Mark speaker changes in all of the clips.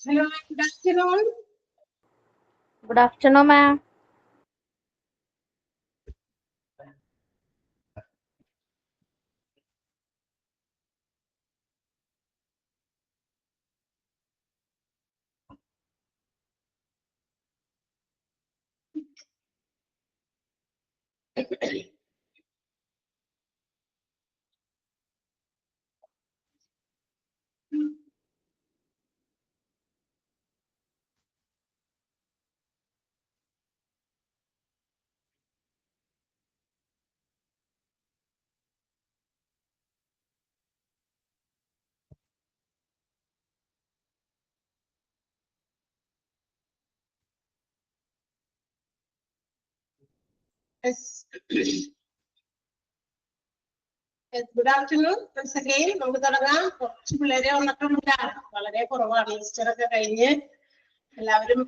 Speaker 1: Hello, good afternoon.
Speaker 2: Good afternoon, ma'am.
Speaker 1: Yes. Yes, good afternoon. Once again, നമുക്ക് തുടങ്ങാം. കുറച്ച് പിള്ളേരെ വന്നിട്ടുണ്ട്, വളരെ കുറവാണ്. ഈസ്റ്ററൊക്കെ കഴിഞ്ഞ് എല്ലാവരും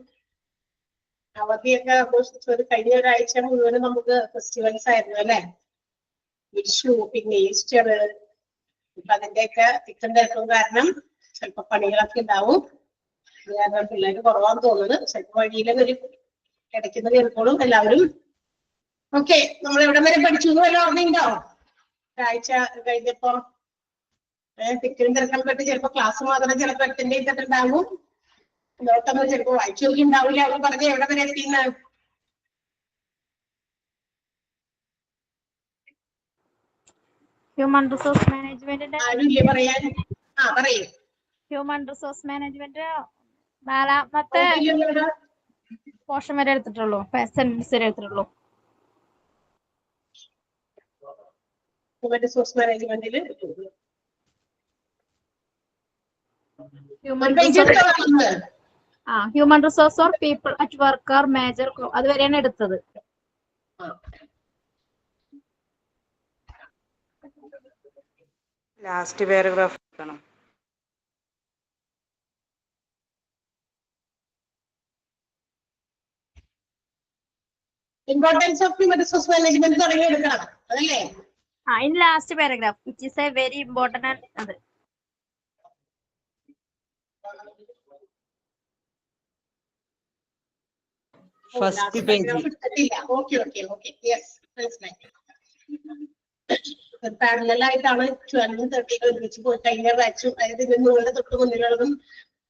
Speaker 1: അവധിയൊക്കെ ആഘോഷിച്ചു. ഒരു കഴിഞ്ഞ ഒരാഴ്ച മുഴുവനും നമുക്ക് ഫെസ്റ്റിവൽസ് ആയിരുന്നു അല്ലെ. വിഷു, പിന്നെ ഈസ്റ്റർ. ഇപ്പൊ അതിന്റെയൊക്കെ തിക്കും തിരക്കും കാരണം ചിലപ്പോ പണികളൊക്കെ ഉണ്ടാവും. അത് കാരണം പിള്ളേര് കുറവാന്ന് തോന്നുന്നത്. ചിലപ്പോ വഴിയിലൊക്കെ ഒരു ഇടയ്ക്കുന്ന കേൾക്കോളും എല്ലാവരും. ഓക്കെ, നമ്മൾ എവിടെ വരെ പഠിച്ചു എന്ന് വല്ല ഓർമ്മയുണ്ടോ? ഒരാഴ്ച കഴിഞ്ഞപ്പോ തിക്കും തിരക്കം പെട്ട് ചിലപ്പോ ക്ലാസ് മാത്രം ചിലപ്പോ അറ്റൻഡ് ചെയ്തിട്ടുണ്ടാവും. നോട്ടൊന്നും ചിലപ്പോ വായിച്ചു നോക്കി ഉണ്ടാവില്ല. അവർ പറഞ്ഞ എവിടെ വരെ എത്തിയെന്ന്?
Speaker 2: Human resource management.
Speaker 1: ആരുമില്ല പറയാൻ? പറയൂ.
Speaker 2: Human resource management നാലാമത്തെ പോർഷൻ വരെ എടുത്തിട്ടുള്ളൂ. സെന്റൻസ് വരെ എടുത്തിട്ടുള്ളൂ.
Speaker 1: ഹ്യൂമൻ റിസോഴ്സ് മാനേജ്മെന്റിൽ
Speaker 2: human resource or people at work are major, അതുവരെയാണ് എടുത്തത്.
Speaker 3: ലാസ്റ്റ് പാരഗ്രാഫ് എടുക്കണം.
Speaker 1: Importance of human resource management തുടങ്ങി എടുക്കണം, അതല്ലേ?
Speaker 2: In last paragraph which is a very important. അത്
Speaker 3: ഫസ്റ്റ് പേജ്.
Speaker 1: പാരലായിട്ടാണ് 12 13 ഒരുമിച്ച് പോയി കഴിഞ്ഞ ബാച്ചും, അതായത് നിങ്ങളുടെ തൊട്ട് മുന്നിലുള്ളതും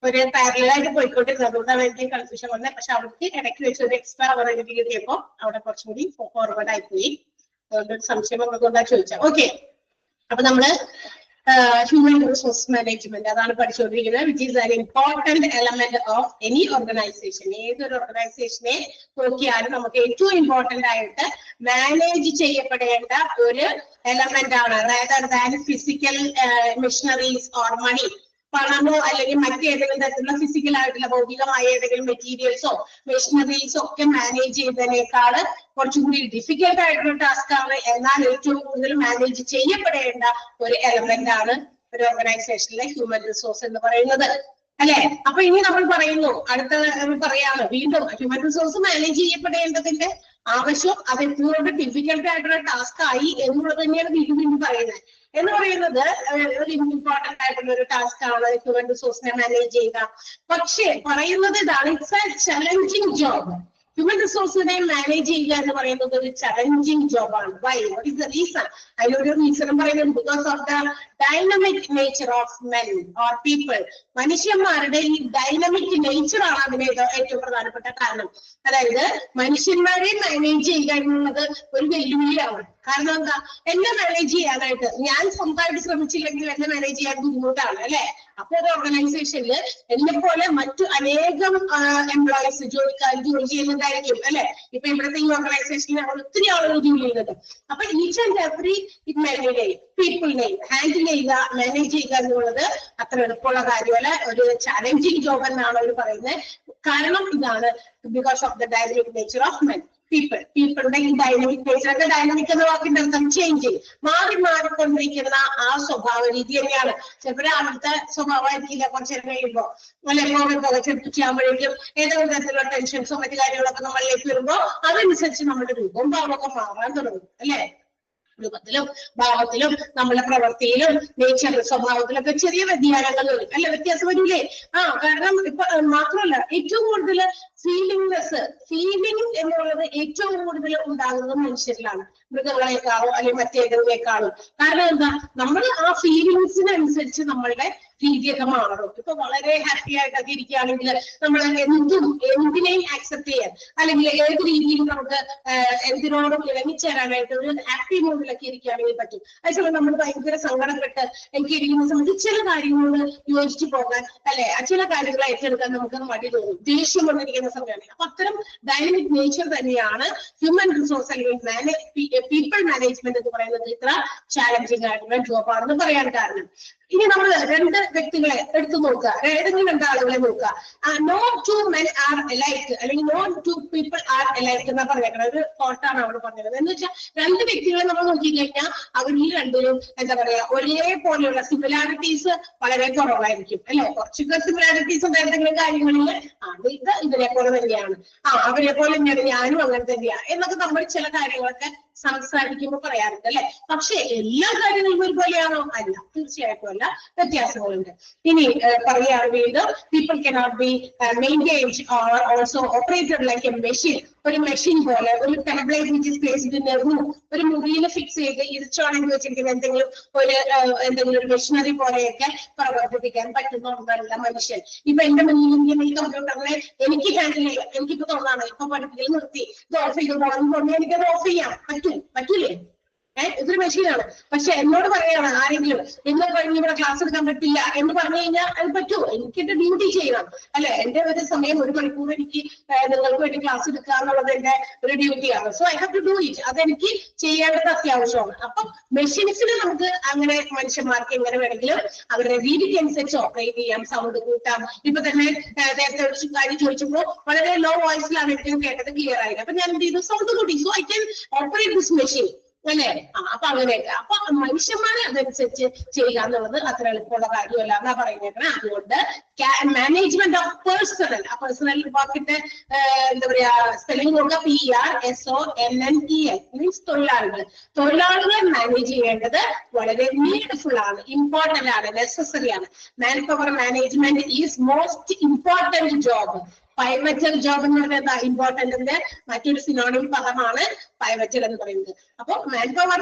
Speaker 1: ഒരു പാരലായിട്ട് പോയിക്കൊണ്ടിരുന്നത്. അതുകൊണ്ടാണ് എനിക്ക് കൺഫ്യൂഷൻ വന്നത്. പക്ഷെ അവർക്ക് ഇടയ്ക്ക് വെച്ച് ഒരു എക്സ്ട്രാ അവർ എനിക്ക് കിട്ടിയപ്പോ അവിടെ കുറച്ചും കൂടി ഫോർവേഡ് ആയി പോയി. അതുകൊണ്ട് ഒരു സംശയം ഉള്ളതുകൊണ്ടാണ് ചോദിച്ചത്. ഓക്കെ, അപ്പൊ നമ്മള് ഹ്യൂമൻ റിസോഴ്സ് മാനേജ്മെന്റ് അതാണ് പഠിച്ചുകൊണ്ടിരിക്കുന്നത്. Which is an important element of any organisation. ഏതൊരു ഓർഗനൈസേഷനെ നോക്കിയാലും നമുക്ക് ഏറ്റവും ഇമ്പോർട്ടന്റ് ആയിട്ട് മാനേജ് ചെയ്യപ്പെടേണ്ട ഒരു എലമെന്റ് ആണ്. അതായത് ഫിസിക്കൽ മെഷീനറീസ് ഓർ മണി, പണമോ അല്ലെങ്കിൽ മറ്റേതെങ്കിലും തരത്തിലുള്ള ഫിസിക്കൽ ആയിട്ടുള്ള ഭൗതികമായ ഏതെങ്കിലും മെറ്റീരിയൽസോ മെഷീനറീസോ ഒക്കെ മാനേജ് ചെയ്യുന്നതിനേക്കാൾ കുറച്ചുകൂടി ഡിഫിക്കൽട്ട് ആയിട്ടുള്ള ടാസ്ക് ആണ്. എന്നാൽ ഏറ്റവും കൂടുതൽ മാനേജ് ചെയ്യപ്പെടേണ്ട ഒരു എലമെന്റ് ആണ് ഒരു ഓർഗനൈസേഷനിലെ ഹ്യൂമൻ റിസോഴ്സ് എന്ന് പറയുന്നത്, അല്ലെ? അപ്പൊ ഇനി നമ്മൾ പറയുന്നു, അടുത്ത പറയാണ് വീണ്ടും ഹ്യൂമൻ റിസോഴ്സ് മാനേജ് ചെയ്യപ്പെടേണ്ടതിന്റെ ആവശ്യം അത് എപ്പോഴും ഡിഫിക്കൽട്ട് ആയിട്ടുള്ള ടാസ്ക് ആയി എന്നുള്ളത് തന്നെയാണ് വീണ്ടും വീണ്ടും പറയുന്നത്. എന്ന് പറയുന്നത് ഒരു ഇമ്പോർട്ടന്റ് ആയിട്ടുള്ള ഒരു ടാസ്ക് ആണ് ഹ്യൂമൻ റിസോഴ്സിനെ മാനേജ് ചെയ്യുക. പക്ഷേ പറയുന്നത് ഇതാണ്, it's a challenging job. Human റിസോഴ്സിനെ മാനേജ് ചെയ്യുക എന്ന് പറയുന്നത് ഒരു ചലഞ്ചിങ് ജോബാണ്. Why? What is the reason? അതിലൊരു റീസൺ പറയുന്നത് because of the dynamic nature of men or people. മനുഷ്യന്മാരുടെ ഈ ഡൈനമിക് നേച്ചർ ആണ് അതിന് ഏറ്റവും പ്രധാനപ്പെട്ട കാരണം. അതായത് മനുഷ്യന്മാരെ മാനേജ് ചെയ്യുക എന്നുള്ളത് ഒരു വെല്ലുവിളിയാണ്. കാരണം എന്താ? എന്നെ മാനേജ് ചെയ്യാനായിട്ട് ഞാൻ സ്വന്തമായിട്ട് ശ്രമിച്ചില്ലെങ്കിൽ എന്നെ മാനേജ് ചെയ്യാൻ ബുദ്ധിമുട്ടാണ്, അല്ലെ? അപ്പൊ ഒരു ഓർഗനൈസേഷനിൽ എന്നെ പോലെ മറ്റു അനേകം എംപ്ലോയീസ് ജോലി ചെയ്യുന്നുണ്ടായിരിക്കും, അല്ലെ? ഇപ്പൊ ഇവിടുത്തെ ഈ ഓർഗനൈസേഷനിൽ ഒത്തിരി ആളുകൾ ജോലി ചെയ്യുന്നുണ്ട്. അപ്പൊ ഈച്ച് ആൻഡ് എവറി പീപ്പിളിനെയും ഹാൻഡിൽ ചെയ്യുക, മാനേജ് ചെയ്യുക എന്നുള്ളത് അത്ര എളുപ്പമുള്ള കാര്യമല്ല. ഒരു ചാലഞ്ചിങ് ജോബ് എന്നാണ് അവർ പറയുന്നത്. കാരണം ഇതാണ്, because of the dynamic nature of men പീപ്പിളുടെ ഈ ഡൈനമിക് നേച്ചർ. ഡൈനമിക് എന്ന വാക്കിന്റെ അർത്ഥം ചേഞ്ചിങ്, മാറിക്കൊണ്ടിരിക്കുന്ന ആ സ്വഭാവ രീതി തന്നെയാണ്. ചിലപ്പോൾ രാവിലത്തെ സ്വഭാവമായിരിക്കില്ല കുറച്ചു നേരം കഴിയുമ്പോ, അല്ലെ? ചെറുപ്പിച്ചാകുമ്പോഴേക്കും ഏതെങ്കിലും തരത്തിലുള്ള ടെൻഷൻസോ മറ്റു കാര്യങ്ങളൊക്കെ നമ്മളിലേക്ക് വരുമ്പോ അതനുസരിച്ച് നമ്മുടെ രൂപം ഭാവമൊക്കെ മാറാൻ തുടങ്ങും, അല്ലെ? രൂപത്തിലും ഭാവത്തിലും നമ്മുടെ പ്രവൃത്തിയിലും നേച്ചറിന്റെ സ്വഭാവത്തിലൊക്കെ ചെറിയ വ്യതിയാനങ്ങൾ വരും അല്ലെ, വ്യത്യാസം വരൂലേ? കാരണം ഇപ്പൊ മാത്രമല്ല, ഏറ്റവും കൂടുതൽ ഫീലിംഗ് എന്നുള്ളത് ഏറ്റവും കൂടുതൽ ഉണ്ടാകുന്നത് മനുഷ്യരിലാണ്, മൃഗങ്ങളെക്കാളോ അല്ലെങ്കിൽ മറ്റേതിനേക്കാളും. കാരണം എന്താ, നമ്മൾ ആ ഫീലിങ്സിനനുസരിച്ച് നമ്മളുടെ രീതിയൊക്കെ മാറും. ഇപ്പൊ വളരെ ഹാപ്പി ആയിട്ടൊക്കെ ഇരിക്കുകയാണെങ്കിൽ നമ്മൾ എന്തിനേയും ആക്സെപ്റ്റ് ചെയ്യാൻ, അല്ലെങ്കിൽ ഏത് രീതിയിലും നമുക്ക് എന്തിനോടും ഇണങ്ങിച്ചേരാനായിട്ട് ഒരു ഹാപ്പി മൂഡിലൊക്കെ ഇരിക്കുകയാണെങ്കിൽ പറ്റും. അതേസമയം നമ്മൾ ഭയങ്കര സങ്കടപ്പെട്ട് എനിക്ക് ഇരിക്കുന്ന സമയത്ത് ചില കാര്യങ്ങളോട് യോജിച്ചു പോകാൻ അല്ലെ, ചില കാര്യങ്ങൾ ഏറ്റെടുക്കാൻ നമുക്ക് മടി തോന്നും, ദേഷ്യം വന്നിരിക്കുന്ന സമയമാണ്. അപ്പൊ അത്തരം ഡൈനമിക് നേച്ചർ തന്നെയാണ് ഹ്യൂമൻ റിസോഴ്സ് അല്ലെങ്കിൽ പീപ്പിൾ മാനേജ്മെന്റ് എന്ന് പറയുന്നത് ഇത്ര ചാലഞ്ചിങ് ആയിട്ടുള്ള ജോബാണെന്ന് പറയാൻ കാരണം. ഇനി നമ്മൾ രണ്ട് വ്യക്തികളെ എടുത്തു നോക്കുക, ഏതെങ്കിലും രണ്ടാളുകളെ നോക്കുക. No two men are alike അല്ലെങ്കിൽ no two people are alike എന്നാ പറഞ്ഞേക്കുന്നത്. ഒരു കോട്ടാണ് അവിടെ പറഞ്ഞത്. എന്ന് വെച്ചാൽ രണ്ട് വ്യക്തികളെ നമ്മൾ നോക്കിക്കഴിഞ്ഞാൽ അവരിൽ രണ്ടിലും എന്താ പറയാ ഒരേപോലെയുള്ള സിമിലാരിറ്റീസ് വളരെ കുറവായിരിക്കും അല്ലെ. കുറച്ചൊക്കെ സിമിലാരിറ്റീസ് ഉണ്ട് എന്തെങ്കിലും കാര്യങ്ങളിൽ, ഇത് ഇവരെ പോലെ തന്നെയാണ്, അവരെ പോലെ തന്നെയാണ്, ഞാനും അങ്ങനെ തന്നെയാണ് എന്നൊക്കെ നമ്മൾ ചില കാര്യങ്ങളൊക്കെ സംസാരിക്കുമ്പോൾ പറയാറുണ്ട് അല്ലെ. പക്ഷെ എല്ലാ കാര്യങ്ങളും ഒരുപോലെയാണോ? അല്ല, തീർച്ചയായിട്ടും അല്ല, വ്യത്യാസങ്ങളുണ്ട്. ഇനി പറയുകയാണെങ്കിൽ people cannot be maintained or also operated like A machine. ഒരു മെഷീൻ പോലെ, ഒരു tablet which is placed in A room, ഒരു മുറിയിൽ ഫിക്സ് ചെയ്ത് ഇരിച്ചോണെങ്കിൽ വെച്ചിരിക്കുന്ന എന്തെങ്കിലും ഒരു മെഷീനറി പോലെയൊക്കെ പ്രവർത്തിപ്പിക്കാൻ പറ്റുന്ന ഒന്നല്ല മനുഷ്യൻ. ഇപ്പൊ എന്റെ മുന്നിൽ ഈ കമ്പ്യൂട്ടറിനെ എനിക്ക് ഹാൻഡിൽ ചെയ്യാം. എനിക്കിപ്പോ തോന്നാണ് ഇപ്പൊ പഠിപ്പിക്കൽ നിർത്തി, ഇത് ഓഫ് ചെയ്ത് പോകണം, എനിക്കത് ഓഫ് ചെയ്യാം, പറ്റൂലേ? ഇതൊരു മെഷീനാണ്. പക്ഷെ എന്നോട് പറയാണ് ആരെങ്കിലും ഇന്ന് കഴിഞ്ഞ് ഇവിടെ ക്ലാസ് എടുക്കാൻ പറ്റില്ല എന്ന് പറഞ്ഞു കഴിഞ്ഞാൽ അത് പറ്റുമോ? എനിക്ക് എന്റെ ഡ്യൂട്ടി ചെയ്യണം അല്ലെ. എന്റെ ഒരു സമയം 1 മണിക്കൂർ എനിക്ക് നിങ്ങൾക്ക് വേണ്ടി ക്ലാസ് എടുക്കുക എന്നുള്ളത് എന്റെ ഒരു ഡ്യൂട്ടിയാണ്. So I have to do it. അതെനിക്ക് ചെയ്യേണ്ടത് അത്യാവശ്യമാണ്. അപ്പം മെഷീൻസിന് നമുക്ക് അങ്ങനെ മനുഷ്യന്മാർക്ക് എങ്ങനെ വേണമെങ്കിലും അവരുടെ രീതിക്ക് അനുസരിച്ച് ഓപ്പറേറ്റ് ചെയ്യാം, സൗണ്ട് കൂട്ടാം. ഇപ്പൊ തന്നെ നേരത്തെ ഒരു കാര്യം ചോദിച്ചപ്പോൾ വളരെ ലോ വോയിസിലാണ് എനിക്ക് കേട്ടത്, ക്ലിയർ ആയില്ല. അപ്പൊ ഞാൻ എന്ത് ചെയ്തു, സൗണ്ട് കൂട്ടി. So I can operate this machine അല്ലെ. അപ്പൊ അങ്ങനെയൊക്കെ അപ്പൊ മനുഷ്യന്മാരെ അതനുസരിച്ച് ചെയ്യുക എന്നുള്ളത് അത്ര എളുപ്പമുള്ള കാര്യമല്ല എന്നാ പറയുന്നത്. അതുകൊണ്ട് മാനേജ്മെന്റ് ഓഫ് പേഴ്സണൽ, ആ പേഴ്സണൽ വാക്കിന്റെ എന്താ പറയാ സ്പെല്ലിംഗ് നോക്കുക, PERSONNEL മീൻസ് തൊഴിലാളികളെ മാനേജ് ചെയ്യേണ്ടത് വളരെ നീഡ്ഫുൾ ആണ്, ഇമ്പോർട്ടന്റ് ആണ്, നെസസറി ആണ്. Manpower management is most important job. Pivotal job എന്ന് പറയുന്നത് ഇമ്പോർട്ടന്റിന്റെ മറ്റൊരു സിനോണിം പദമാണ് പൈവറ്റൽ എന്ന് പറയുന്നത്. അപ്പൊ മാൻ പവർ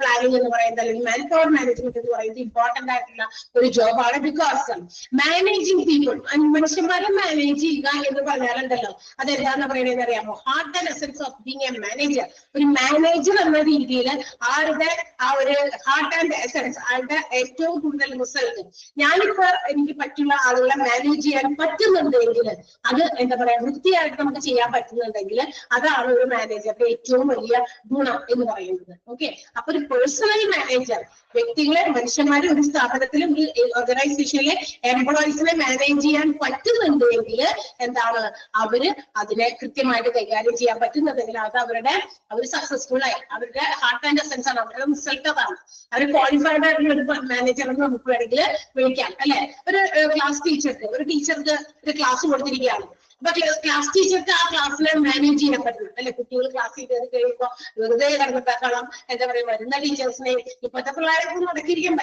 Speaker 1: പ്ലാനിങ് എന്ന് പറയുന്നത് അല്ലെങ്കിൽ മാൻ പവർ മാനേജ്മെന്റ് എന്ന് പറയുന്നത് ഇമ്പോർട്ടന്റ് ആയിട്ടുള്ള ഒരു ജോബാണ്. ബിക്കോസ് മാനേജിങ് പീപ്പിൾ, മനുഷ്യന്മാരെ മാനേജ് ചെയ്യുക എന്ന് പറഞ്ഞാലുണ്ടല്ലോ അതെന്താന്ന് പറയുന്നത് അറിയാമോ? Heart and essence of being A manager. ഒരു മാനേജർ എന്ന രീതിയിൽ ആരുടെ ആ ഒരു ഹാർട്ട് ആൻഡ് എസൻസ്, ആളുടെ ഏറ്റവും കൂടുതൽ റിസൾട്ട്, ഞാനിപ്പോ എനിക്ക് പറ്റുന്ന ആളുകളെ മാനേജ് ചെയ്യാൻ പറ്റുന്നുണ്ടെങ്കിൽ, അത് എന്താ പറയാ വൃത്തിയായിട്ട് നമുക്ക് ചെയ്യാൻ പറ്റുന്നുണ്ടെങ്കിൽ അതാണ് ഒരു മാനേജറുടെ ഏറ്റവും വലിയ ഗുണം എന്ന് പറയുന്നത്. ഓക്കെ, അപ്പൊ ഒരു പേഴ്സണൽ മാനേജർ വ്യക്തികളെ, മനുഷ്യന്മാരെ ഒരു സ്ഥാപനത്തിലും ഒരു ഓർഗനൈസേഷനിലെ എംപ്ലോയീസിനെ മാനേജ് ചെയ്യാൻ പറ്റുന്നുണ്ടെങ്കിൽ എന്താണ്, അവര് അതിനെ കൃത്യമായിട്ട് കൈകാര്യം ചെയ്യാൻ പറ്റുന്നുണ്ടെങ്കിൽ അത് അവർ സക്സസ്ഫുൾ ആയി, അവരുടെ ഹാർട്ട് ആൻഡ് എസൻസ് ആണ്, അവരുടെ റിസൾട്ട് അതാണ്. അവർ ക്വാളിഫൈഡ് ആയിട്ടുള്ള ഒരു മാനേജർ എന്ന് നമുക്ക് വേണമെങ്കിൽ വിളിക്കാം അല്ലെ. ഒരു ക്ലാസ് ടീച്ചർക്ക് ഒരു ക്ലാസ് കൊടുത്തിരിക്കുകയാണ്. അപ്പൊ ക്ലാസ് ടീച്ചർക്ക് ആ ക്ലാസ്സിനെ മാനേജ് ചെയ്യാൻ പറ്റും അല്ലെ. കുട്ടികൾ ക്ലാസ്സിൽ കയറി കഴിയുമ്പോൾ വെറുതെ കിടന്നിട്ടാക്കണം എന്താ പറയുക, വരുന്ന ടീച്ചേഴ്സിനെ ഇപ്പോഴത്തെ പിള്ളേരെ നടക്കിയിരിക്കാൻ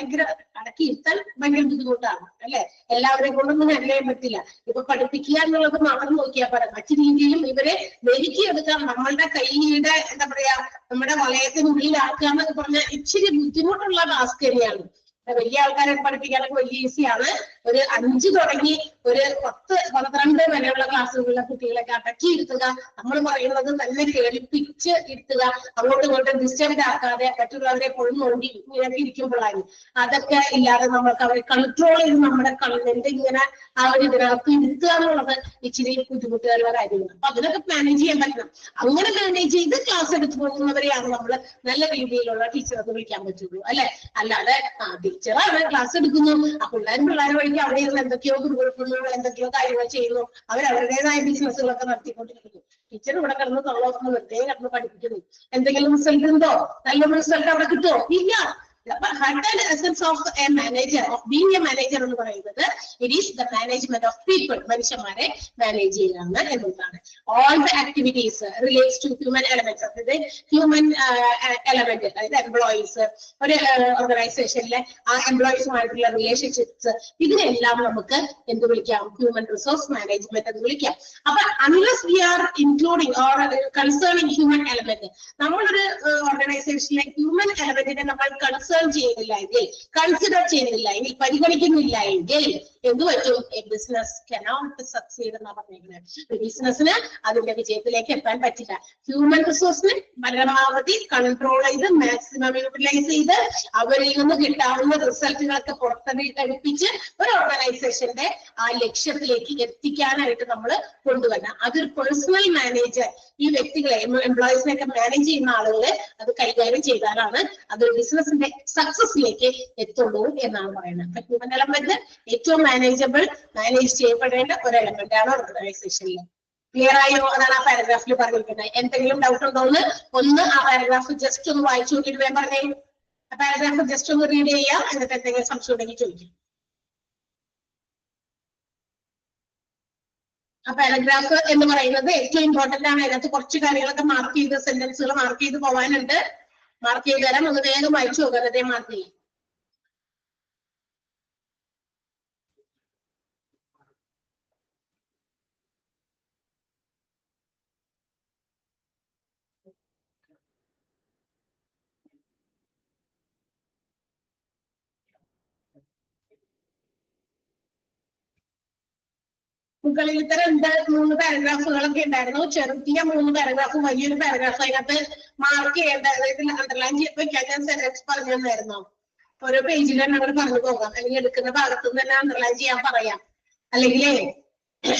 Speaker 1: അടക്കിയിരുത്താൻ ഭയങ്കര ബുദ്ധിമുട്ടാണ് അല്ലെ. എല്ലാവരെയും കൊണ്ടൊന്നും ഹാൻഡിൽ ചെയ്യാൻ പറ്റില്ല. ഇപ്പൊ പഠിപ്പിക്കുക എന്നുള്ളത് മാത്രം നോക്കിയാൽ പറയാം, മറ്റു രീതിയിലും ഇവരെ മെരുക്കിയെടുക്കാൻ നമ്മളുടെ കൈയുടെ എന്താ പറയാ നമ്മുടെ വലയത്തിനുള്ളിലാക്കുക എന്നൊക്കെ പറഞ്ഞാൽ ഇച്ചിരി ബുദ്ധിമുട്ടുള്ള ടാസ്ക് തന്നെയാണ്. വലിയ ആൾക്കാരെ പഠിപ്പിക്കാനൊക്കെ വലിയ ഈസിയാണ്. ഒരു 5 തുടങ്ങി ഒരു 10-12 വരെയുള്ള ക്ലാസ്സുകളിലെ കുട്ടികളൊക്കെ അടക്കിയിരുത്തുക, നമ്മൾ പറയുന്നത് തന്നെ കേൾപ്പിച്ച് ഇരുത്തുക, അങ്ങോട്ടും ഇങ്ങോട്ടും ഡിസ്റ്റർബ് ആക്കാതെ മറ്റുള്ളവരെ എപ്പോഴും നോക്കി ഇങ്ങനെ ഇരിക്കുമ്പോഴാണ്. അതൊക്കെ ഇല്ലാതെ നമ്മൾക്ക് അവരെ കൺട്രോൾ ചെയ്ത് നമ്മുടെ കണ്ണിന്റെ ഇങ്ങനെ ആ ഒരു ഇതിനകത്ത് ഇരുത്തുക എന്നുള്ളത് ഇച്ചിരി ബുദ്ധിമുട്ടുള്ള കാര്യമാണ്. അപ്പൊ അതിനൊക്കെ മാനേജ് ചെയ്യാൻ പറ്റണം. അങ്ങനെ മാനേജ് ചെയ്ത് ക്ലാസ് എടുത്തു പോകുന്നവരെയാണ് നമ്മൾ നല്ല രീതിയിലുള്ള ടീച്ചർ എന്ന് വിളിക്കാൻ പറ്റുള്ളൂ അല്ലെ. അല്ലാതെ ടീച്ചറാണ് ക്ലാസ് എടുക്കുന്നു, ആ പിള്ളേരെ വഴിക്ക് അവിടെ ഇരുന്ന് എന്തൊക്കെയോ കുറുകുറുക്കുന്നു, എന്തൊക്കെയോ കാര്യങ്ങൾ ചെയ്യുന്നു, അവരവരുടേതായ ബിസിനസ്സുകളൊക്കെ നടത്തിക്കൊണ്ടിരിക്കുന്നു. ടീച്ചർ ഇവിടെ കിടന്ന് തൊള്ളോർന്ന് വെറുതെ കിടന്ന് പഠിപ്പിക്കുന്നു. എന്തെങ്കിലും റിസൾട്ട് ഉണ്ടോ? നല്ലൊരു റിസൾട്ട് അവിടെ കിട്ടുമോ? ഇല്ല. heart and essence of a manager, of being a manager എന്ന് പറയുന്നത് it is the management of people. മനുഷ്യന്മാരെ മാനേജ് ചെയ്യുകയാണ് എന്നുള്ളതാണ്. All the activities relates to human elements. അതായത് ഹ്യൂമൻ എലമെന്റ്, അതായത് എംപ്ലോയീസ്, ഒരു ഓർഗനൈസേഷനിലെ ആ എംപ്ലോയീസുമായിട്ടുള്ള റിലേഷൻഷിപ്സ്, ഇതിനെല്ലാം നമുക്ക് എന്ത് വിളിക്കാം? ഹ്യൂമൻ റിസോഴ്സ് മാനേജ്മെന്റ് എന്ന് വിളിക്കാം. അപ്പൊ unless we are including or concerning human element, നമ്മളൊരു ഓർഗനൈസേഷനിലെ ഹ്യൂമൻ എലമെന്റിനെ നമ്മൾ കൺസേൺ ചെയ്യുന്നില്ല എങ്കിൽ, കൺസിഡർ ചെയ്യുന്നില്ല എങ്കിൽ, പരിഗണിക്കുന്നില്ല എങ്കിൽ എന്ത് പറ്റും? എ ബിസിനസ് കനോട്ട് സക്സീഡ് എന്നാ പറഞ്ഞിരിക്കുന്നത്. ബിസിനസിന് അതിന്റെ വിജയത്തിലേക്ക് എത്താൻ പറ്റില്ല. ഹ്യൂമൻ റിസോഴ്സിനെ പരമാവധി കൺട്രോൾ ചെയ്ത് മാക്സിമം യൂട്ടിലൈസ് ചെയ്ത് അവരിൽ നിന്ന് കിട്ടാവുന്ന റിസൾട്ടുകളൊക്കെ പുറത്തെടുപ്പിച്ച് ഒരു ഓർഗനൈസേഷന്റെ ആ ലക്ഷ്യത്തിലേക്ക് എത്തിക്കാനായിട്ട് നമ്മൾ കൊണ്ടുവരണം. അതൊരു പേഴ്സണൽ മാനേജർ, ഈ വ്യക്തികളെ എംപ്ലോയീസിനെ ഒക്കെ മാനേജ് ചെയ്യുന്ന ആളുകളെ അത് കൈകാര്യം ചെയ്താലാണ് അതൊരു ബിസിനസിന്റെ സക്സസിലേക്ക് എത്തുള്ളൂ എന്നാണ് പറയുന്നത്. ഹ്യൂമൻ എലമെന്റ് ഏറ്റവും മാനേജ് ചെയ്യപ്പെടേണ്ട ഒരു എലമെന്റ് ആണ് ഓർഗനൈസേഷനിൽ. ക്ലിയർ ആയോ? അതാണ് ആ പാരഗ്രാഫിൽ പറഞ്ഞിരിക്കുന്നത്. എന്തെങ്കിലും ഡൗട്ട് ഉണ്ടോ എന്ന് ഒന്ന് ആ പാരഗ്രാഫ് ജസ്റ്റ് ഒന്ന് വായിച്ചു നോക്കിയിട്ട് വേഗം പറഞ്ഞേ. ആ പാരഗ്രാഫ് ജസ്റ്റ് ഒന്ന് റീഡ് ചെയ്യാം, എന്നിട്ട് എന്തെങ്കിലും സംശയം ഉണ്ടെങ്കിൽ ചോദിക്കും. ആ പാരഗ്രാഫ് എന്ന് പറയുന്നത് ഏറ്റവും ഇമ്പോർട്ടന്റ് ആണ്. അതിനകത്ത് കുറച്ച് കാര്യങ്ങളൊക്കെ മാർക്ക് ചെയ്ത്, സെന്റൻസുകൾ മാർക്ക് ചെയ്ത് പോകാനുണ്ട്. മാർക്ക് ചെയ്ത് തരാം, ഒന്ന് വേഗം വായിച്ചു നോക്കാം. അതേ മാർക്ക് ചെയ്യും. മുകളിലത്തെ 2-3 പാരഗ്രാഫുകളൊക്കെ ഉണ്ടായിരുന്നു. ചെറുതിയ 3 പാരഗ്രാഫും വലിയൊരു പാരഗ്രാഫ് അതിനകത്ത് മാർക്ക് ചെയ്യേണ്ട, അതായത് അണ്ടർലൈൻ ചെയ്ത് വെക്കാൻ ഞാൻ സെന്റൻസ് പറഞ്ഞു തന്നായിരുന്നു. ഓരോ പേജിൽ തന്നെ അവർ പറഞ്ഞു പോകാം, അല്ലെങ്കിൽ എടുക്കുന്ന ഭാഗത്ത് നിന്ന് തന്നെ അണ്ടർലൈൻ ചെയ്യാൻ പറയാം. അല്ലെങ്കിൽ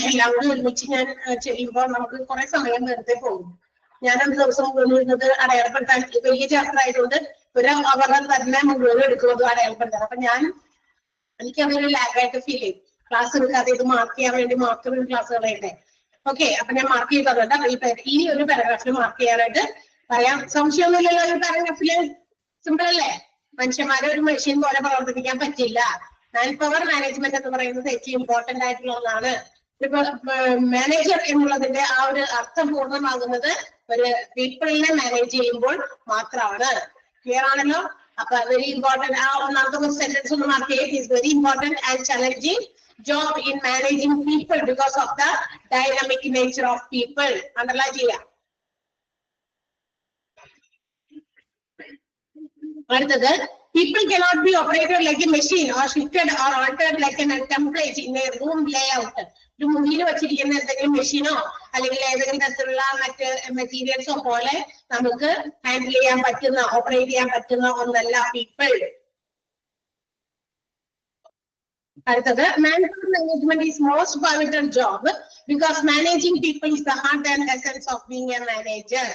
Speaker 1: എല്ലാം കൂടി ഒരുമിച്ച് ഞാൻ ചെയ്യുമ്പോൾ നമുക്ക് കുറെ സമയം വെറുതെ പോകും. ഞാൻ ഒരു ദിവസം മുഴുവൻ അടയാളപ്പെടുത്താൻ, വലിയ ചാപ്റ്റർ ആയതുകൊണ്ട് ഒരു അവരുടെ തന്നെ മുഴുവൻ എടുക്കുന്നത് അടയാളപ്പെടുത്താൻ. അപ്പൊ എനിക്ക് അതൊരു ലാഗായിട്ട് ഫീൽ ചെയ്യും. ക്ലാസ് എടുക്കാതെ ഇത് മാർക്ക് ചെയ്യാൻ വേണ്ടി മാത്രം ക്ലാസ്സുകളുണ്ട്. ഓക്കെ, അപ്പൊ ഞാൻ മാർക്ക് ചെയ്ത് തന്നിട്ട് ഈ ഒരു പാരഗ്രാഫിൽ മാർക്ക് ചെയ്യാനായിട്ട് പറയാം. സംശയമൊന്നുമില്ലല്ലോ ഈ പാരഗ്രാഫില്? സിമ്പിൾ അല്ലേ? മനുഷ്യന്മാരെ ഒരു മെഷീൻ പോലെ പ്രവർത്തിപ്പിക്കാൻ പറ്റില്ല. മാൻ പവർ മാനേജ്മെന്റ് എന്ന് പറയുന്നത് ഏറ്റവും ഇമ്പോർട്ടന്റ് ആയിട്ടുള്ള ഒന്നാണ്. ഇപ്പൊ മാനേജർ എന്നുള്ളതിന്റെ ആ ഒരു അർത്ഥം പൂർണ്ണമാകുന്നത് ഒരു പീപ്പിളിനെ മാനേജ് ചെയ്യുമ്പോൾ മാത്രമാണ്. ക്ലിയർ ആണല്ലോ? അപ്പൊ വെരി ഇമ്പോർട്ടന്റ്. ആ ഒന്നാമത്തെ സെന്റൻസ് ഒന്ന് മാർക്ക് ചെയ്യുക. It is very important and challenging job in managing people because of the dynamic nature of people. Underline ചെയ്യാം. അടുത്തത്, people cannot be operated like a machine or shifted or altered like a template in a room layout. ഒരു മുറിയിൽ വെച്ചിരിക്കുന്ന എന്തെങ്കിലും മെഷീനോ അല്ലെങ്കിൽ ഏതെങ്കിലും തരത്തിലുള്ള മറ്റ് മെറ്റീരിയൽസോ പോലെ നമുക്ക് ഹാൻഡിൽ ചെയ്യാൻ പറ്റുന്ന, ഓപ്പറേറ്റ് ചെയ്യാൻ പറ്റുന്ന ഒന്നല്ല പീപ്പിൾ. അടുത്തത്, manpower management is most pivotal job because managing people is the heart and essence of being a manager.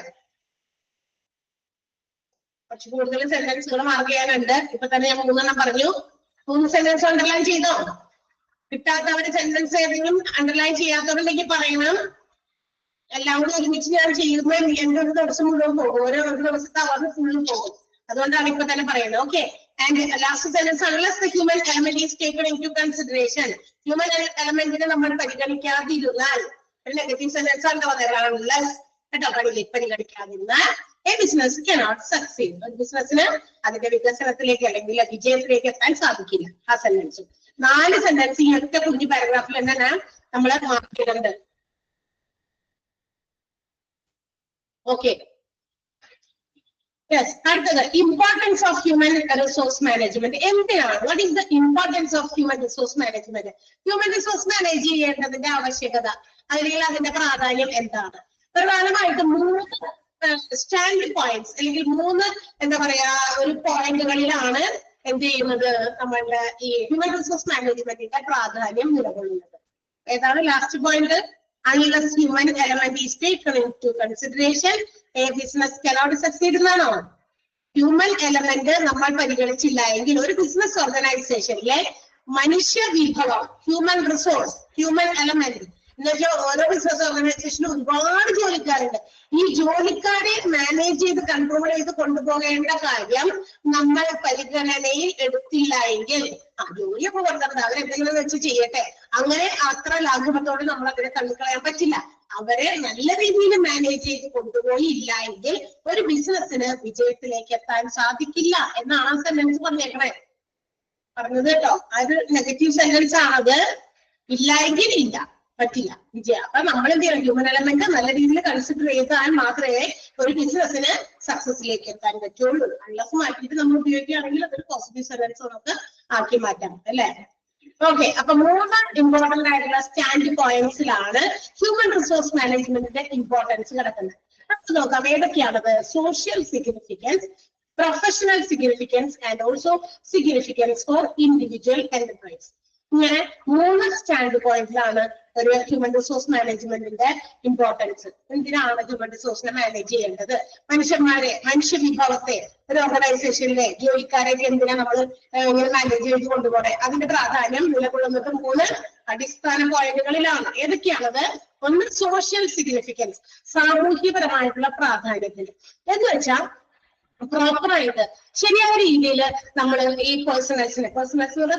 Speaker 1: കുറച്ച് കൂടുതൽ സെന്റൻസുകൾ മാർക്ക് ചെയ്യാനുണ്ട്. ഇപ്പൊ തന്നെ ഞാൻ 3 പറഞ്ഞു. 3 സെന്റൻസ് അണ്ടർലൈൻ ചെയ്തോ? കിട്ടാത്തവര് സെന്റൻസ് ഏതെങ്കിലും അണ്ടർലൈൻ ചെയ്യാത്തവരുണ്ടെങ്കിൽ പറയണം. എല്ലാം കൂടി ഒരുമിച്ച് ഞാൻ ചെയ്യുമ്പോൾ എന്റെ ഒരു ദിവസം മുഴുവൻ പോകും. ഓരോ ദിവസത്തെ അവർ ഫുള്ളും പോകും. അതുകൊണ്ടാണ് ഇപ്പൊ തന്നെ പറയുന്നത്. Okay, and last sentence, unless the human element is taken into consideration, human elementനെ നമ്മൾ പരിഗണിക്കാതിരുന്നാൽ, ഒരു നെഗറ്റീവ് സെന്റൻസ് ആണ് പറയാനുള്ളത്. unless കേട്ടോ, പരിഗണിക്കാതിരുന്നാൽ a business cannot succeed. ഒരു ബിസിനസ്സിന് അതിന്റെ വികസനത്തിലേക്ക് അല്ലെങ്കിൽ വിജയത്തിലേക്ക് എത്താൻ സാധിക്കില്ല. ആ സെന്റൻസ് 4 സെന്റൻസ് ഈ ഒറ്റ കുഞ്ഞു പാരഗ്രാഫിൽ തന്നെ നമ്മൾ മാർക്ക് ചെയ്തിട്ടുണ്ട്. Okay, yes. അടുത്തത്, importance of human resource management. എന്തിനാണ്? What is the importance of human resource management? Human resource manage ചെയ്യേണ്ടതിന്റെ ആവശ്യകത അല്ലെങ്കിൽ അതിന്റെ പ്രാധാന്യം എന്താണ്? പ്രധാനമായിട്ടും 3 സ്റ്റാൻഡ് പോയിന്റ്സ് അല്ലെങ്കിൽ 3 എന്താ പറയാ ഒരു പോയിന്റുകളിലാണ് എന്ത് ചെയ്യുന്നത് നമ്മളുടെ ഈ ഹ്യൂമൻ റിസോഴ്സ് മാനേജ്മെന്റിന്റെ പ്രാധാന്യം നിലകൊള്ളുന്നത്. ഏതാണ് last point? unless human element is taken into consideration, a business cannot succeed എന്നാണോ? ഹ്യൂമൻ എലമെന്റ് നമ്മൾ പരിഗണിച്ചില്ല എങ്കിൽ ഒരു ബിസിനസ് ഓർഗനൈസേഷനിലെ മനുഷ്യ വിഭവം, ഹ്യൂമൻ റിസോഴ്സ്, ഹ്യൂമൻ എലമെന്റ് എന്നുവെച്ചാൽ ഓരോ ബിസിനസ് ഓർഗനൈസേഷനും ഒരുപാട് ജോലിക്കാരുണ്ട്. ഈ ജോലിക്കാരെ മാനേജ് ചെയ്ത് കൺട്രോൾ ചെയ്ത് കൊണ്ടുപോകേണ്ട കാര്യം നമ്മൾ പരിഗണനയിൽ എടുത്തില്ല എങ്കിൽ ജോലിയൊക്കെ കൊടുക്കുന്നത് അവരെന്തെങ്കിലും വെച്ച് ചെയ്യട്ടെ, അങ്ങനെ അത്ര ലാഘവത്തോടെ നമ്മൾ അവരെ തള്ളിക്കളയാൻ പറ്റില്ല. അവരെ നല്ല രീതിയിൽ മാനേജ് ചെയ്ത് കൊണ്ടുപോയില്ല എങ്കിൽ ഒരു ബിസിനസ്സിന് വിജയത്തിലേക്ക് എത്താൻ സാധിക്കില്ല എന്നാണ് ആ സെന്റൻസ് പറഞ്ഞേക്കണേ, പറഞ്ഞത് കേട്ടോ. അത് നെഗറ്റീവ് സെന്റൻസ് ആണത്. ഇല്ല എങ്കിൽ ഇല്ല, പറ്റില്ല വിജയം. അപ്പൊ നമ്മൾ എന്ത് ചെയ്യണം? ഹ്യൂമൻ എലമെന്റ് നല്ല രീതിയിൽ കൺസിഡർ ചെയ്താൽ മാത്രമേ ഒരു ബിസിനസ്സിന് സക്സസിലേക്ക് എത്താൻ പറ്റുള്ളൂ. അൺലെസ് മാറ്റിയിട്ട് നമ്മൾ ഉപയോഗിക്കുകയാണെങ്കിൽ അതൊരു പോസിറ്റീവ് സെന്റൻസ് നമുക്ക് ആക്കി മാറ്റാം അല്ലെ. ഓക്കെ, അപ്പൊ 3 ഇമ്പോർട്ടന്റ് ആയിട്ടുള്ള സ്റ്റാൻഡ് പോയിന്റ്സിലാണ് ഹ്യൂമൻ റിസോഴ്സ് മാനേജ്മെന്റിന്റെ ഇമ്പോർട്ടൻസ് കിടക്കുന്നത്. നമുക്ക് നോക്കാം ഏതൊക്കെയാണത്. Social significance, professional significance and also significance for individual enterprise. ഇങ്ങനെ 3 സ്റ്റാൻഡ് പോയിന്റിലാണ് ഒരു ഹ്യൂമൻ റിസോഴ്സ് മാനേജ്മെന്റിന്റെ ഇമ്പോർട്ടൻസ്. എന്തിനാണ് ഹ്യൂമൻ റിസോഴ്സിനെ മാനേജ് ചെയ്യേണ്ടത്? മനുഷ്യ വിഭവത്തെ ഒരു ഓർഗനൈസേഷനിലെ ജോലിക്കാരെയൊക്കെ എന്തിനാ നമ്മൾ ഇങ്ങനെ മാനേജ് ചെയ്ത് കൊണ്ടുപോകണേ? അതിന്റെ പ്രാധാന്യം നിലകൊള്ളുന്നത് 3 അടിസ്ഥാന പോയിന്റുകളിലാണ്. ഏതൊക്കെയാണത്? ഒന്ന് സോഷ്യൽ സിഗ്നിഫിക്കൻസ്, സാമൂഹ്യപരമായിട്ടുള്ള പ്രാധാന്യത്തിന് എന്ന് വെച്ചാൽ പ്രോപ്പറായിട്ട് ശരിയായ രീതിയിൽ നമ്മൾ ഈ പേഴ്സണൽസിനെ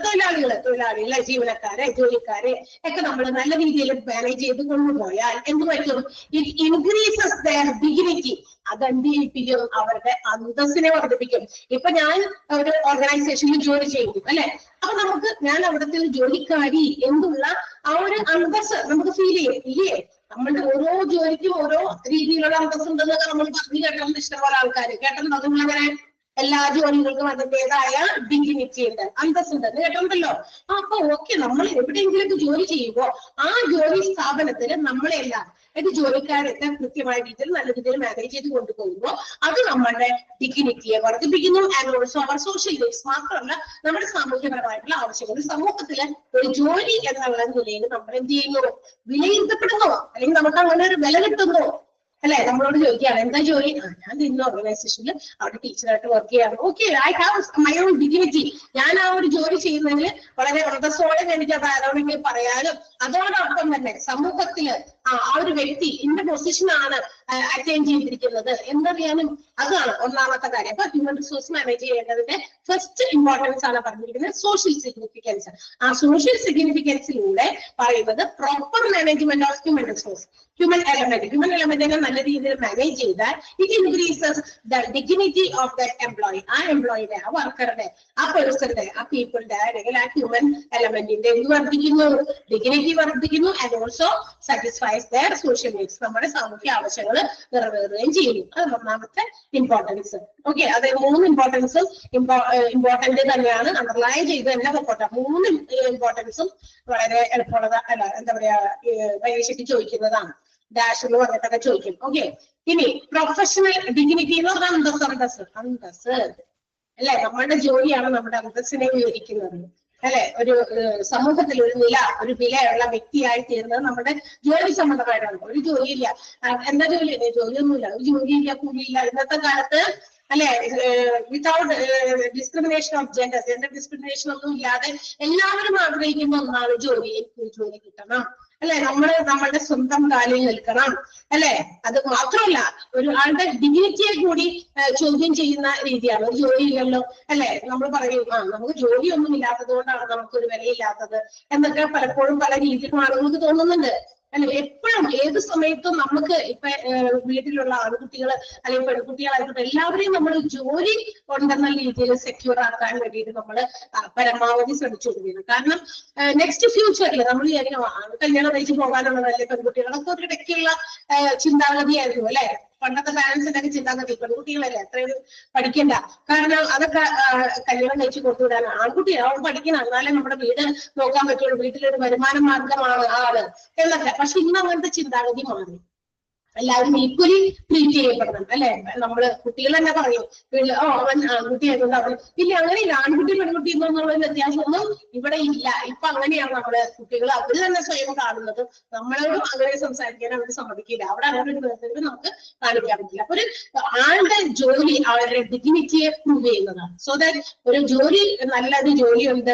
Speaker 1: തൊഴിലാളികളെ ജീവനക്കാരെ ജോലിക്കാരെ ഒക്കെ നമ്മൾ നല്ല രീതിയിൽ മാനേജ് ചെയ്ത് കൊണ്ടുപോയാൽ എന്ത് പറ്റും? It increases their dignity. അതെന്തിപ്പിക്കും? അവരുടെ അന്തസ്സിനെ വർദ്ധിപ്പിക്കും. ഇപ്പൊ ഞാൻ ഒരു ഓർഗനൈസേഷനിൽ ജോലി ചെയ്യുന്നു അല്ലെ, അപ്പൊ ഞാൻ അവിടുത്തെ ഒരു ജോലിക്കാരി എന്നുള്ള ആ ഒരു അന്തസ് നമുക്ക് ഫീൽ ചെയ്യും ഇല്ലേ? നമ്മളുടെ ഓരോ ജോലിക്കും ഓരോ രീതിയിലുള്ള അന്തസ് ഉണ്ടെന്നൊക്കെ നമ്മൾ പറഞ്ഞു കേട്ടിട്ടുണ്ട്. ഇഷ്ടംപോലെ ആൾക്കാർ കേട്ടിട്ടുണ്ടോ? നിങ്ങളങ്ങനെ എല്ലാ ജോലികൾക്കും അതിൻ്റെതായ ഡിഗ്നിറ്റി ഉണ്ട്, അന്തസ് ഉണ്ട് എന്ന് കേട്ടിട്ടുണ്ടല്ലോ. അപ്പൊ ഓക്കെ, നമ്മൾ എവിടെയെങ്കിലൊക്കെ ജോലി ചെയ്യുമ്പോൾ ആ ജോലി സ്ഥാപനത്തിന് നമ്മളെല്ലാം ജോലിക്കാരൊക്കെ കൃത്യമായ രീതിയിൽ നല്ല രീതിയിൽ മാനേജ് ചെയ്ത് കൊണ്ടുപോകുമ്പോൾ അത് നമ്മളുടെ ഡിഗ്നിറ്റിയെ വർദ്ധിപ്പിക്കുന്നു. ആൻഡ് ഓൾസോ അവർ സോഷ്യൽ നീഡ്സ്, മാത്രമല്ല നമ്മുടെ സാമൂഹ്യപരമായിട്ടുള്ള ആവശ്യങ്ങൾ സമൂഹത്തില് ഒരു ജോലി എന്നുള്ള നിലയിൽ നമ്മൾ എന്ത് ചെയ്യുന്നു? വിലയിരുത്തപ്പെടുന്നു, അല്ലെങ്കിൽ നമുക്ക് അങ്ങനെ ഒരു വില കിട്ടുന്നു അല്ലെ. നമ്മളോട് ചോദിക്കുകയാണ് എന്താ ജോലി? ഞാൻ ഇന്ന ഓർഗനൈസേഷനിൽ അവിടെ ടീച്ചറായിട്ട് വർക്ക് ചെയ്യാണ്. Okay, I have my own dignity. ഞാൻ ആ ഒരു ജോലി ചെയ്യുന്നതിൽ വളരെ അന്തസ്സോടെ എനിക്ക് അത് ആരോടെങ്കിലും പറയാനും അതോടൊപ്പം തന്നെ സമൂഹത്തില് ആ ഒരു വ്യക്തി ഇന്ന പൊസിഷനാണ് അറ്റൈൻ ചെയ്തിരിക്കുന്നത് എന്നറിയാനും അതാണ് ഒന്നാമത്തെ കാര്യം. അപ്പൊ ഹ്യൂമൻ റിസോഴ്സ് മാനേജ് ചെയ്യേണ്ടതിന്റെ ഫസ്റ്റ് ഇമ്പോർട്ടൻസ് ആണ് പറഞ്ഞിരിക്കുന്നത് സോഷ്യൽ സിഗ്നിഫിക്കൻസ്. ആ സോഷ്യൽ സിഗ്നിഫിക്കൻസിലൂടെ പറയുന്നത് proper management of human resource, human എലമെന്റിനെ നല്ല രീതിയിൽ മാനേജ് ചെയ്താൽ it increases the dignity of the employee. ആ എംപ്ലോയിയുടെ, ആ വർക്കറുടെ, ആ പേഴ്സന്റെ, ആ പീപ്പിളിന്റെ അല്ലെങ്കിൽ ആ ഹ്യൂമൻ എലമെന്റിന്റെ എന്ത് വർദ്ധിക്കുന്നു? ഡിഗ്നിറ്റി വർദ്ധിക്കുന്നു. And also satisfies their social needs. നമ്മുടെ സാമൂഹ്യ ആവശ്യങ്ങൾ നിറവേറുകയും ചെയ്യുന്നു. അത് ഒന്നാമത്തെ ഇമ്പോർട്ടൻസ്. ഓക്കെ, അത് 3 ഇമ്പോർട്ടൻസും ഇമ്പോർട്ടന്റ് തന്നെയാണ്. അണ്ടർലൈൻ ചെയ്ത് തന്നെ പൊക്കോട്ടെ. 3 ഇമ്പോർട്ടൻസും വളരെ എളുപ്പമുള്ളത് അല്ല, എന്താ പറയാ, പരീക്ഷയ്ക്ക് ചോദിക്കുന്നതാണ്. ഡാഷ് എന്ന് പറഞ്ഞിട്ടൊക്കെ ചോദിക്കും. ഓക്കെ, ഇനി പ്രൊഫഷണൽ ഡിഗ്നിറ്റി എന്ന് പറഞ്ഞാൽ അന്തസ് അല്ലെ. നമ്മളുടെ ജോലിയാണ് നമ്മുടെ അന്തസ്സിനെ വിവരിക്കുന്നത് അല്ലെ. ഒരു സമൂഹത്തിൽ ഒരു വിലയുള്ള വ്യക്തിയായി തീരുന്നത് നമ്മുടെ ജോലി സംബന്ധമായിട്ടാണ്. ഒരു ജോലിയില്ല, എന്താ ജോലിയൊന്നുമില്ല, ഒരു ജോലിയില്ല, കൂലിയില്ല ഇന്നത്തെ കാലത്ത് അല്ലെ. Without discrimination of gender discrimination ഒന്നും ഇല്ലാതെ എല്ലാവരും ആഗ്രഹിക്കുന്ന ഒന്നാണ് ജോലി. എനിക്ക് ജോലി കിട്ടണം അല്ലെ, നമ്മളുടെ സ്വന്തം കാലിൽ നിൽക്കണം അല്ലെ. അത് മാത്രമല്ല ഒരു ആളുടെ ഡിഗ്നിറ്റിയെ കൂടി ചോദ്യം ചെയ്യുന്ന രീതിയാണ്. ഒരു ജോലിയില്ലല്ലോ അല്ലെ, നമ്മൾ പറയും നമുക്ക് ജോലിയൊന്നും ഇല്ലാത്തത് കൊണ്ടാണ് നമുക്കൊരു വിലയില്ലാത്തത് എന്നൊക്കെ പലപ്പോഴും പല രീതിയിലും ആളുകൾക്ക് തോന്നുന്നുണ്ട് അല്ലെ. എപ്പോഴും ഏത് സമയത്തും നമുക്ക് ഇപ്പൊ വീട്ടിലുള്ള ആൺകുട്ടികൾ അല്ലെങ്കിൽ പെൺകുട്ടികളായിക്കോട്ടെ എല്ലാവരെയും നമ്മൾ ജോലി ഉണ്ടെന്ന രീതിയിൽ സെക്യൂർ ആക്കാൻ വേണ്ടിയിട്ട് നമ്മൾ പരമാവധി ശ്രമിച്ചുകൊണ്ടിരിക്കുന്നു. കാരണം നെക്സ്റ്റ് ഫ്യൂച്ചറിൽ നമ്മൾ കല്യാണം കഴിച്ച് പോകാനുള്ളതല്ലേ പെൺകുട്ടികളൊക്കെ ഒരു ഇടയ്ക്കുള്ള ചിന്താഗതിയായിരുന്നു അല്ലെ. പണ്ടത്തെ പാരന്റ്സിന്റെ ഒക്കെ ചിന്താഗതി പെൺകുട്ടികളല്ലേ അത്രയും പഠിക്കണ്ട, കാരണം അതൊക്കെ കല്യാണം കഴിച്ച് കൊടുത്തുവിടാൻ. ആൺകുട്ടിയാവും പഠിക്കണം, എന്നാലേ നമ്മുടെ വീട് നോക്കാൻ പറ്റുള്ളൂ, വീട്ടിലൊരു വരുമാന മാർഗമാണ് ആള് എന്നൊക്കെ. പക്ഷെ ഇന്ന് അങ്ങനത്തെ ചിന്താഗതി മാറി. എല്ലാവരും ഈക്വലി ട്രീറ്റ് ചെയ്യപ്പെടണം അല്ലെ. നമ്മള് കുട്ടികൾ തന്നെ പറയും അവൻ ആൺകുട്ടി ആയതുകൊണ്ട് അവൻ ഇല്ല, അങ്ങനെയില്ല. ആൺകുട്ടി പെൺകുട്ടി എന്നുള്ള വ്യത്യാസമൊന്നും ഇവിടെ ഇല്ല. ഇപ്പൊ അങ്ങനെയാണ് നമ്മള് കുട്ടികൾ അവര് തന്നെ സ്വയം കാണുന്നത്. നമ്മളോടും അങ്ങനെ സംസാരിക്കാൻ അവർ സമ്മതിക്കില്ല. അവിടെ അങ്ങനെ ഒരു വേർതിരിവ് നമുക്ക് കാണിക്കാൻ പറ്റില്ല. അപ്പൊ ഒരു ആളുടെ ജോലി അവരുടെ ഡിഗ്നിറ്റിയെ പ്രൂവ് ചെയ്യുന്നതാണ്. സോ ദാറ്റ് ഒരു ജോലി നല്ലൊരു ജോലിയുണ്ട്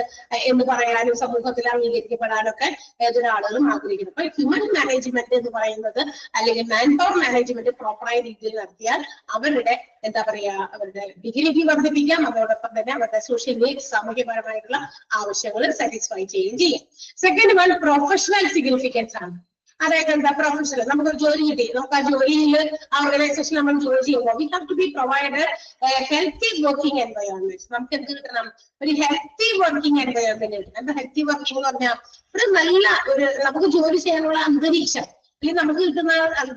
Speaker 1: എന്ന് പറയാനും സമൂഹത്തിൽ അംഗീകരിക്കപ്പെടാനൊക്കെ ഏതൊരാളുകളും ആഗ്രഹിക്കുന്നു. അപ്പൊ ഹ്യൂമൻ മാനേജ്മെന്റ് എന്ന് പറയുന്നത് അല്ലെങ്കിൽ മാൻ പവർ മാനേജ്മെന്റ് പ്രോപ്പറായ രീതിയിൽ നടത്തിയാൽ അവരുടെ എന്താ പറയാ അവരുടെ ഡിഗ്നിറ്റി വർദ്ധിപ്പിക്കാം, അതോടൊപ്പം തന്നെ അവരുടെ സോഷ്യൽ നീഡ്സ് സാമൂഹ്യപരമായിട്ടുള്ള ആവശ്യങ്ങൾ സാറ്റിസ്ഫൈ ചെയ്യുകയും ചെയ്യും. സെക്കൻഡ് വൺ പ്രൊഫഷണൽ സിഗ്നിഫിക്കൻസ് ആണ്. അതായത് എന്താ പ്രൊഫഷണൽ, നമുക്കൊരു ജോലി കിട്ടി, നമുക്ക് ആ ജോലിയിൽ ആ ഓർഗനൈസേഷൻ നമ്മൾ ജോലി ചെയ്യുമ്പോൾ we have to be provide healthy working environment. നമുക്ക് എന്ത് കിട്ടണം? ഒരു ഹെൽത്തി വർക്കിംഗ് എൻവയോൺമെന്റ് കിട്ടണം. എന്താ ഹെൽത്തി വർക്കിംഗ് എന്ന് പറഞ്ഞാൽ ഒരു നല്ല ഒരു നമുക്ക് ജോലി ചെയ്യാനുള്ള അന്തരീക്ഷം, അല്ലെങ്കിൽ നമുക്ക് കിട്ടുന്ന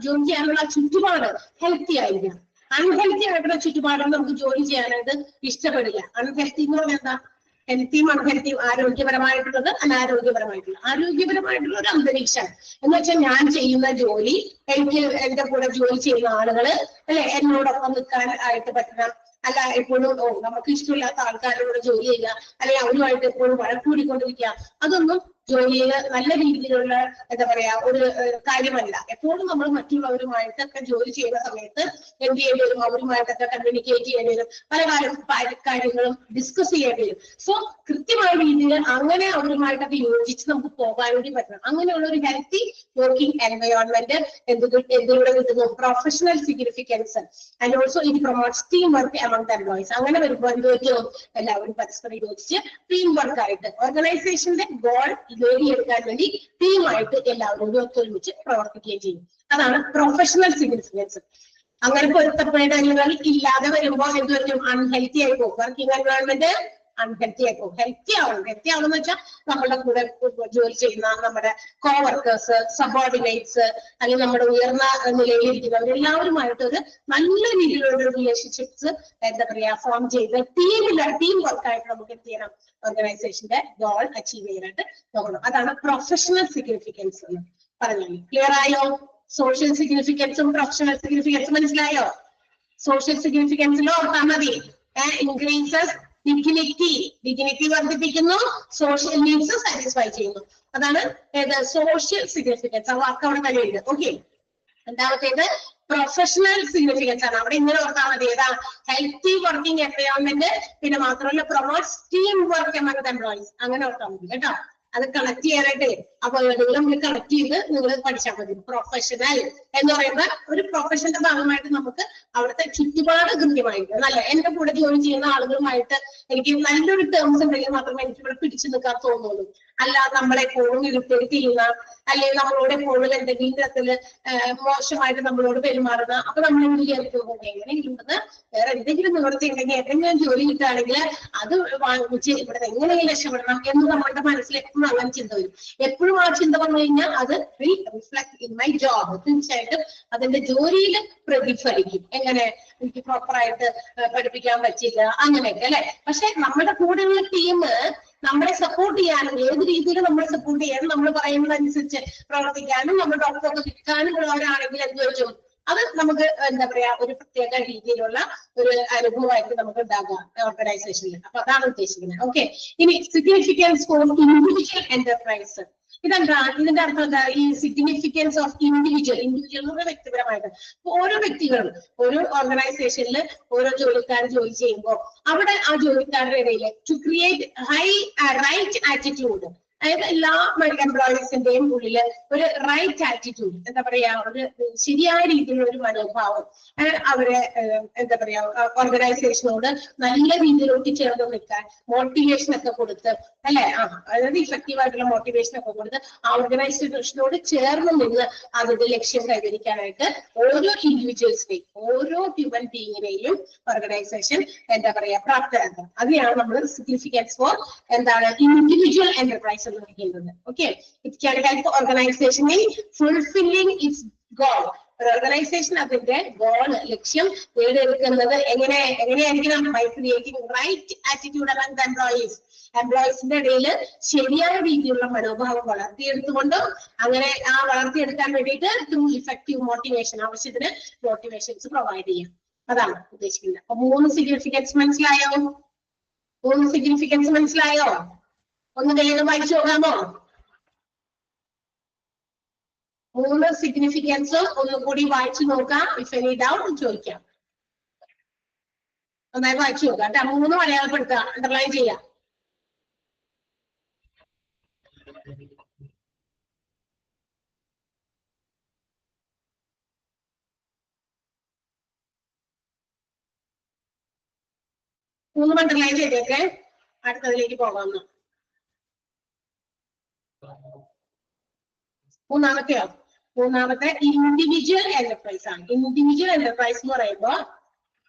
Speaker 1: ജോലി ചെയ്യാനുള്ള ചുറ്റുപാട് ഹെൽത്തി ആയിരിക്കണം. അൺഹെൽത്തി ആയിട്ടുള്ള ചുറ്റുപാടുകൾ നമുക്ക് ജോലി ചെയ്യാനായിട്ട് ഇഷ്ടപ്പെടില്ല. അൺഹെൽത്തി എന്ന് പറഞ്ഞാൽ എന്താ? ഹെൽത്തിയും അൺഹെൽത്തിയും, ആരോഗ്യപരമായിട്ടുള്ളത് അനാരോഗ്യപരമായിട്ടുള്ളത്. ആരോഗ്യപരമായിട്ടുള്ള ഒരു അന്തരീക്ഷം എന്ന് വെച്ചാൽ ഞാൻ ചെയ്യുന്ന ജോലി, എനിക്ക് എന്റെ കൂടെ ജോലി ചെയ്യുന്ന ആളുകള് അല്ലെ എന്നോടൊപ്പം നിൽക്കാൻ ആയിട്ട് പറ്റണം. അല്ല എപ്പോഴും നമുക്ക് ഇഷ്ടമില്ലാത്ത ആൾക്കാരോട് ജോലി ചെയ്യുക, അല്ലെങ്കിൽ അവരുമായിട്ട് എപ്പോഴും വഴക്കൂടിക്കൊണ്ടിരിക്കുക, അതൊന്നും ജോലിയിൽ നല്ല രീതിയിലുള്ള എന്താ പറയാ ഒരു കാര്യമല്ല. എപ്പോഴും നമ്മൾ മറ്റുള്ളവരുമായിട്ടൊക്കെ ജോലി ചെയ്യുന്ന സമയത്ത് എന്ത് ചെയ്യേണ്ടി വരും? അവരുമായിട്ടൊക്കെ കമ്മ്യൂണിക്കേറ്റ് ചെയ്യേണ്ടി വരും, പല കാര്യങ്ങളും ഡിസ്കസ് ചെയ്യേണ്ടി വരും. സോ കൃത്യമായ രീതിയിൽ അങ്ങനെ അവരുമായിട്ടൊക്കെ യോജിച്ച് നമുക്ക് പോകാൻ വേണ്ടി പറ്റണം. അങ്ങനെയുള്ള ഒരു ഹെൽത്തി വർക്കിംഗ് എൻവയോൺമെന്റ് എന്തിലൂടെ കിട്ടുന്നു? Professional significance. And also it promotes team work among the employees. അങ്ങനെ വരുമ്പോൾ എന്ത് പറ്റും? എല്ലാവരും പരസ്പരം യോജിച്ച് ടീം വർക്ക് ആയിട്ട് ഓർഗനൈസേഷന്റെ ഗോൾ നേടിയെടുക്കാൻ വേണ്ടി ടീമായിട്ട് എല്ലാവരും ഒത്തൊരുമിച്ച് പ്രവർത്തിക്കുകയും ചെയ്യും. അതാണ് പ്രൊഫഷണൽ സിഗ്നിഫിക്കൻസ്. അങ്ങനെ പൊരുത്തപ്പെടലുകൾ ഇല്ലാതെ വരുമ്പോൾ എന്ത് പറ്റും? അൺഹെൽത്തി ആയി പോകും. വർക്കിംഗ് എൻവയോൺമെന്റ് അൺഹെൽത്തി ആയി പോകും. ഹെൽത്തി ആവണം എന്ന് വെച്ചാൽ നമ്മുടെ കൂടെ ജോലി ചെയ്യുന്ന നമ്മുടെ കോവർക്കേഴ്സ്, സബോർഡിനേറ്റ്സ്, അല്ലെങ്കിൽ നമ്മുടെ ഉയർന്ന നിലയിലിരിക്കുന്നവർ എല്ലാവരുമായിട്ട് ഒരു നല്ല രീതിയിലുള്ള റിലേഷൻഷിപ്സ് എന്താ പറയാ ഫോം ചെയ്ത് ടീം വർക്കായിട്ട് നമുക്ക് എന്ത് ചെയ്യണം? ഓർഗനൈസേഷന്റെ ഗോൾ അച്ചീവ് ചെയ്യാനായിട്ട് നോക്കണം. അതാണ് പ്രൊഫഷണൽ സിഗ്നിഫിക്കൻസ് എന്ന് പറഞ്ഞാൽ. ക്ലിയർ ആയോ? സോഷ്യൽ സിഗ്നിഫിക്കൻസും പ്രൊഫഷണൽ സിഗ്നിഫിക്കൻസും മനസ്സിലായോ? സോഷ്യൽ സിഗ്നിഫിക്കൻസിൽ ഓർത്താൽ മതി, ഇൻക്രീസസ് ഡിഗ്നിറ്റി വർദ്ധിപ്പിക്കുന്നു, സോഷ്യൽ നീഡ്സ് സാറ്റിസ്ഫൈ ചെയ്യുന്നു. അതാണ് സോഷ്യൽ സിഗ്നിഫിക്കൻസ്. ആ വാക്ക് അവിടെ തന്നെ ഉണ്ട്. ഓക്കെ, രണ്ടാമത്തേത് പ്രൊഫഷണൽ സിഗ്നിഫിക്കൻസ് ആണ്. അവിടെ ഇങ്ങനെ ഓർത്താൽ മതി. ഏതാ? ഹെൽത്തി വർക്കിംഗ് എൻവയോൺമെന്റ്, പിന്നെ മാത്രമല്ല promotes team work among the employees. അങ്ങനെ ഓർത്താൽ മതി കേട്ടോ. അത് കണക്ട് ചെയ്യാനായിട്ട് അപ്പൊ നിങ്ങൾ കണക്ട് ചെയ്ത് നിങ്ങൾ പഠിച്ചാൽ മതി. പ്രൊഫഷണൽ എന്ന് പറയുന്ന ഒരു പ്രൊഫഷന്റെ ഭാഗമായിട്ട് നമുക്ക് അവിടുത്തെ ചുറ്റുപാട് കൃത്യമായിരിക്കും. നല്ല എന്റെ കൂടെ ജോലി ചെയ്യുന്ന ആളുകളുമായിട്ട് എനിക്ക് നല്ലൊരു ടേംസ് ഉണ്ടെങ്കിൽ മാത്രമേ എനിക്ക് ഇവിടെ പിടിച്ചു നിൽക്കാൻ തോന്നുള്ളൂ. അല്ല നമ്മളെപ്പോഴും ഇറിറ്റേറ്റ് ചെയ്യുന്ന, അല്ലെങ്കിൽ നമ്മളോട് എപ്പോഴും എന്തെങ്കിലും തരത്തില് മോശമായിട്ട് നമ്മളോട് പെരുമാറുന്ന, അപ്പൊ നമ്മൾ വിചാരിക്കും എങ്ങനെ ഉണ്ടെന്ന് വേറെ എന്തെങ്കിലും നിവൃത്തി ഉണ്ടെങ്കിൽ എന്തെങ്കിലും ജോലി കിട്ടുകയാണെങ്കിൽ അത് വാങ്ങിച്ച് ഇവിടെ എങ്ങനെയും രക്ഷപ്പെടണം എന്ന് നമ്മളുടെ മനസ്സിലേക്ക് അങ്ങനെ ചിന്ത വരും. എപ്പോഴും ആ ചിന്ത വന്നു കഴിഞ്ഞാൽ അത് റിഫ്ലക്ട് ഇൻ മൈ ജോബ്. തീർച്ചയായിട്ടും അതിന്റെ ജോലിയിൽ പ്രതിഫലിക്കും. എങ്ങനെ? എനിക്ക് പ്രോപ്പറായിട്ട് പഠിപ്പിക്കാൻ പറ്റില്ല, അങ്ങനെയൊക്കെ അല്ലെ. പക്ഷെ നമ്മുടെ കൂടെയുള്ള ടീം നമ്മളെ സപ്പോർട്ട് ചെയ്യാനും ഏത് രീതിയിൽ നമ്മളെ സപ്പോർട്ട് ചെയ്യാനും നമ്മൾ പറയുന്നതനുസരിച്ച് പ്രവർത്തിക്കാനും നമ്മുടെ ഒപ്പം നിൽക്കാനും ഉള്ളവരാണെങ്കിൽ എന്ത് വെച്ചു അത് നമുക്ക് എന്താ പറയാ ഒരു പ്രത്യേക രീതിയിലുള്ള ഒരു അനുഭവമായിട്ട് നമുക്ക് ഉണ്ടാകാം ഓർഗനൈസേഷനിൽ. അപ്പൊ അതാണ് ഉദ്ദേശിക്കുന്നത്. ഓക്കെ, ഇനി സിഗ്നിഫിക്കൻസ് ഫോർ ഇൻഡിവിജ്വൽ എന്റർപ്രൈസ്. ഇതെന്താ? ഇതിന്റെ അർത്ഥം എന്താ? ഈ സിഗ്നിഫിക്കൻസ് ഓഫ് ഇൻഡിവിജ്വൽ എന്ന് പറഞ്ഞാൽ വ്യക്തിപരമായിട്ട് ഓരോ വ്യക്തികളും ഒരു ഓർഗനൈസേഷനിൽ ഓരോ ജോലിക്കാർ ജോലി ചെയ്യുമ്പോൾ അവിടെ ആ ജോലിക്കാരുടെ ഇടയിൽ ടു ക്രിയേറ്റ് റൈറ്റ് ആറ്റിറ്റ്യൂഡ്, അതായത് എല്ലാ എംപ്ലോയീസിന്റെയും ഉള്ളില് ഒരു റൈറ്റ് ആറ്റിറ്റ്യൂഡ്, എന്താ പറയാ ഒരു ശരിയായ രീതിയിലുള്ള ഒരു മനോഭാവം, അവരെ എന്താ പറയാ ഓർഗനൈസേഷനോട് നല്ല രീതിയിലോട്ട് ചേർന്ന് നിൽക്കാൻ മോട്ടിവേഷൻ ഒക്കെ കൊടുത്ത് അല്ലെ, അതായത് ഇഫക്റ്റീവ് ആയിട്ടുള്ള മോട്ടിവേഷൻ ഒക്കെ കൊടുത്ത് ആ ഓർഗനൈസേഷനോട് ചേർന്ന് നിന്ന് അതിന്റെ ലക്ഷ്യം കൈവരിക്കാനായിട്ട് ഓരോ ഇൻഡിവിജ്വൽസിനെയും ഓരോ ഹ്യൂമൻ ബീയിങ്ങിനെയും ഓർഗനൈസേഷൻ എന്താ പറയാ പ്രാപ്തരാക്കുക. അതിനാണ് നമ്മൾ സിഗ്നിഫിക്കൻസ് ഫോർ എന്താണ് ഇൻഡിവിജ്വൽ എന്റർപ്രൈസ് എന്ന് പറയുന്നത്. Okay, it can help organisation in fulfilling its goal. ഒരു ഓർഗനൈസേഷൻ അതിന്റെ ഗോൾ ലക്ഷ്യം നേടിയെടുക്കുന്നത് എങ്ങനെയായിരിക്കണം? By creating right attitude among the employees. എംപ്ലോയീസിന്റെ ഇടയിൽ ശരിയായ രീതിയിലുള്ള മനോഭാവം വളർത്തിയെടുത്തുകൊണ്ട് അങ്ങനെ ആ വളർത്തിയെടുക്കാൻ വേണ്ടിയിട്ട് ത്രൂ ഇഫക്റ്റീവ് മോട്ടിവേഷൻ, ആവശ്യത്തിന് മോട്ടിവേഷൻസ് പ്രൊവൈഡ് ചെയ്യാം. അതാണ് ഉദ്ദേശിക്കുന്നത്. അപ്പൊ 3 സിഗ്നിഫിക്കൻസ് മനസ്സിലായോ? 3 സിഗ്നിഫിക്കൻസ് മനസ്സിലായോ? ഒന്ന് വേഗം വായിച്ചു നോക്കാമോ? 3 സിഗ്നിഫിക്കൻസും ഒന്നുകൂടി വായിച്ചു നോക്കാം. ഇഫ് എനി ഡൗട്ട് ചോദിക്കാം. നന്നായി വായിച്ചു നോക്കാം കേട്ടോ. 3 മലയാളപ്പെടുത്തുക, അണ്ടർലൈൻ ചെയ്യാം. 3 അണ്ടർലൈൻ ചെയ്തേക്കെ. അടുത്തതിലേക്ക് പോകാം. മൂന്നാമത്തെ ഇൻഡിവിജ്വൽ എന്റർപ്രൈസ് ആണ്. ഇൻഡിവിജ്വൽ എന്റർപ്രൈസ് എന്ന് പറയുമ്പോൾ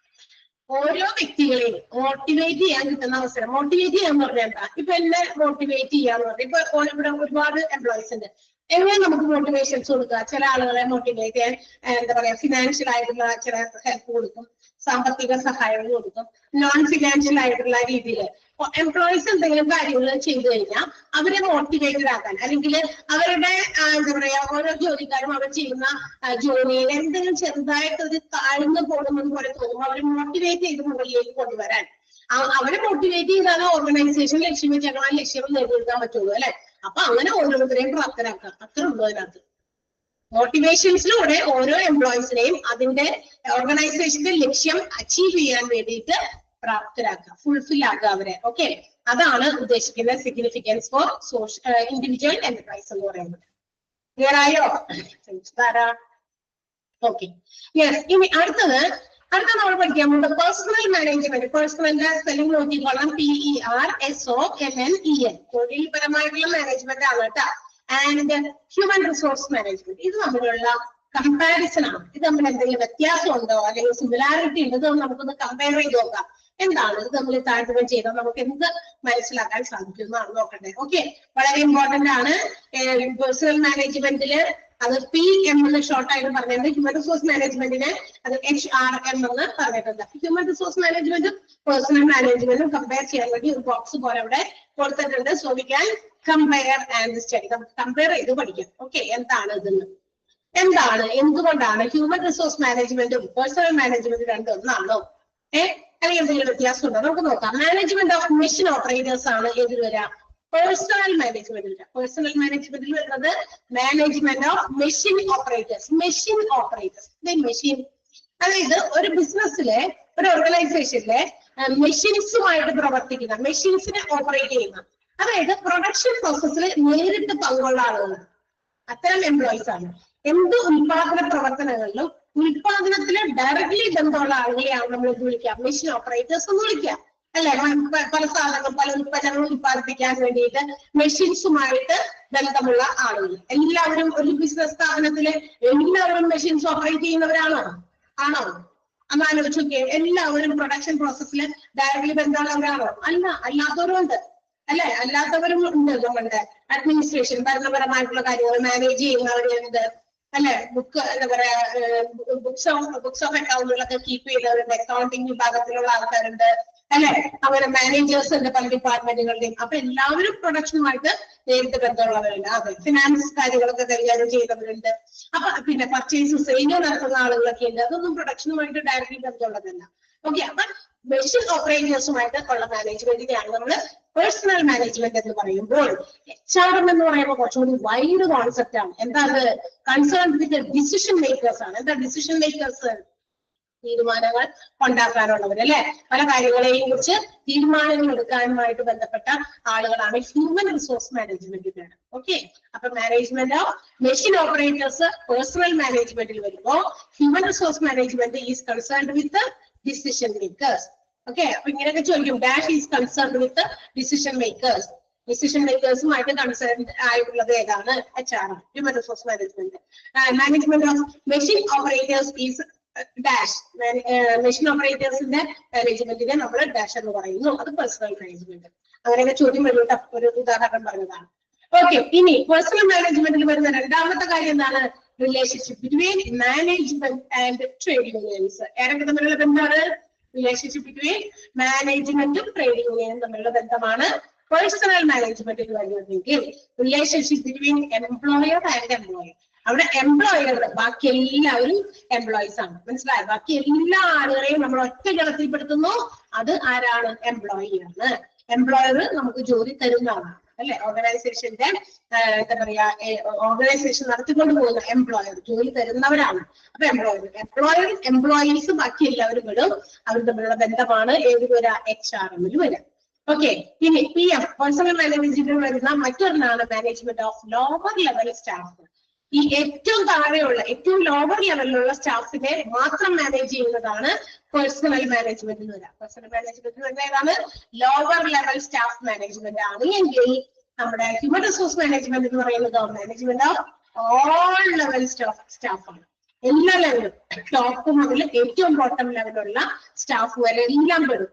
Speaker 1: ഓരോ വ്യക്തികളെയും മോട്ടിവേറ്റ് ചെയ്യാൻ കിട്ടുന്ന അവസരം. മോട്ടിവേറ്റ് ചെയ്യാന്ന് പറഞ്ഞാൽ എന്താ? ഇപ്പൊ എന്നെ മോട്ടിവേറ്റ് ചെയ്യാന്ന് പറഞ്ഞാൽ ഇപ്പൊ ഇവിടെ ഒരുപാട് എംപ്ലോയീസ് ഉണ്ട്. എങ്ങനെ നമുക്ക് മോട്ടിവേഷൻസ് കൊടുക്കുക? ചില ആളുകളെ മോട്ടിവേറ്റ് ചെയ്യാൻ എന്താ പറയാ, ഫിനാൻഷ്യൽ ആയിട്ടുള്ള ചില ഹെൽപ്പ് കൊടുക്കും, സാമ്പത്തിക സഹായങ്ങൾ കൊടുക്കും. നോൺ ഫിനാൻഷ്യൽ ആയിട്ടുള്ള രീതിയിൽ എംപ്ലോയീസ് എന്തെങ്കിലും കാര്യങ്ങൾ ചെയ്തു കഴിഞ്ഞാൽ അവരെ മോട്ടിവേറ്റഡ് ആക്കാൻ, അല്ലെങ്കിൽ അവരുടെ എന്താ പറയാ, ഓരോ ജോലിക്കാരും അവർ ചെയ്യുന്ന ജോലിയിൽ എന്തെങ്കിലും ചെറുതായിട്ട് ഒരു താഴ്ന്നു പോകുന്നത് പോലെ തോന്നുമ്പോൾ അവരെ മോട്ടിവേറ്റ് ചെയ്ത് മുകളിലേക്ക് കൊണ്ടുവരാൻ, അവരെ മോട്ടിവേറ്റ് ചെയ്താണ് ഓർഗനൈസേഷൻ ലക്ഷ്യം വെച്ചാൽ ആ ലക്ഷ്യം നേടിയെടുക്കാൻ പറ്റുള്ളൂ അല്ലെ. അപ്പൊ അങ്ങനെ ഓരോരുത്തരെയും പ്രാപ്തരാക്കാം. അത്ര ഉള്ളൂ അതിനകത്ത്. മോട്ടിവേഷൻസിലൂടെ ഓരോ എംപ്ലോയീസിനെയും അതിന്റെ ഓർഗനൈസേഷന്റെ ലക്ഷ്യം അച്ചീവ് ചെയ്യാൻ വേണ്ടിയിട്ട് പ്രാപ്തരാക്കുക, ഫുൾഫിൽ ആക്കുക അവരെ. ഓക്കെ, അതാണ് ഉദ്ദേശിക്കുന്ന സിഗ്നിഫിക്കൻസ് ഫോർ ഇൻഡിവിജ്വൽ എന്റർപ്രൈസ് എന്ന് പറയുന്നത്. ക്ലിയർ ആയോ? Okay, yes. ഇനി അടുത്ത നമ്മൾ പഠിക്കാൻ പോകുന്നത് പേഴ്സണൽ മാനേജ്മെന്റ്. പേഴ്സണലിന്റെ സ്പെല്ലിംഗ് നോക്കിക്കോളാം. PERSONALMEN. തൊഴിൽപരമായിട്ടുള്ള മാനേജ്മെന്റ് ആണ് കേട്ടോ. And human resource management. ഇത് തമ്മിലുള്ള കമ്പാരിസൺ ആണ്. ഇത് തമ്മിൽ എന്തെങ്കിലും വ്യത്യാസം ഉണ്ടോ അല്ലെങ്കിൽ സിമിലാരിറ്റി ഉണ്ടോ? ഇതൊന്നും നമുക്കൊന്ന് കമ്പയർ ചെയ്ത് നോക്കാം. എന്താണ് ഇത് തമ്മിൽ താരതമ്യം ചെയ്താൽ നമുക്ക് എന്ത് മനസ്സിലാക്കാൻ സാധിക്കും എന്നാണ് നോക്കട്ടെ. ഓക്കെ, വളരെ ഇമ്പോർട്ടന്റ് ആണ്. പേഴ്സണൽ മാനേജ്മെന്റില് അത് PM എന്ന് ഷോർട്ട് ആയിട്ട് പറഞ്ഞിട്ടുണ്ട്. ഹ്യൂമൻ റിസോഴ്സ് മാനേജ്മെന്റിന് അത് HRM എന്ന് പറഞ്ഞിട്ടുണ്ട്. ഹ്യൂമൻ റിസോഴ്സ് മാനേജ്മെന്റും പേഴ്സണൽ മാനേജ്മെന്റും കമ്പയർ ചെയ്യാൻ വേണ്ടി ഒരു ബോക്സ് പോലെ അവിടെ കൊടുത്തിട്ടുണ്ട്. So we can compare and study. നമുക്ക് കമ്പയർ ചെയ്ത് പഠിക്കാം. ഓക്കെ, എന്താണ് ഇതെന്ന്, എന്തുകൊണ്ടാണ് ഹ്യൂമൻ റിസോഴ്സ് മാനേജ്മെന്റും പേഴ്സണൽ മാനേജ്മെന്റും രണ്ടും ഒന്നാണോ? അല്ലെങ്കിൽ എന്തെങ്കിലും വ്യത്യാസം ഉണ്ടോ? നമുക്ക് നോക്കാം. മാനേജ്മെന്റ് ഓഫ് മെഷീൻ ഓപ്പറേറ്റേഴ്സ് ആണ് ഏതിൽ വരാം? പേഴ്സണൽ മാനേജ്മെന്റിൽ. പേഴ്സണൽ മാനേജ്മെന്റിൽ വരുന്നത് management of machine operators. Machine അതായത് ഒരു ബിസിനസ്സിലെ, ഒരു ഓർഗനൈസേഷനിലെ മെഷീൻസുമായിട്ട് പ്രവർത്തിക്കുന്ന, മെഷീൻസിനെ ഓപ്പറേറ്റ് ചെയ്യുന്ന, അതായത് പ്രൊഡക്ഷൻ പ്രോസസ്സിൽ നേരിട്ട് പങ്കുള്ള ആളുകൾ, അത്തരം എംപ്ലോയീസ് ആണ്. എന്ത് ഉൽപാദന പ്രവർത്തനങ്ങളിലും ഉൽപാദനത്തിൽ ഡയറക്ട്ലി ബന്ധമുള്ള ആളുകളെയാണ് നമ്മൾ എന്ത് വിളിക്കുക? മെഷീൻ ഓപ്പറേറ്റേഴ്സ് എന്ന് വിളിക്കുക അല്ലെ. പല സാധനങ്ങൾ, പല ഉൽപ്പന്നങ്ങൾ ഉൽപ്പാദിപ്പിക്കാൻ വേണ്ടിയിട്ട് മെഷീൻസുമായിട്ട് ബന്ധമുള്ള ആളുകൾ. എല്ലാവരും ഒരു ബിസിനസ് സ്ഥാപനത്തില് എല്ലാവരും മെഷീൻസ് ഓപ്പറേറ്റ് ചെയ്യുന്നവരാണോ? ആണോ? അന്ന് ആലോചിച്ച് നോക്കിയേ. എല്ലാവരും പ്രൊഡക്ഷൻ പ്രോസസ്സിൽ ഡയറക്ട്ലി ബന്ധമുള്ളവരാണോ? അല്ല, അല്ലാത്തവരും ഉണ്ട് അല്ലെ. അല്ലാത്തവരും ഉണ്ട്. നമ്മളുടെ അഡ്മിനിസ്ട്രേഷൻ, ഭരണപരമായിട്ടുള്ള കാര്യങ്ങൾ മാനേജ് ചെയ്യുന്നവരുണ്ട് അല്ലെ. എന്താ പറയാ, ബുക്സ് ഓഫ് അക്കൗണ്ടുകളൊക്കെ കീപ്പ് ചെയ്യുന്നവരുണ്ട്. അക്കൗണ്ടിങ് വിഭാഗത്തിലുള്ള ആൾക്കാരുണ്ട് അല്ലെ. അങ്ങനെ മാനേജേഴ്സ് ഉണ്ട് പല ഡിപ്പാർട്ട്മെന്റുകളുടെയും. അപ്പൊ എല്ലാവരും പ്രൊഡക്ഷനുമായിട്ട് നേരിട്ട് ബന്ധമുള്ളവരുണ്ട്. അതെ, ഫിനാൻസ് കാര്യങ്ങളൊക്കെ കൈകാര്യം ചെയ്യുന്നവരുണ്ട്. അപ്പൊ പിന്നെ പർച്ചേസ്, സെയിൽ നടത്തുന്ന ആളുകളൊക്കെ ഉണ്ട്. അതൊന്നും പ്രൊഡക്ഷനുമായിട്ട് ഡയറക്റ്റ്ലി ബന്ധമുള്ളതല്ല. ഓക്കെ, അപ്പൊ മെഷീൻ ഓപ്പറേറ്റേഴ്സുമായിട്ട് ഉള്ള മാനേജ്മെന്റിനെയാണ് നമ്മൾ പേഴ്സണൽ മാനേജ്മെന്റ് എന്ന് പറയുമ്പോൾ. HRM എന്ന് പറയുമ്പോൾ കുറച്ചുകൂടി വൈഡ് കോൺസെപ്റ്റ് ആണ്. എന്താ അത്? കൺസേൺ വിത്ത് ഡിസിഷൻ മേക്കേഴ്സ് ആണ്. എന്താ ഡിസിഷൻ മേക്കേഴ്സ്? തീരുമാനങ്ങൾ ഉണ്ടാക്കാനുള്ളവർ അല്ലെ. പല കാര്യങ്ങളെയും കുറിച്ച് തീരുമാനങ്ങൾ എടുക്കാനുമായിട്ട് ബന്ധപ്പെട്ട ആളുകളാണ് ഹ്യൂമൻ റിസോഴ്സ് മാനേജ്മെന്റിൽ. ഓക്കെ, അപ്പൊ management of machine operators personnel മാനേജ്മെന്റിൽ വരുമ്പോൾ human resource management is concerned with decision makers. Okay, അപ്പൊ ഇങ്ങനെയൊക്കെ ചോദിക്കും. Dash is concerned with decision makers. Decision മേക്കേഴ്സുമായിട്ട് കൺസേൺ ആയിട്ടുള്ളത് ഏതാണ്? HRM, human resource management. Management of machine operators is dash. Machine ഓപ്പറേറ്റേഴ്സിന്റെ മാനേജ്മെന്റിനെ നമ്മൾ ഡാഷ് എന്ന് പറയുന്നു. അത് പേഴ്സണൽ മാനേജ്മെന്റ്. അങ്ങനെയൊക്കെ ചോദ്യം വരുന്ന ഒരു ഉദാഹരണം പറഞ്ഞതാണ്. ഓക്കെ, ഇനി പേഴ്സണൽ മാനേജ്മെന്റിൽ വരുന്ന രണ്ടാമത്തെ കാര്യം എന്താണ്? Relationship between management and trade unions. ഏതൊക്കെ തമ്മിലുള്ള ബന്ധമാണ്? റിലേഷൻഷിപ്പ് ബിറ്റ്വീൻ മാനേജ്മെന്റും ട്രേഡ് യൂണിയനും തമ്മിലുള്ള ബന്ധമാണ് പേഴ്സണൽ മാനേജ്മെന്റിൽ വരുന്നതെങ്കിൽ relationship between employer and employer. അവിടെ എംപ്ലോയർ, ബാക്കി എല്ലാവരും എംപ്ലോയീസ് ആണ്. മനസ്സിലായോ? ബാക്കി എല്ലാ ആളുകളെയും നമ്മൾ ഒറ്റ ഗണത്തിൽപ്പെടുത്തുന്നു. അത് ആരാണ്? എംപ്ലോയി ആണ്. എംപ്ലോയർ നമുക്ക് ജോലി തരുന്നതാണ് അല്ലെ. ഓർഗനൈസേഷന്റെ എന്താ പറയാ, ഓർഗനൈസേഷൻ നടത്തിക്കൊണ്ട് പോകുന്ന എംപ്ലോയർ ജോലി തരുന്നവരാണ്. അപ്പൊ എംപ്ലോയീസ് ബാക്കി എല്ലാവരും വിടും. അവർ തമ്മിലുള്ള ബന്ധമാണ് ഏതിൽ വരാ? HRM വരാം. ഓക്കെ, ഇനി PM പേഴ്സണൽ മാനേജ്മെന്റിൽ വരുന്ന മറ്റൊന്നാണ് management of lower level staff. ഈ ഏറ്റവും താഴെയുള്ള ഏറ്റവും ലോവർ ലെവലിലുള്ള സ്റ്റാഫിനെ മാത്രം മാനേജ് ചെയ്യുന്നതാണ് പേഴ്സണൽ മാനേജ്മെന്റ് എന്ന് വരാം. പേഴ്സണൽ മാനേജ്മെന്റ് എന്ന് പറഞ്ഞാൽ ഏതാണ്? ലോവർ ലെവൽ സ്റ്റാഫ് മാനേജ്മെന്റ് ആണ്. എങ്കിൽ നമ്മുടെ ഹ്യൂമൻ റിസോഴ്സ് മാനേജ്മെന്റ് എന്ന് പറയുന്നത് മാനേജ്മെന്റ് ഓഫ് ഓൾ ലെവൽ സ്റ്റാഫാണ്. എല്ലാ ലെവലും, ടോപ്പ് മുതൽ ഏറ്റവും ബോട്ടം ലെവലുള്ള സ്റ്റാഫ് വരെ എല്ലാം പെടും.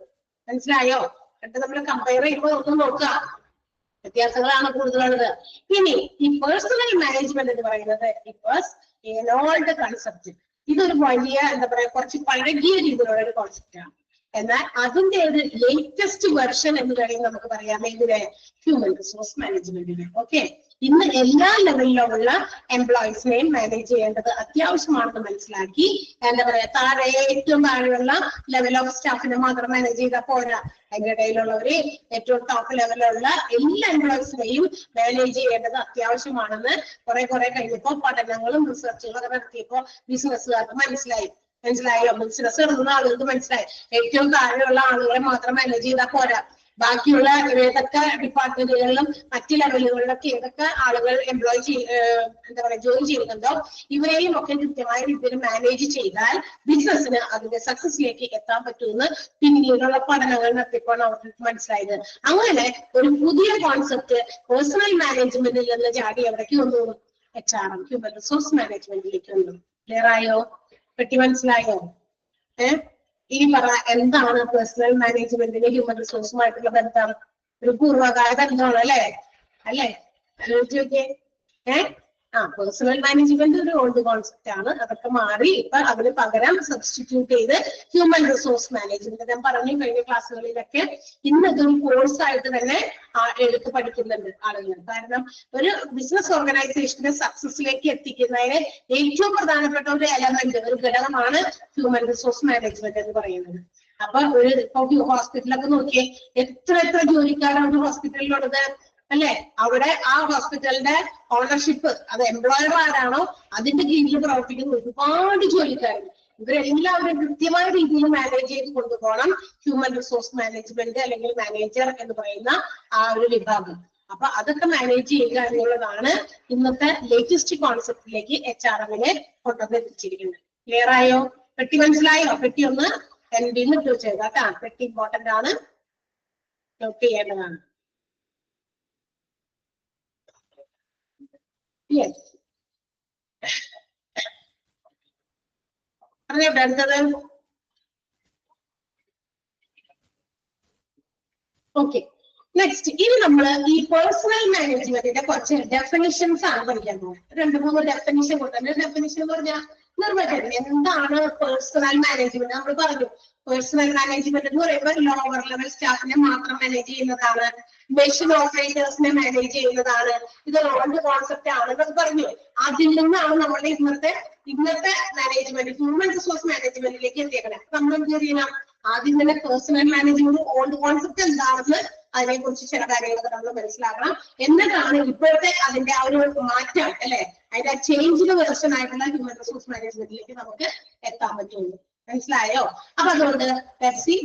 Speaker 1: മനസ്സിലായോ? എന്നിട്ട് നമ്മൾ കമ്പയർ ചെയ്യുമ്പോൾ ഒന്ന് നോക്കുക, വ്യത്യാസങ്ങളാണ് കൂടുതലുള്ളത്. ഇനി ഈ പേഴ്സണൽ മാനേജ്മെന്റ് എന്ന് പറയുന്നത് it was an old concept. ഇതൊരു വലിയ എന്താ പറയാ കുറച്ച് പഴകിയ രീതിയിലുള്ള ഒരു കോൺസെപ്റ്റ് ആണ്. എന്നാൽ അതിന്റെ ഒരു ലേറ്റസ്റ്റ് വെർഷൻ എന്ന് വേണമെങ്കിൽ നമുക്ക് പറയാം ഇതിനെ ഹ്യൂമൻ റിസോഴ്സ് മാനേജ്മെന്റിന്. ഓക്കെ, ഇന്ന് എല്ലാ ലെവലിലുള്ള എംപ്ലോയീസിനെയും മാനേജ് ചെയ്യേണ്ടത് അത്യാവശ്യമാണെന്ന് മനസ്സിലാക്കി എന്താ പറയാ താഴെ ഏറ്റവും താഴെയുള്ള ലെവൽ ഓഫ് സ്റ്റാഫിനെ മാത്രം മാനേജ് ചെയ്താൽ പോരാ, അതിന്റെ ഇടയിലുള്ളവര് ഏറ്റവും ടോപ്പ് ലെവലിലുള്ള എല്ലാ എംപ്ലോയീസിനെയും മാനേജ് ചെയ്യേണ്ടത് അത്യാവശ്യമാണെന്ന് കുറെ കഴിഞ്ഞപ്പോ പഠനങ്ങളും റിസർച്ചുകളും ഒക്കെ നടത്തിയപ്പോ ബിസിനസ്സുകാർക്ക് മനസ്സിലായോ? ബിസിനസ് ഇടുന്ന ആളുകൾക്ക് മനസ്സിലായി ഏറ്റവും താഴെയുള്ള ആളുകളെ മാത്രം മാനേജ് ചെയ്താൽ പോരാ, ബാക്കിയുള്ള ഏതൊക്കെ ഡിപ്പാർട്ട്മെന്റുകളിലും മറ്റു ലെവലുകളിലൊക്കെ ഏതൊക്കെ ആളുകൾ എന്താ പറയാ ജോലി ചെയ്യുന്നുണ്ടോ ഇവരെയും ഒക്കെ കൃത്യമായ രീതിയിൽ മാനേജ് ചെയ്താൽ ബിസിനസ്സിന് അതിന്റെ സക്സസിലേക്ക് എത്താൻ പറ്റുമെന്ന് പിന്നീടുള്ള പഠനങ്ങൾ നടത്തിയപ്പോൾ അവർക്ക് മനസ്സിലായത്. അങ്ങനെ ഒരു പുതിയ കോൺസെപ്റ്റ് പേഴ്സണൽ മാനേജ്മെന്റിൽ നിന്ന് ചാടി എവിടേക്ക് വന്നു? HRM, ഹ്യൂമൻ റിസോഴ്സ് മാനേജ്മെന്റിലേക്ക് വന്നു. ക്ലിയർ ആയോ? പെട്ടി മനസ്സിലായോ? ഇനി പറ, എന്താണ് പേഴ്സണൽ മാനേജ്മെന്റിന് ഹ്യൂമൻ റിസോഴ്സുമായിട്ടുള്ള ബന്ധം? ഒരു പൂർവ്വകാല ബന്ധമാണ് അല്ലേ? ചോദിക്കേ. പേഴ്സണൽ മാനേജ്മെന്റ് ഒരു ഓൾഡ് കോൺസെപ്റ്റ് ആണ്. അതൊക്കെ മാറി ഇപ്പൊ അതിന് പകരം സബ്സ്റ്റിറ്റ്യൂട്ട് ചെയ്ത് ഹ്യൂമൻ റിസോഴ്സ് മാനേജ്മെന്റ് ഞാൻ പറഞ്ഞു കഴിഞ്ഞ ക്ലാസ്സുകളിലൊക്കെ ഇന്നതൊരു കോഴ്സ് ആയിട്ട് തന്നെ എടുത്ത് പഠിക്കുന്നുണ്ട് ആളുകൾ. കാരണം ഒരു ബിസിനസ് ഓർഗനൈസേഷന്റെ സക്സസിലേക്ക് എത്തിക്കുന്നതിന് ഏറ്റവും പ്രധാനപ്പെട്ട ഒരു എലമെന്റ്, ഒരു ഘടകമാണ് ഹ്യൂമൻ റിസോഴ്സ് മാനേജ്മെന്റ് എന്ന് പറയുന്നത്. അപ്പൊ ഇപ്പൊ ഹോസ്പിറ്റലൊക്കെ നോക്കിയേ, എത്ര ജോലിക്കാരാണ് ഒരു ഹോസ്പിറ്റലിലുള്ളത് അല്ലെ? അവിടെ ആ ഹോസ്പിറ്റലിന്റെ ഓണർഷിപ്പ്, അത് എംപ്ലോയർ ആരാണോ അതിന്റെ കീഴിൽ പ്രവർത്തിക്കുന്ന ഒരുപാട് ജോലിക്കാരുണ്ട്. ഇവരെല്ലാവരും കൃത്യമായ രീതിയിൽ മാനേജ് ചെയ്ത് കൊണ്ടുപോകണം ഹ്യൂമൻ റിസോഴ്സ് മാനേജ്മെന്റ് അല്ലെങ്കിൽ മാനേജർ എന്ന് പറയുന്ന ആ ഒരു വിഭാഗം. അപ്പൊ അതൊക്കെ മാനേജ് ചെയ്യുക എന്നുള്ളതാണ് ഇന്നത്തെ ലേറ്റസ്റ്റ് കോൺസെപ്റ്റിലേക്ക് HRM-നെ കൊണ്ടുവന്ന് എത്തിച്ചിരിക്കുന്നത്. ക്ലിയർ ആയോ? പെട്ടി മനസ്സിലായോ? പെട്ടി ഒന്ന് NB ഇട്ട് ചെയ്താ പെട്ടി ഇമ്പോർട്ടന്റ് ആണ്, നോട്ട് ചെയ്യേണ്ടതാണ്. Yes. അടുത്തത് ഓക്കെ. നെക്സ്റ്റ് ഇനി നമ്മൾ ഈ പേഴ്സണൽ മാനേജ്മെന്റിന്റെ കുറച്ച് ഡെഫിനിഷൻസ് ആണ് പഠിക്കാൻ പോകുന്നത്. 2-3 ഡെഫിനിഷൻ കൊടുക്കുന്നത്. ഡെഫിനിഷൻ എന്ന് പറഞ്ഞാൽ നിർവചനം. എന്താണ് പേഴ്സണൽ മാനേജ്മെന്റ്? നമ്മൾ പറഞ്ഞു പേഴ്സണൽ മാനേജ്മെന്റ് എന്ന് പറയുമ്പോൾ ലോവർ ലെവൽ സ്റ്റാഫിനെ മാത്രം മാനേജ് ചെയ്യുന്നതാണ്, മെഷീൻ ഓപ്പറേറ്റേഴ്സിനെ മാനേജ് ചെയ്യുന്നതാണ്. ഇത് ഓൾഡ് കോൺസെപ്റ്റ് ആണെന്ന് പറഞ്ഞു. അതിൽ നിന്നാണ് നമ്മുടെ ഇന്നത്തെ മാനേജ്മെന്റ് ഹ്യൂമൻ റിസോഴ്സ് മാനേജ്മെന്റിലേക്ക് എത്തിയേക്കണേ. നമ്മൾ എന്ത് ചെയ്യണം? ആദ്യം തന്നെ പേഴ്സണൽ മാനേജ്മെന്റ് ഓൾഡ് കോൺസെപ്റ്റ് എന്താണെന്ന് അതിനെ കുറിച്ച് ചില കാര്യങ്ങളൊക്കെ നമ്മൾ മനസ്സിലാക്കണം. എന്നിട്ടാണ് ഇപ്പോഴത്തെ അതിന്റെ ആ ഒരു മാറ്റം അല്ലെ, അതിന്റെ ചേഞ്ചിന് വേർഷൻ ആയിട്ടുള്ള ഹ്യൂമൻ റിസോഴ്സ് മാനേജ്മെന്റിലേക്ക് നമുക്ക് എത്താൻ പറ്റുള്ളൂ. മനസ്സിലായോ? അപ്പൊ അതുകൊണ്ട്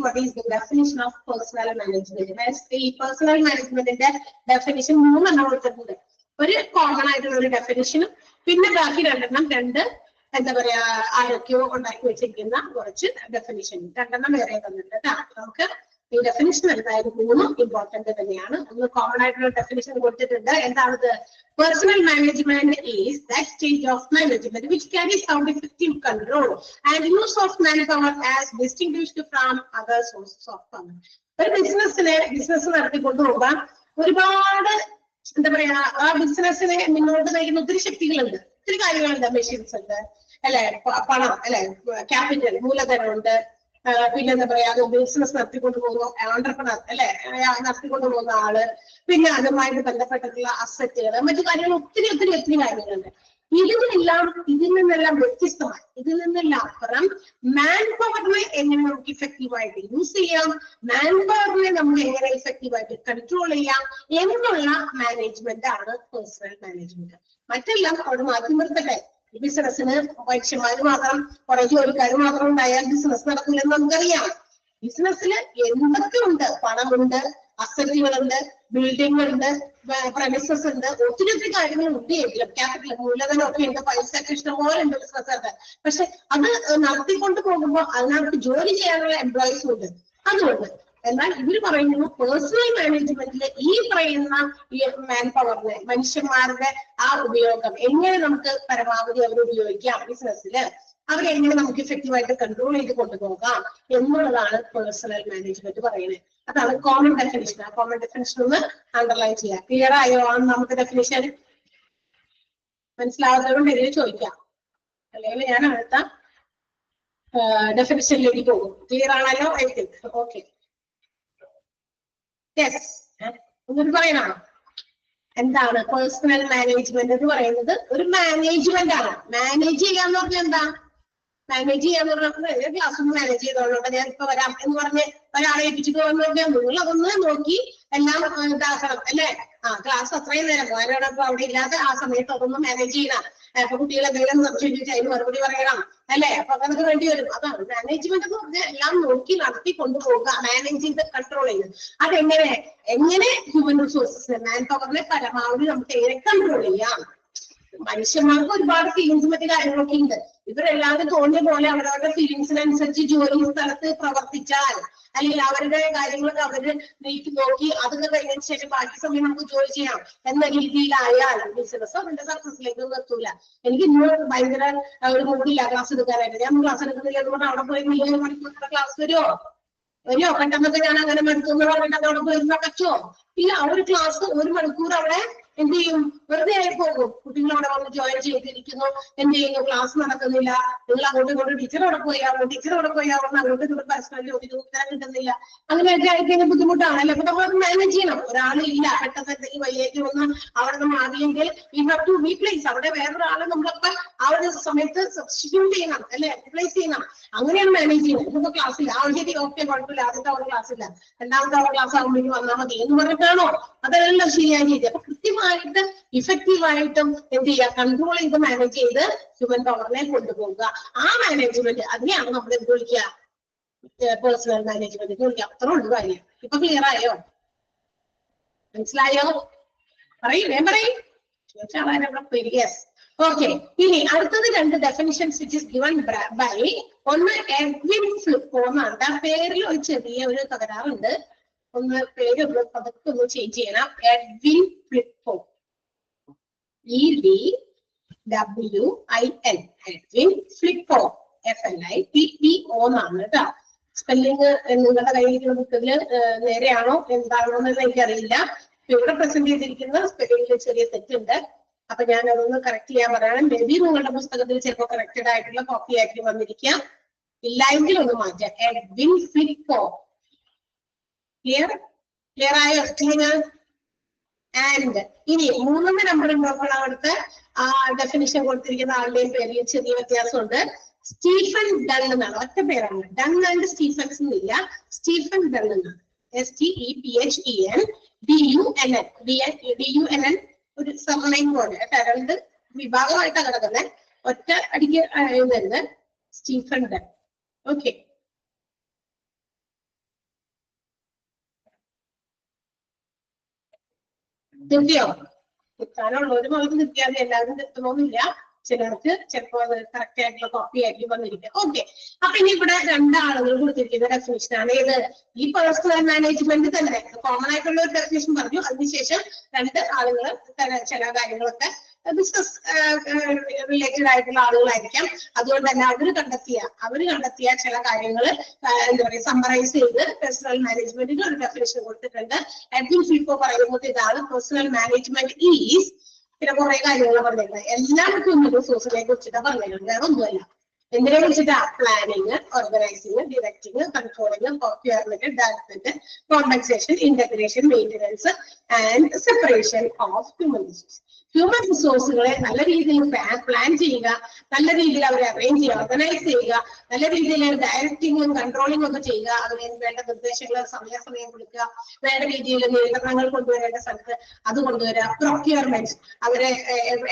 Speaker 1: what is the definition of personnel management? ഈ പേഴ്സണൽ മാനേജ്മെന്റിന്റെ ഡെഫിനിഷൻ 3 എണ്ണം കൊടുത്തിട്ടുണ്ട്. ഒരു കോമൺ ആയിട്ടുള്ള ഒരു ഡെഫിനിഷനും പിന്നെ ബാക്കി 2 എന്താ പറയാ ആരൊക്കെയോ ഉണ്ടാക്കി വെച്ചിരിക്കുന്ന കുറച്ച് ഡെഫിനിഷൻ 2 വേറെ തന്നിട്ടുണ്ട്. നമുക്ക് ഈ ഡെഫിനിഷൻ എന്തായാലും 3 ഇമ്പോർട്ടന്റ് തന്നെയാണ്. ഒന്ന് കോമൺ ആയിട്ടുള്ള ഡെഫിനിഷൻ കൊടുത്തിട്ടുണ്ട്. എന്താണത്? Personnel management is that stage of management which carries out effective control and use of manpower as distinguished from other sources of power. ഒരു ബിസിനസ് നടത്തിക്കൊണ്ടുപോകാൻ ഒരുപാട് എന്താ പറയാ ആ ബിസിനസ്സിനെ മുന്നോട്ട് നയിക്കുന്ന ഒത്തിരി ശക്തികളുണ്ട്, ഒത്തിരി കാര്യങ്ങളുണ്ട്. മെഷീൻസ് ഉണ്ട് അല്ലെ, പണം അല്ലെ, ക്യാപിറ്റൽ മൂലധനം ഉണ്ട്, പിന്നെ എന്താ പറയാ അത് ബിസിനസ് നടത്തിക്കൊണ്ട് പോകുന്ന ഓണ്ടർപ്രണർ അല്ലെ, നടത്തിക്കൊണ്ട് പോകുന്ന ആള്, പിന്നെ അതുമായിട്ട് ബന്ധപ്പെട്ടിട്ടുള്ള അസറ്റുകൾ, മറ്റു കാര്യങ്ങൾ ഒത്തിരി കാര്യങ്ങളുണ്ട്. ഇതിൽ നിന്നെല്ലാം വ്യത്യസ്തമായി, ഇതിൽ നിന്നെല്ലാം അപ്പുറം മാൻ പവറിനെ എങ്ങനെ നമുക്ക് ഇഫക്റ്റീവായിട്ട് യൂസ് ചെയ്യാം, മാൻ പവറിനെ നമുക്ക് എങ്ങനെ ഇഫക്റ്റീവായിട്ട് കൺട്രോൾ ചെയ്യാം എന്നുള്ള മാനേജ്മെന്റ് ആണ് പേഴ്സണൽ മാനേജ്മെന്റ്. മറ്റെല്ലാം അവിടെ മാറ്റി നിർത്തട്ടെ. ബിസിനസ്സിന് മനുഷ്യന്മാര് മാത്രം, കുറെ ജോലിക്കാർ മാത്രം ഉണ്ടായാൽ ബിസിനസ് നടക്കില്ലെന്ന് നമുക്കറിയാം. ബിസിനസ്സിൽ എന്തൊക്കെ ഉണ്ട്? പണമുണ്ട്, അസറ്റുകളുണ്ട്, ബിൽഡിങ്ങുണ്ട്, പ്രമിസസ് ഉണ്ട്, ഒത്തിരി കാര്യങ്ങൾ ഉണ്ട് എങ്കിലും ക്യാപിറ്റൽ മൂലധനം ഒക്കെ ഉണ്ട്, പൈസ ഒക്കെ ഇഷ്ടംപോലെ ഉണ്ട് ബിസിനസ്. പക്ഷെ അത് നടത്തിക്കൊണ്ട് പോകുമ്പോൾ അതിനകത്ത് ജോലി ചെയ്യാനുള്ള എംപ്ലോയീസ് ഉണ്ട്. അതുകൊണ്ട് എന്നാൽ ഇവര് പറയുന്നു പേഴ്സണൽ മാനേജ്മെന്റില് ഈ പറയുന്ന ഈ മാൻ പവറിനെ, മനുഷ്യന്മാരുടെ ആ ഉപയോഗം എങ്ങനെ നമുക്ക് പരമാവധി അവർ ഉപയോഗിക്കാം ബിസിനസ്സില്, അവരെങ്ങനെ നമുക്ക് ഇഫക്റ്റീവായിട്ട് കൺട്രോൾ ചെയ്ത് കൊണ്ടുപോകാം എന്നുള്ളതാണ് പേഴ്സണൽ മാനേജ്മെന്റ് പറയുന്നത്. അതാണ് കോമൺ ഡെഫിനിഷൻ. ആ കോമൺ ഡെഫിനിഷൻ ഒന്ന് അണ്ടർലൈൻ ചെയ്യാം. ക്ലിയർ ആയോ നമുക്ക് ഡെഫിനിഷൻ? മനസ്സിലാവുന്നതുകൊണ്ട് ഇതിൽ ചോദിക്കാം, അല്ലെങ്കിൽ ഞാൻ അടുത്ത ഡെഫിനിഷനിലേക്ക് പോകും. ക്ലിയർ ആണല്ലോ? I think okay. യെസ്, ഒന്നും പറയണോ? എന്താണ് പേഴ്സണൽ മാനേജ്മെന്റ് എന്ന് പറയുന്നത്? ഒരു മാനേജ്മെന്റ് ആണ്. മാനേജ് ചെയ്യാന്ന് പറഞ്ഞാൽ എന്താ? മാനേജ് ചെയ്യാന്ന് പറഞ്ഞാൽ ക്ലാസ് ഒന്ന് മാനേജ് ചെയ്തോളൂട്ടോ, ഞാൻ ഇപ്പൊ വരാം എന്ന് പറഞ്ഞ് ഒരാളെ ഏൽപ്പിച്ചിട്ട് വന്നു കഴിഞ്ഞാൽ നിങ്ങൾ അതൊന്ന് നോക്കി എല്ലാം ഇതാക്കണം അല്ലേ? ക്ലാസ് അത്രയും നേരം പോകാനോടൊപ്പം അവിടെ ഇല്ലാത്ത ആ സമയത്ത് അതൊന്നും മാനേജ് ചെയ്യണം. അപ്പൊ കുട്ടികൾ എന്തെങ്കിലും സംശയം ചോദിച്ചാൽ അതിന് മറുപടി പറയണം അല്ലെ? അപ്പൊ അതൊക്കെ വേണ്ടി വരും. അതാണ് മാനേജ്മെന്റ് എന്ന് പറഞ്ഞാൽ എല്ലാം നോക്കി നടത്തി കൊണ്ടുപോകുക, മാനേജ് ചെയ്ത് കൺട്രോൾ ചെയ്ത്. എങ്ങനെ ഹ്യൂമൻ റിസോഴ്സസിനെ, മാൻ പവറിനെ പരമാവധി നമുക്ക് എങ്ങനെ കൺട്രോൾ ചെയ്യാം? മനുഷ്യന്മാർക്ക് ഒരുപാട് ഫീലിങ്സ് മറ്റു കാര്യങ്ങളൊക്കെ ഉണ്ട്. ഇവരെല്ലാവരും തോന്നിയ പോലെ അവരവരുടെ ഫീലിങ്സിനനുസരിച്ച് ജോലി സ്ഥലത്ത് പ്രവർത്തിച്ചാൽ, അല്ലെങ്കിൽ അവരുടെ കാര്യങ്ങളൊക്കെ അവര് നീക്കി നോക്കി അതൊക്കെ കഴിഞ്ഞതിന് ശേഷം ബാക്കി സമയം നമുക്ക് ജോലി ചെയ്യാം എന്ന രീതിയിലായാൽ ബിസിനസ് അവരുടെ സക്സസിലേക്ക് എത്തൂല. എനിക്ക് ഇന്ന് ഭയങ്കര ഒരു മൂടില്ല ക്ലാസ് എടുക്കാനായിട്ട്, ഞാൻ ക്ലാസ് എടുക്കുന്നില്ല എന്ന് പറഞ്ഞാൽ അവിടെ പോയി 1 മണിക്കൂർ ക്ലാസ് വരുമോ? പെട്ടെന്നൊക്കെ ഞാൻ അങ്ങനെ എടുത്തു പറഞ്ഞിട്ട് അവിടെ പോയിരുന്ന പറ്റുമോ? ഇല്ല. ആ ഒരു ക്ലാസ് 1 മണിക്കൂർ അവിടെ എന്ത് ചെയ്യും? വെറുതെ ആയി പോകും. കുട്ടികൾ അവിടെ വന്ന് ജോയിൻ ചെയ്തിരിക്കുന്നു, എന്ത് ചെയ്യുന്നു? ക്ലാസ് നടക്കുന്നില്ല. നിങ്ങൾ അങ്ങോട്ടും ഇങ്ങോട്ടും ടീച്ചർ അവിടെ പോയാവും, അങ്ങോട്ടും ഇങ്ങോട്ട് പരസ്പരം ഉത്തരം കിട്ടുന്നില്ല. അങ്ങനെയൊക്കെ ആയിക്കഴിഞ്ഞാൽ ബുദ്ധിമുട്ടാണല്ലോ. അപ്പൊ നമ്മൾ മാനേജ് ചെയ്യണം. ഒരാളില്ല, പെട്ടെന്ന് എന്തെങ്കിലും വയ്യേക്ക് വന്ന് അവിടെ നമ്മൾ ആദ്യമെങ്കിൽ വി ഹാവ് ടു റീപ്ലേസ്. അവിടെ വേറൊരാളെ നമ്മളൊക്കെ ആ ഒരു സമയത്ത് സബ്സ്റ്റിറ്റ്യൂട്ട് ചെയ്യണം അല്ലെ, റിപ്ലേസ് ചെയ്യണം. അങ്ങനെയാണ് മാനേജ് ചെയ്യുന്നത്. ഇപ്പൊ ക്ലാസ്സില്ല, ആദ്യത്തെ ഓക്കെ കുഴപ്പമില്ല, ആദ്യത്തെ അവർ ക്ലാസ് ഇല്ല, രണ്ടാമത്തെ അവർ ക്ലാസ് ആകുമ്പോഴേക്കും വന്നാൽ മതി എന്ന് പറഞ്ഞിട്ടാണോ? അതെല്ലാം ശരിയായ രീതി. അപ്പൊ കൃത്യമായിട്ട് ഇഫക്റ്റീവായിട്ടും എന്ത് ചെയ്യുക? കൺട്രോൾ ചെയ്ത് മാനേജ് ചെയ്ത് ഹ്യൂമൻ പവറിനെ കൊണ്ടുപോകുക. ആ മാനേജ്മെന്റ് അതിനെയാണ് നമ്മൾ എന്ത് വിളിക്കുക? പേഴ്സണൽ മാനേജ്മെന്റ് വിളിക്കുക. അത്ര ഉള്ളു കാര്യം. ഇപ്പൊ ക്ലിയർ ആയോ? മനസ്സിലായോ? പറയും യെസ്. ഓക്കെ. ഇനി അടുത്തത് 2 definitions which is given by ഒന്ന് എഡ്വിൻ ഫ്ലിപ്പോ എന്നാണ്. ആ പേരിൽ ഒരു ചെറിയ ഒരു തകരാറുണ്ട്. ഒന്ന് പേര് പതുക്കെ ഒന്ന് ചേഞ്ച് ചെയ്യണം. എഡ്വിൻ ഫ്ലിപ്പോ, EDWIN, എഡ്വിൻ ഫ്ലിപ്പോ, FLIPPO എന്നാണ് കേട്ടോ. സ്പെല്ലിങ് നിങ്ങളുടെ കയ്യിലിരിക്കുന്ന ബുക്കില് നേരെയാണോ എന്താണോ എന്ന് എനിക്കറിയില്ല. ഇവിടെ പ്രസന്റ് ചെയ്തിരിക്കുന്ന സ്പെല്ലിംഗിൽ ചെറിയ തെറ്റുണ്ട്. അപ്പൊ ഞാൻ അതൊന്ന് കറക്റ്റ് ചെയ്യാൻ പറയണം. മേ ബി നിങ്ങളുടെ പുസ്തകത്തിൽ ചിലപ്പോൾ കറക്റ്റഡ് ആയിട്ടുള്ള കോപ്പി ആയിട്ട് വന്നിരിക്കാം. ഇല്ലെങ്കിൽ ഒന്ന് മാറ്റാം. എഡ്വിൻ ഫ്ലിപ്പോ. ക്ലിയർ ആയോ? ആൻഡ് ഇനി 3ാമത്തെ നമ്പർ നോക്കണം. അവിടുത്തെ ആ ഡെഫിനിഷൻ കൊടുത്തിരിക്കുന്ന ആളുടെയും പേരിൽ ചെറിയ വ്യത്യാസമുണ്ട്. സ്റ്റീഫൻ ഡൺ എന്നാണ്. ഒറ്റ പേരാണ്. ഡൺ ആൻഡ് സ്റ്റീഫൻസ് എന്നില്ല. സ്റ്റീഫൻ ഡൺ എന്നാണ്. STEPHEN DUNN ഒരു സർനെയിം പോലെ 2 വിഭാഗമായിട്ടാണ് കിടക്കുന്നത്. ഒറ്റ അടിക്ക് എഴുതരുത്. Stephen done. ഓക്കെ. കിട്ടിയോ? കിട്ടാനുള്ളവരും അവർക്ക് കിട്ടിയാൽ എല്ലാവരും കിട്ടണമെന്നില്ല. ചിലർക്ക് ചിലപ്പോൾ അത് കറക്റ്റ് ആയിട്ടുള്ള കോപ്പി ആയിട്ട് വന്നിരിക്കും. ഓക്കെ. അപ്പൊ ഇനി ഇവിടെ 2 ആളുകൾ കൊടുത്തിരിക്കുന്ന ഡെഫിനിഷൻ ആണ്. ഏത്? ഈ പേഴ്സണൽ മാനേജ്മെന്റ് തന്നെ കോമൺ ആയിട്ടുള്ള ഒരു ഡെഫിനിഷൻ പറഞ്ഞു. അതിനുശേഷം 2 ആളുകൾ ചില കാര്യങ്ങളൊക്കെ ബിസിനസ് റിലേറ്റഡ് ആയിട്ടുള്ള ആളുകളായിരിക്കാം. അതുകൊണ്ട് തന്നെ അവർ കണ്ടെത്തിയ ചില കാര്യങ്ങൾ എന്താ പറയുക സമ്മറൈസ് ചെയ്ത് പേഴ്സണൽ മാനേജ്മെന്റിന് ഒരു ഡെഫിനിഷൻ കൊടുത്തിട്ടുണ്ട്. എഡ്വിൻ ഫ്ലിപ്പോ പറയുന്നത് ഇതാണ്: പേഴ്സണൽ മാനേജ്മെന്റ് ഈസ്, പിന്നെ കുറെ കാര്യങ്ങൾ പറഞ്ഞിട്ടുണ്ട്. എല്ലാവർക്കും ഹ്യൂമൻ റിസോഴ്സിനെ കുറിച്ചിട്ടാണ് പറഞ്ഞിട്ടുണ്ട്. വേറെ ഒന്നുമല്ല. എന്തിനെ കുറിച്ചിട്ടാ? Planning, organising, directing, controlling, procurement, development, compensation, integration, maintenance and separation of human resource. Human റിസോഴ്സുകളെ നല്ല രീതിയിൽ പ്ലാൻ ചെയ്യുക, നല്ല രീതിയിൽ അവരെ അറേഞ്ച് ചെയ്യുക, ഓർഗനൈസ് ചെയ്യുക, നല്ല രീതിയിൽ ഡയറക്റ്റിങ്ങും കൺട്രോളിങ്ങും ഒക്കെ ചെയ്യുക, അതിന് വേണ്ട നിർദ്ദേശങ്ങൾ സമയാസമയം കൊടുക്കുക, വേണ്ട രീതിയിൽ നിയന്ത്രണങ്ങൾ കൊണ്ടുവരേണ്ട സ്ഥലത്ത് അത് കൊണ്ടുവരിക, പ്രൊക്യൂർമെന്റ് അവരെ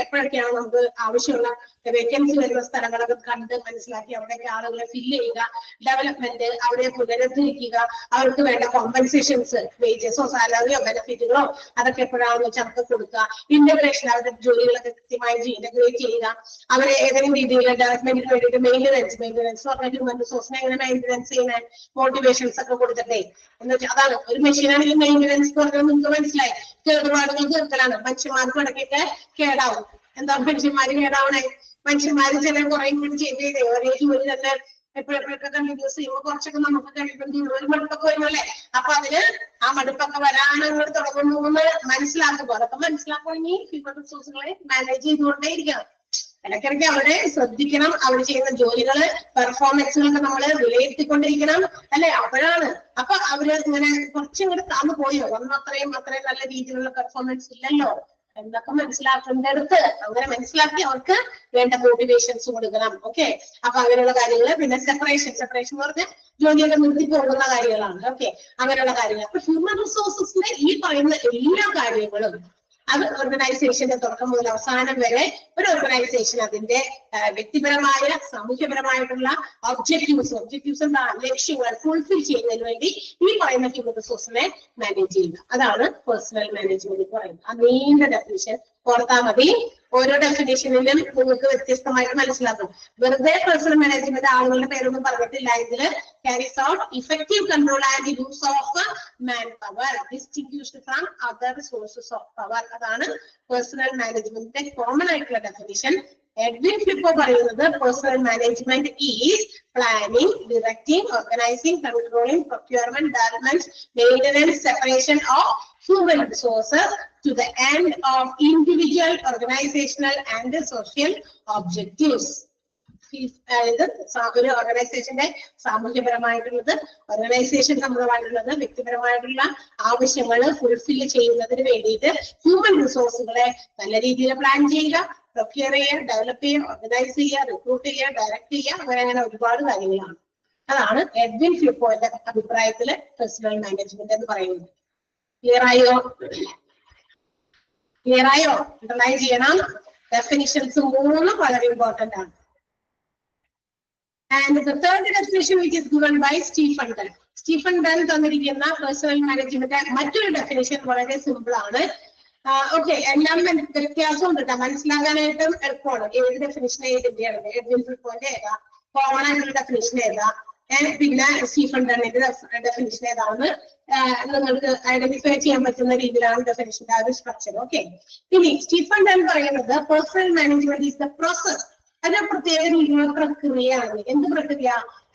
Speaker 1: എപ്പോഴൊക്കെയാണ് നമുക്ക് ആവശ്യമുള്ള വേക്കൻസി വരുന്ന സ്ഥലങ്ങളൊക്കെ കണ്ട് മനസ്സിലാക്കി അവിടേക്ക് ആളുകളെ ഫില്ല് ചെയ്യുക, ഡെവലപ്മെന്റ് അവരെ പുനരുദ്ധരിക്കുക, അവർക്ക് വേണ്ട കോമ്പൻസേഷൻസ് വേജസോ സാലറിയോ ബെനിഫിറ്റുകളോ അതൊക്കെ എപ്പോഴാണെന്ന് വെച്ചാൽ അവർക്ക് കൊടുക്കുക, ഇന്റഗ്രേഷൻ അവരുടെ ജോലികളൊക്കെ കൃത്യമായി ഇന്റഗ്രേറ്റ് ചെയ്യുക, അവരെ ഏതെങ്കിലും രീതിയിൽ ഡെവലപ്മെന്റിന് വേണ്ടിയിട്ട് മെയിൻ്റനൻസ് പറഞ്ഞ ഹ്യൂമൻ റിസോഴ്സിനെ എങ്ങനെ മെയിൻ്റനൻസ് ചെയ്യുന്ന മോട്ടിവേഷൻസ് ഒക്കെ കൊടുത്തിട്ടേ എന്ന് വെച്ചാൽ അതാണ് ഒരു മെഷീനാണെങ്കിൽ മെയിൻ്റനൻസ് പറഞ്ഞാൽ നിങ്ങൾക്ക് മനസ്സിലായി കേടുപാടുകൾ തീർക്കലാണ്. മനുഷ്യന്മാർക്ക് ഇടയ്ക്കൊക്കെ കേടാവും. എന്താ മനുഷ്യന്മാര് കേടാവണേ? മനുഷ്യന്മാര് ചില കുറെ കൂടി ചെയ്തേ ഒരേ ജോലി തന്നെ എപ്പോഴെപ്പോഴൊക്കെ കണ്ടിന്യൂസ് ചെയ്യുമ്പോൾ കുറച്ചൊക്കെ നമുക്ക് കഴിയുമ്പോൾ ഒരു മടുപ്പൊക്കെ വരുമല്ലേ? അപ്പൊ അതിന് ആ മടുപ്പൊക്കെ വരാനങ്ങോട്ട് തുടങ്ങുന്നു എന്ന് മനസ്സിലാക്കുമ്പോൾ അതൊക്കെ മനസ്സിലാക്കണമെങ്കിൽ ഹ്യൂമൻ റിസോഴ്സുകളെ മാനേജ് ചെയ്തുകൊണ്ടേ ഇരിക്കണം. ഇടയ്ക്കിടയ്ക്ക് അവരെ ശ്രദ്ധിക്കണം, അവർ ചെയ്യുന്ന ജോലികള് പെർഫോമൻസുകളൊക്കെ നമ്മള് വിലയിരുത്തിക്കൊണ്ടിരിക്കണം അല്ലെ? അപ്പോഴാണ് അപ്പൊ അവര് ഇങ്ങനെ കുറച്ചിങ്ങോട്ട് താന്നു പോയോ, അത്രയും നല്ല രീതിയിലുള്ള പെർഫോമൻസ് ഇല്ലല്ലോ എന്നൊക്കെ മനസ്സിലാക്കേണ്ടടുത്ത് അങ്ങനെ മനസ്സിലാക്കി അവർക്ക് വേണ്ട മോട്ടിവേഷൻസ് കൊടുക്കണം. ഓക്കെ, അപ്പൊ അങ്ങനെയുള്ള കാര്യങ്ങള്. പിന്നെ സെപ്പറേഷൻ എന്ന് പറഞ്ഞാൽ ജോലിയൊക്കെ നിർത്തി പോകുന്ന കാര്യങ്ങളാണ്. ഓക്കെ, അങ്ങനെയുള്ള കാര്യങ്ങൾ. അപ്പൊ ഹ്യൂമൻ റിസോഴ്സസിന്റെ ഈ പറയുന്ന എല്ലാ കാര്യങ്ങളും അത് ഓർഗനൈസേഷന്റെ തുടക്കം മുതൽ അവസാനം വരെ ഒരു ഓർഗനൈസേഷൻ അതിന്റെ വ്യക്തിപരമായ സാമൂഹ്യപരമായിട്ടുള്ള ഒബ്ജക്റ്റീവ്സ് എന്താ ലക്ഷ്യങ്ങൾ ഫുൾഫിൽ ചെയ്യുന്നതിന് വേണ്ടി ഈ പറയുന്ന ഹ്യൂമൻ റിസോഴ്സിനെ മാനേജ് ചെയ്യുക. അതാണ് പേഴ്സണൽ മാനേജ്മെന്റ് പറയുന്നത്. ആ നീണ്ട ഡെഫിനിഷൻ ഓർത്താൽ മതി. ഓരോ ഡെഫിനേഷനിലും നിങ്ങൾക്ക് വ്യത്യസ്തമായിട്ട് മനസ്സിലാക്കും. വെറുതെ പേഴ്സണൽ മാനേജ്മെന്റ് ആളുകളുടെ പേരൊന്നും പറഞ്ഞിട്ടില്ല. ഇതില് carries out effective control and use of manpower distinguished from other sources of power. അതാണ് പേഴ്സണൽ മാനേജ്മെന്റിന്റെ കോമൺ ആയിട്ടുള്ള ഡെഫിനിഷൻ. എഡ്വിൻ ഫ്ലിപ്പോ പറയുന്നത് personnel management is planning, directing, organising, controlling, procurement, development, maintenance, separation of human resources to the end of individual, organizational and social objectives. അതായത് ഒരു ഓർഗനൈസേഷന്റെ സാമൂഹ്യപരമായിട്ടുള്ളത്, organisation സംബന്ധമായിട്ടുള്ളത്, വ്യക്തിപരമായിട്ടുള്ള ആവശ്യങ്ങൾ fulfil ചെയ്യുന്നതിന് വേണ്ടിയിട്ട് ഹ്യൂമൻ റിസോഴ്സുകളെ നല്ല രീതിയിൽ പ്ലാൻ ചെയ്യുക, പ്രൊക്യൂർ ചെയ്യുക, ഡെവലപ്പ് ചെയ്യുക, ഓർഗനൈസ് ചെയ്യുക, റിക്രൂട്ട് ചെയ്യുക, ഡയറക്ട് ചെയ്യുക, അങ്ങനെ ഒരുപാട് കാര്യങ്ങളാണ്. അതാണ് എഡ്വിൻ ഫ്ലിപ്പോയുടെ അഭിപ്രായത്തില് പേഴ്സണൽ മാനേജ്മെന്റ് എന്ന് പറയുന്നത്. ക്ലിയർ ആയോ? അണ്ടർലൈൻ ചെയ്യണം. ഡെഫിനിഷൻസ് മൂന്നും വളരെ ഇമ്പോർട്ടന്റ് ആണ്. And the third definition which is given by Stephen Dunn. Stephen Dunn തന്നിരിക്കുന്ന പേഴ്സണൽ മാനേജ്മെന്റ് മറ്റൊരു ഡെഫിനിഷൻ വളരെ സിമ്പിൾ ആണ്. ഓക്കെ, എല്ലാം വ്യത്യാസമുണ്ട് കേട്ടോ, മനസ്സിലാകാനായിട്ടും എളുപ്പമാണ്. ഏത് ഡെഫിനിഷൻ ഏതിന്റെയാണ്? എഡ്വിൻ ഫ്ലിപ്പോന്റെ ഏതാ, കോമൺ ആയിട്ടുള്ള ഡെഫിനിഷൻ ഏതാ, പിന്നെ സ്റ്റീഫൻ ഡണ്ണിന്റെ ഡെഫിനിഷൻ ഏതാണെന്ന് നിങ്ങൾക്ക് ഐഡന്റിഫൈ ചെയ്യാൻ പറ്റുന്ന രീതിയിലാണ് ഡെഫിനിഷന്റെ ആ ഒരു സ്ട്രക്ചർ. ഓക്കെ, ഇനി സ്റ്റീഫൻ ഡൺ പറയുന്നത് personnel management is the process. അതിന് പ്രത്യേക രീതിയിലുള്ള പ്രക്രിയയാണ്. എന്ത് പ്രക്രിയ?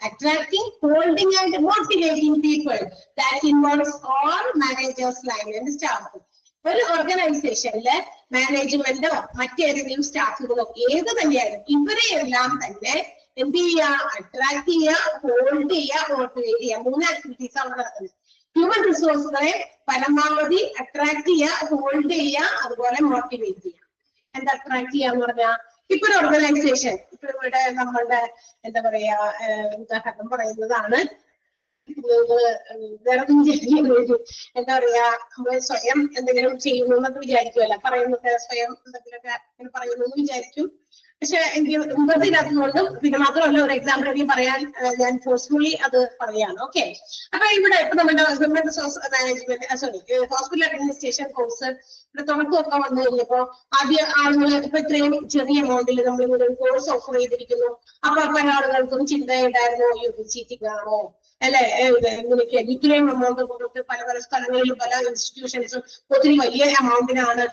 Speaker 1: Attracting, holding and motivating people that involves all managers line and staff. ഒരു ഓർഗനൈസേഷനിലെ മാനേജ്മെന്റോ മറ്റേതെങ്കിലും സ്റ്റാഫുകളോ ഏത് തന്നെയായാലും ഇവരെ എല്ലാം തന്നെ എന്ത് ചെയ്യുക? അട്രാക്ട് ചെയ്യുക, ഹോൾഡ് ചെയ്യുക, മോട്ടിവേറ്റ് ചെയ്യുക. 3 ആക്ടിവിറ്റീസ് ആണ് നടക്കുന്നത്. ഹ്യൂമൻ റിസോഴ്സുകളെ പരമാവധി അട്രാക്ട് ചെയ്യുക, ഹോൾഡ് ചെയ്യുക, അതുപോലെ മോട്ടിവേറ്റ് ചെയ്യുക. എന്താ അട്രാക്ട് ചെയ്യാന്ന് പറഞ്ഞാൽ, ഇപ്പൊ ഒരു ഓർഗനൈസേഷൻ, ഇപ്പൊ ഇവിടെ നമ്മളുടെ എന്താ പറയാ ഉദാഹരണം പറയുന്നതാണ്. എന്താ പറയാ, നമ്മള് സ്വയം എന്തെങ്കിലും ചെയ്യുന്നു എന്നൊക്കെ വിചാരിക്കുമല്ലോ, പറയുന്നത് സ്വയം എന്തെങ്കിലുമൊക്കെ അങ്ങനെ പറയുന്നു എന്ന് വിചാരിക്കും. പക്ഷെ എനിക്ക് മുമ്പത്തിനകത്തുകൊണ്ടും പിന്നെ മാത്രമല്ല ഒരു എക്സാമ്പിൾ എനിക്ക് പറയാൻ ഞാൻ ഫോഴ്സ്ഫുള്ളി അത് പറയാണ്. ഓക്കെ, അപ്പൊ ഇവിടെ ഇപ്പൊ നമ്മുടെ human resource management hospital administration course ഇവിടെ തുടക്കമൊക്കെ വന്നു കഴിഞ്ഞപ്പോ ആദ്യ ആളുകൾ ഇപ്പൊ ഇത്രയും ചെറിയ എമൗണ്ടിൽ നമ്മൾ ഒരു കോഴ്സ് ഓഫർ ചെയ്തിരിക്കുന്നു. അപ്പൊ പല ആളുകൾക്കും ചിന്തയുണ്ടായിരുന്നു, ചീറ്റിംഗ് ആണോ അല്ലെ, ഇങ്ങനെയൊക്കെ ഇത്രയും എമൗണ്ട് കൊടുത്ത് പല പല സ്ഥലങ്ങളിലും പല ഇൻസ്റ്റിറ്റ്യൂഷൻസും ഒത്തിരി വലിയ എമൗണ്ടിനാണ്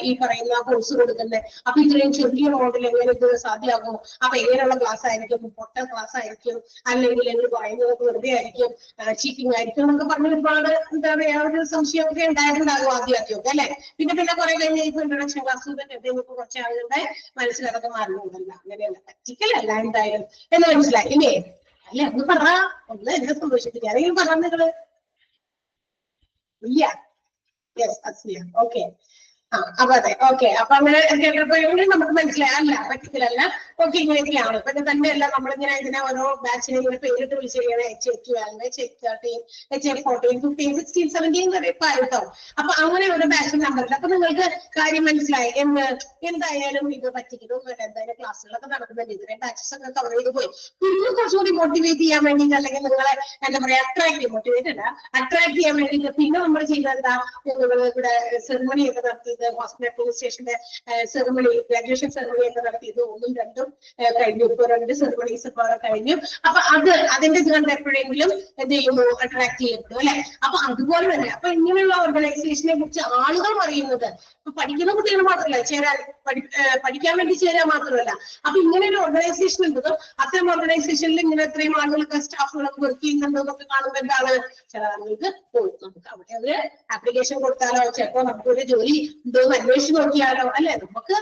Speaker 1: ഈ പറയുന്ന കോഴ്സ് കൊടുക്കുന്നത്. അപ്പൊ ഇത്രയും ചെറിയ എമൗണ്ടിൽ എങ്ങനെ ഇത് സാധ്യമാകും? അപ്പൊ എങ്ങനെയുള്ള ക്ലാസ് ആയിരിക്കും? പൊട്ട ക്ലാസ് ആയിരിക്കും, അല്ലെങ്കിൽ എന്ന് പറയുന്നത് വെറുതെ ആയിരിക്കും, ചീറ്റിംഗ് ആയിരിക്കും എന്നൊക്കെ പറഞ്ഞ ഒരുപാട് എന്താ പറയാ ഒരു സംശയമൊക്കെ ഉണ്ടായിട്ടുണ്ടാകും ആദ്യമൊക്കെ അല്ലെ. പിന്നെ കുറെ കഴിഞ്ഞ് ഇപ്പൊ ഇൻട്രൊഡക്ഷൻ ക്ലാസ് ഇപ്പൊ കുറച്ച് ആളുകളുടെ മനസ്സിലതൊക്കെ മാറുന്നുണ്ടല്ല. അങ്ങനെയല്ല, പ്രാക്ടിക്കൽ അല്ല എന്തായാലും എന്ന് മനസ്സിലായി ഇല്ലേ? അല്ലെ, ഒന്ന് പറ, ഒന്ന് എന്നെ സന്തോഷിപ്പിക്കുക. ആരെങ്കിലും പറഞ്ഞ നിങ്ങള് ഇല്ല? യെസ്, അസ്ലിയ. ഓക്കെ, അപ്പൊ അതെ ഓക്കെ. അപ്പൊ അങ്ങനെ കേട്ടപ്പോഴും നമുക്ക് മനസ്സിലായി അല്ല പറ്റത്തിലല്ല. ഓക്കെ ഇങ്ങനെയൊക്കെയാണ്. പിന്നെ തന്നെയല്ല നമ്മളിങ്ങനെ ഇതിനെ ഓരോ ബാച്ചിനെ ഇങ്ങനെ പേരിട്ട് വിളിച്ചു കഴിയാണ് H12, H13, H14, 15, 16, 17 വരെ ഇപ്പൊ ആയിട്ടോ. അപ്പൊ അങ്ങനെ ഒരു ബാച്ച് നമ്പറില്ല. അപ്പൊ നിങ്ങൾക്ക് കാര്യം മനസ്സിലായി എന്തായാലും ഇത് പറ്റിക്കുന്നു. എന്തായാലും ക്ലാസ്സുകളൊക്കെ നടക്കുന്നുണ്ട്. ഇത്രയും ബാച്ചസ് ഒക്കെ കവർ ചെയ്ത് പോയി. പിന്നെ കുറച്ചുകൂടി മോട്ടിവേറ്റ് ചെയ്യാൻ വേണ്ടിയിട്ട് അല്ലെങ്കിൽ നിങ്ങളെ എന്താ പറയാ മോട്ടിവേറ്റ് അല്ല അട്രാക്ട് ചെയ്യാൻ വേണ്ടിയിട്ട് പിന്നെ നമ്മൾ ചെയ്തെന്താ ഇവിടെ സെറിമണി ഒക്കെ നടത്തിയത് ഹോസ്പിറ്റൽ അഡ്മിനിസ്ട്രേഷന്റെ സെറിമണി ഗ്രാജുവേഷൻ സെറിമണി ഒക്കെ നടത്തിയത് 1ഉം 2ഉം കഴിഞ്ഞു. ഇപ്പൊ 2 സെറിമണീസ് ഇപ്പൊ കഴിഞ്ഞു. അപ്പൊ അതിന്റെ ഇത് കണ്ട് എപ്പോഴെങ്കിലും എന്ത് ചെയ്യുന്നു അട്രാക്ട് ചെയ്യപ്പെടും അല്ലെ. അപ്പൊ അതുപോലെ തന്നെ അപ്പൊ ഇങ്ങനെയുള്ള ഓർഗനൈസേഷനെ കുറിച്ച് ആളുകൾ പറയുന്നത് ഇപ്പൊ പഠിക്കുന്ന കുട്ടികൾ മാത്രമല്ല പഠിക്കാൻ വേണ്ടി ചേരാൻ മാത്രമല്ല. അപ്പൊ ഇങ്ങനെ ഒരു ഓർഗനൈസേഷൻ ഉണ്ടോ അത്തരം ഓർഗനൈസേഷനിൽ ഇങ്ങനെ ഇത്രയും ആളുകളൊക്കെ സ്റ്റാഫുകളൊക്കെ വർക്ക് ചെയ്യുന്നുണ്ടോന്നൊക്കെ കാണുമ്പോൾ എന്താണ് ചില ആളുകൾക്ക് നമുക്ക് അവിടെ ഒരു ആപ്ലിക്കേഷൻ കൊടുത്താലോ ചിലപ്പോ നമുക്കൊരു ജോലി ഉണ്ടോ എന്ന് അന്വേഷിച്ച് നോക്കിയാലോ അല്ലെ. നമുക്ക്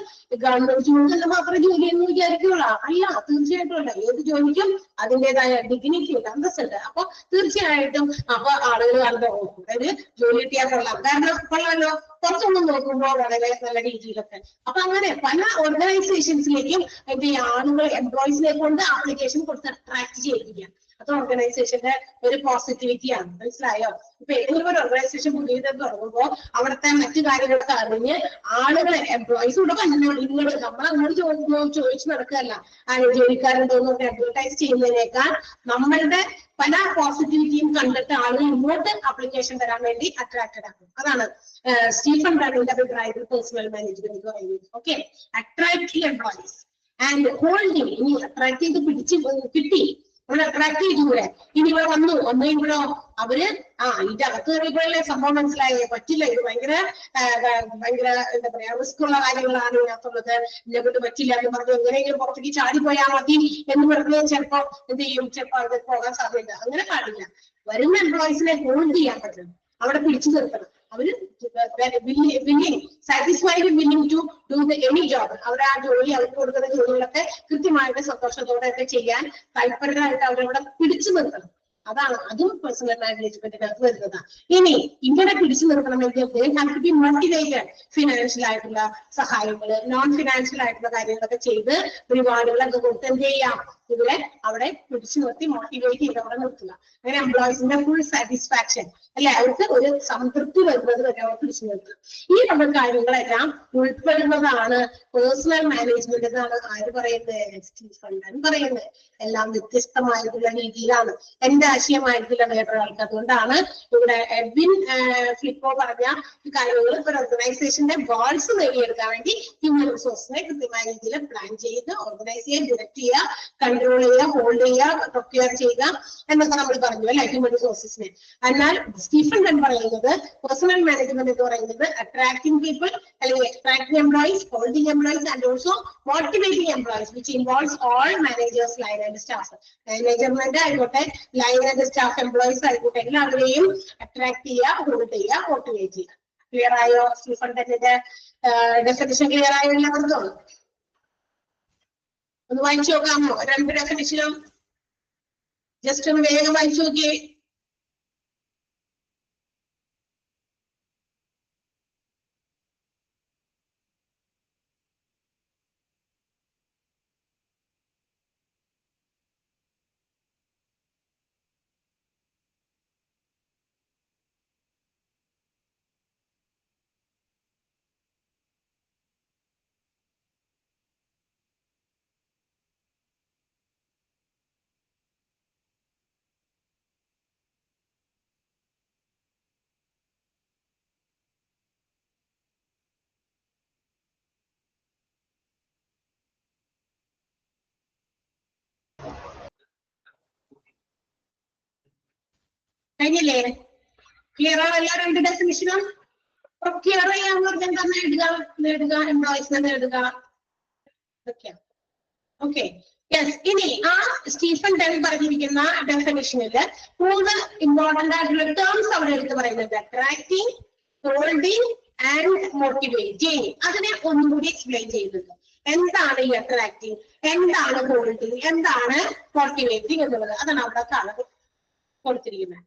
Speaker 1: ഗവൺമെന്റ് ജോലി മാത്രമേ ജോലി എന്ന് വിചാരിക്കുള്ള അല്ല, തീർച്ചയായിട്ടും അല്ല. ഏത് ജോലിക്കും അതിൻ്റെതായ ഡിഗ്നിറ്റി ഉണ്ട്, അന്തസ്സുണ്ട്. അപ്പൊ തീർച്ചയായിട്ടും അപ്പൊ ആളുകൾ കാണുമ്പോ അതായത് ജോലി കിട്ടിയാൽ കൊള്ളാം, കാരണം കൊള്ളാലോ കുറച്ചൊന്നും നോക്കുമ്പോൾ വളരെ നല്ല രീതിയിലൊക്കെ. അപ്പൊ അങ്ങനെ പല ഓർഗനൈസേഷൻസിലേക്കും എന്ത് ചെയ്യുക ആളുകൾ എംപ്ലോയീസിനെ കൊണ്ട് ആപ്ലിക്കേഷൻ കൊടുത്ത് അട്രാക്ട് ചെയ്യിപ്പിക്കുക. അത് ഓർഗനൈസേഷന്റെ ഒരു പോസിറ്റിവിറ്റിയാണ്. മനസ്സിലായോ? ഇപ്പൊ ഏതെങ്കിലും ഒരു ഓർഗനൈസേഷൻ പുതിയത് തുടങ്ങുമ്പോൾ അവിടുത്തെ മറ്റു കാര്യങ്ങളൊക്കെ അറിഞ്ഞ് ആളുകളെ എംപ്ലോയീസ് കൂടെ ഇങ്ങോട്ട് നമ്മളങ്ങോട്ട് ചോദിച്ചു നടക്കുകയല്ല ജോലിക്കാരുണ്ടോന്നൊക്കെ അഡ്വർടൈസ് ചെയ്യുന്നതിനേക്കാൾ നമ്മളുടെ പല പോസിറ്റിവിറ്റിയും കണ്ടിട്ട് ആളുകൾ ഇങ്ങോട്ട് ആപ്ലിക്കേഷൻ തരാൻ വേണ്ടി അട്രാക്റ്റഡ് ആക്കും. അതാണ് സ്റ്റീഫൻ ഡണ്ണിന്റെ അഭിപ്രായത്തിൽ പേഴ്സണൽ മാനേജ്മെന്റ് പറയുന്നത്. Okay, attractive employees and holding. ഇനി അട്രാക്ട് ചെയ്ത് കിട്ടി ഇവിടെ അട്രാക്ട് ചെയ്തൂടെ. ഇനി ഇവിടെ വന്നു ഇവിടെ അവര് ഇതിന്റെ അകത്ത് കയറിയപ്പോഴല്ലേ സംഭവം മനസ്സിലായേ പറ്റില്ല, ഇത് ഭയങ്കര എന്താ പറയാ റിസ്ക് ഉള്ള കാര്യങ്ങളാണ് ഇതിനകത്തുള്ളത്, ഇതിനെ കൊണ്ട് പറ്റില്ല എന്ന് പറഞ്ഞു എങ്ങനെയെങ്കിലും പുറത്തേക്ക് ചാടി പോയാൽ മതി എന്ന് പറഞ്ഞ് ചിലപ്പോ എന്ത് ചെയ്യും, ചിലപ്പോ അത് പോകാൻ സാധ്യത. അങ്ങനെ പാടില്ല. വരുന്ന എംപ്ലോയീസിനെ ഹോൾഡ് ചെയ്യാൻ പറ്റണം, അവിടെ പിടിച്ചു നിർത്തണം. അവര് satisfied willing to do any job. അവർ ആ ജോലി അവർക്ക് കൊടുക്കുന്ന ജോലികളൊക്കെ കൃത്യമായിട്ട് സന്തോഷത്തോടെ ഒക്കെ ചെയ്യാൻ താല്പര്യമായിട്ട് അവരവിടെ പിടിച്ചു നിർത്തണം. അതും പേഴ്സണൽ മാനേജ്മെന്റിനകത്ത് വരുന്നതാണ്. ഇനി ഇങ്ങനെ പിടിച്ചു നിർത്തണമെങ്കിൽ മോട്ടിവേറ്റഡ്, ഫിനാൻഷ്യൽ ആയിട്ടുള്ള സഹായങ്ങള് നോൺ ഫിനാൻഷ്യൽ ആയിട്ടുള്ള കാര്യങ്ങളൊക്കെ ചെയ്ത് റിവാർഡുകളൊക്കെ കൊടുത്ത് എന്ത് ചെയ്യാം, ഇവിടെ അവിടെ പിടിച്ചു നിർത്തി മോട്ടിവേറ്റ് ചെയ്ത് അവിടെ നിർത്തുക. അങ്ങനെ എംപ്ലോയീസിന്റെ ഫുൾ സാറ്റിസ്ഫാക്ഷൻ അല്ലെ, അവർക്ക് ഒരു സംതൃപ്തി വരുന്നത് വരെ അവർ പിടിച്ചു നിർത്തുക. ഈ നമ്മൾ കാര്യങ്ങളെല്ലാം ഉൾപ്പെടുന്നതാണ് പേഴ്സണൽ മാനേജ്മെന്റ് എന്നാണ് ആര് പറയുന്നത്, സ്റ്റീഫൻ ഡൺ പറയുന്നത്. എല്ലാം വ്യത്യസ്തമായിട്ടുള്ള രീതിയിലാണ്. എന്റെ ആശയമായിരിക്കില്ല വേറൊരാൾക്ക്. അതുകൊണ്ടാണ് ഇവിടെ എഡ്വിൻ ഫ്ലിപ്പോ പറഞ്ഞ കാര്യങ്ങൾ ഒരു ഓർഗനൈസേഷന്റെ ഗോൾസ് നേടിയെടുക്കാൻ വേണ്ടി ഹ്യൂമൻ റിസോഴ്സിനെ കൃത്യമായ രീതിയിൽ പ്ലാൻ ചെയ്ത് ഓർഗനൈസ് ചെയ്യുക, ഡയറക്ട് ചെയ്യുക, കൺട്രോൾ ചെയ്യുക, ഹോൾഡ് ചെയ്യുക, പ്രൊക്യൂർ ചെയ്യുക എന്നൊക്കെ നമ്മൾ പറഞ്ഞു അല്ലെ ഹ്യൂമൻ റിസോഴ്സസിനെ. എന്നാൽ സ്റ്റീഫൻ ഡൺ പറയുന്നത് പേഴ്സണൽ മാനേജ്മെന്റ് എന്ന് പറയുന്നത് അട്രാക്ടിങ് പീപ്പിൾ അല്ലെങ്കിൽ attracting employees, holding employees and also motivating employees which involves all managers, line and staff. Management ആയിക്കോട്ടെ, ലൈൻ ആൻഡ് സ്റ്റാഫ് എംപ്ലോയീസ് ആയിക്കോട്ടെ, എല്ലാവരെയും അട്രാക്ട് ചെയ്യുക, ഹോൾഡ് ചെയ്യുക, മോട്ടിവേറ്റ് ചെയ്യുക. ക്ലിയർ ആയോ? സ്റ്റീഫൻ ഡണ്ണിന്റെ ഡെഫിനിഷൻ ക്ലിയർ ആയോ എല്ലാവർക്കും? ഒന്ന് വായിച്ചു നോക്കാമോ? 2 ഡെഫിനിഷനും ജസ്റ്റ് ഒന്ന് വേഗം വായിച്ചു നോക്കിയേ. കഴിഞ്ഞില്ലേ? ക്ലിയർ ആണ് എല്ലാ 2 ഡെഫിനിഷനും? ക്ലിയർ ചെയ്യാവുന്നവർക്ക് എന്താ നേടുക എംപ്ലോയീസിനെ നേടുക. Okay, yes. ഇനി ആ സ്റ്റീഫൻ ഡൺ പറഞ്ഞിരിക്കുന്ന ഡെഫിനിഷനില് 3 ഇമ്പോർട്ടന്റ് ആയിട്ടുള്ള ടേംസ് അവിടെ എടുത്ത് പറയുന്നത് അട്രാക്ടിങ്, ഹോൾഡിങ് ആൻഡ് മോട്ടിവേറ്റിംഗ്. അതിനെ ഒന്നുകൂടി എക്സ്പ്ലെയിൻ ചെയ്യുന്നുണ്ട്. എന്താണ് ഈ അട്രാക്ടിങ്, എന്താണ് ഹോൾഡിങ്, എന്താണ് മോട്ടിവേറ്റിംഗ് എന്നുള്ളത്. അതാണ് അവിടെ കൊടുത്തിരിക്കുന്നത്.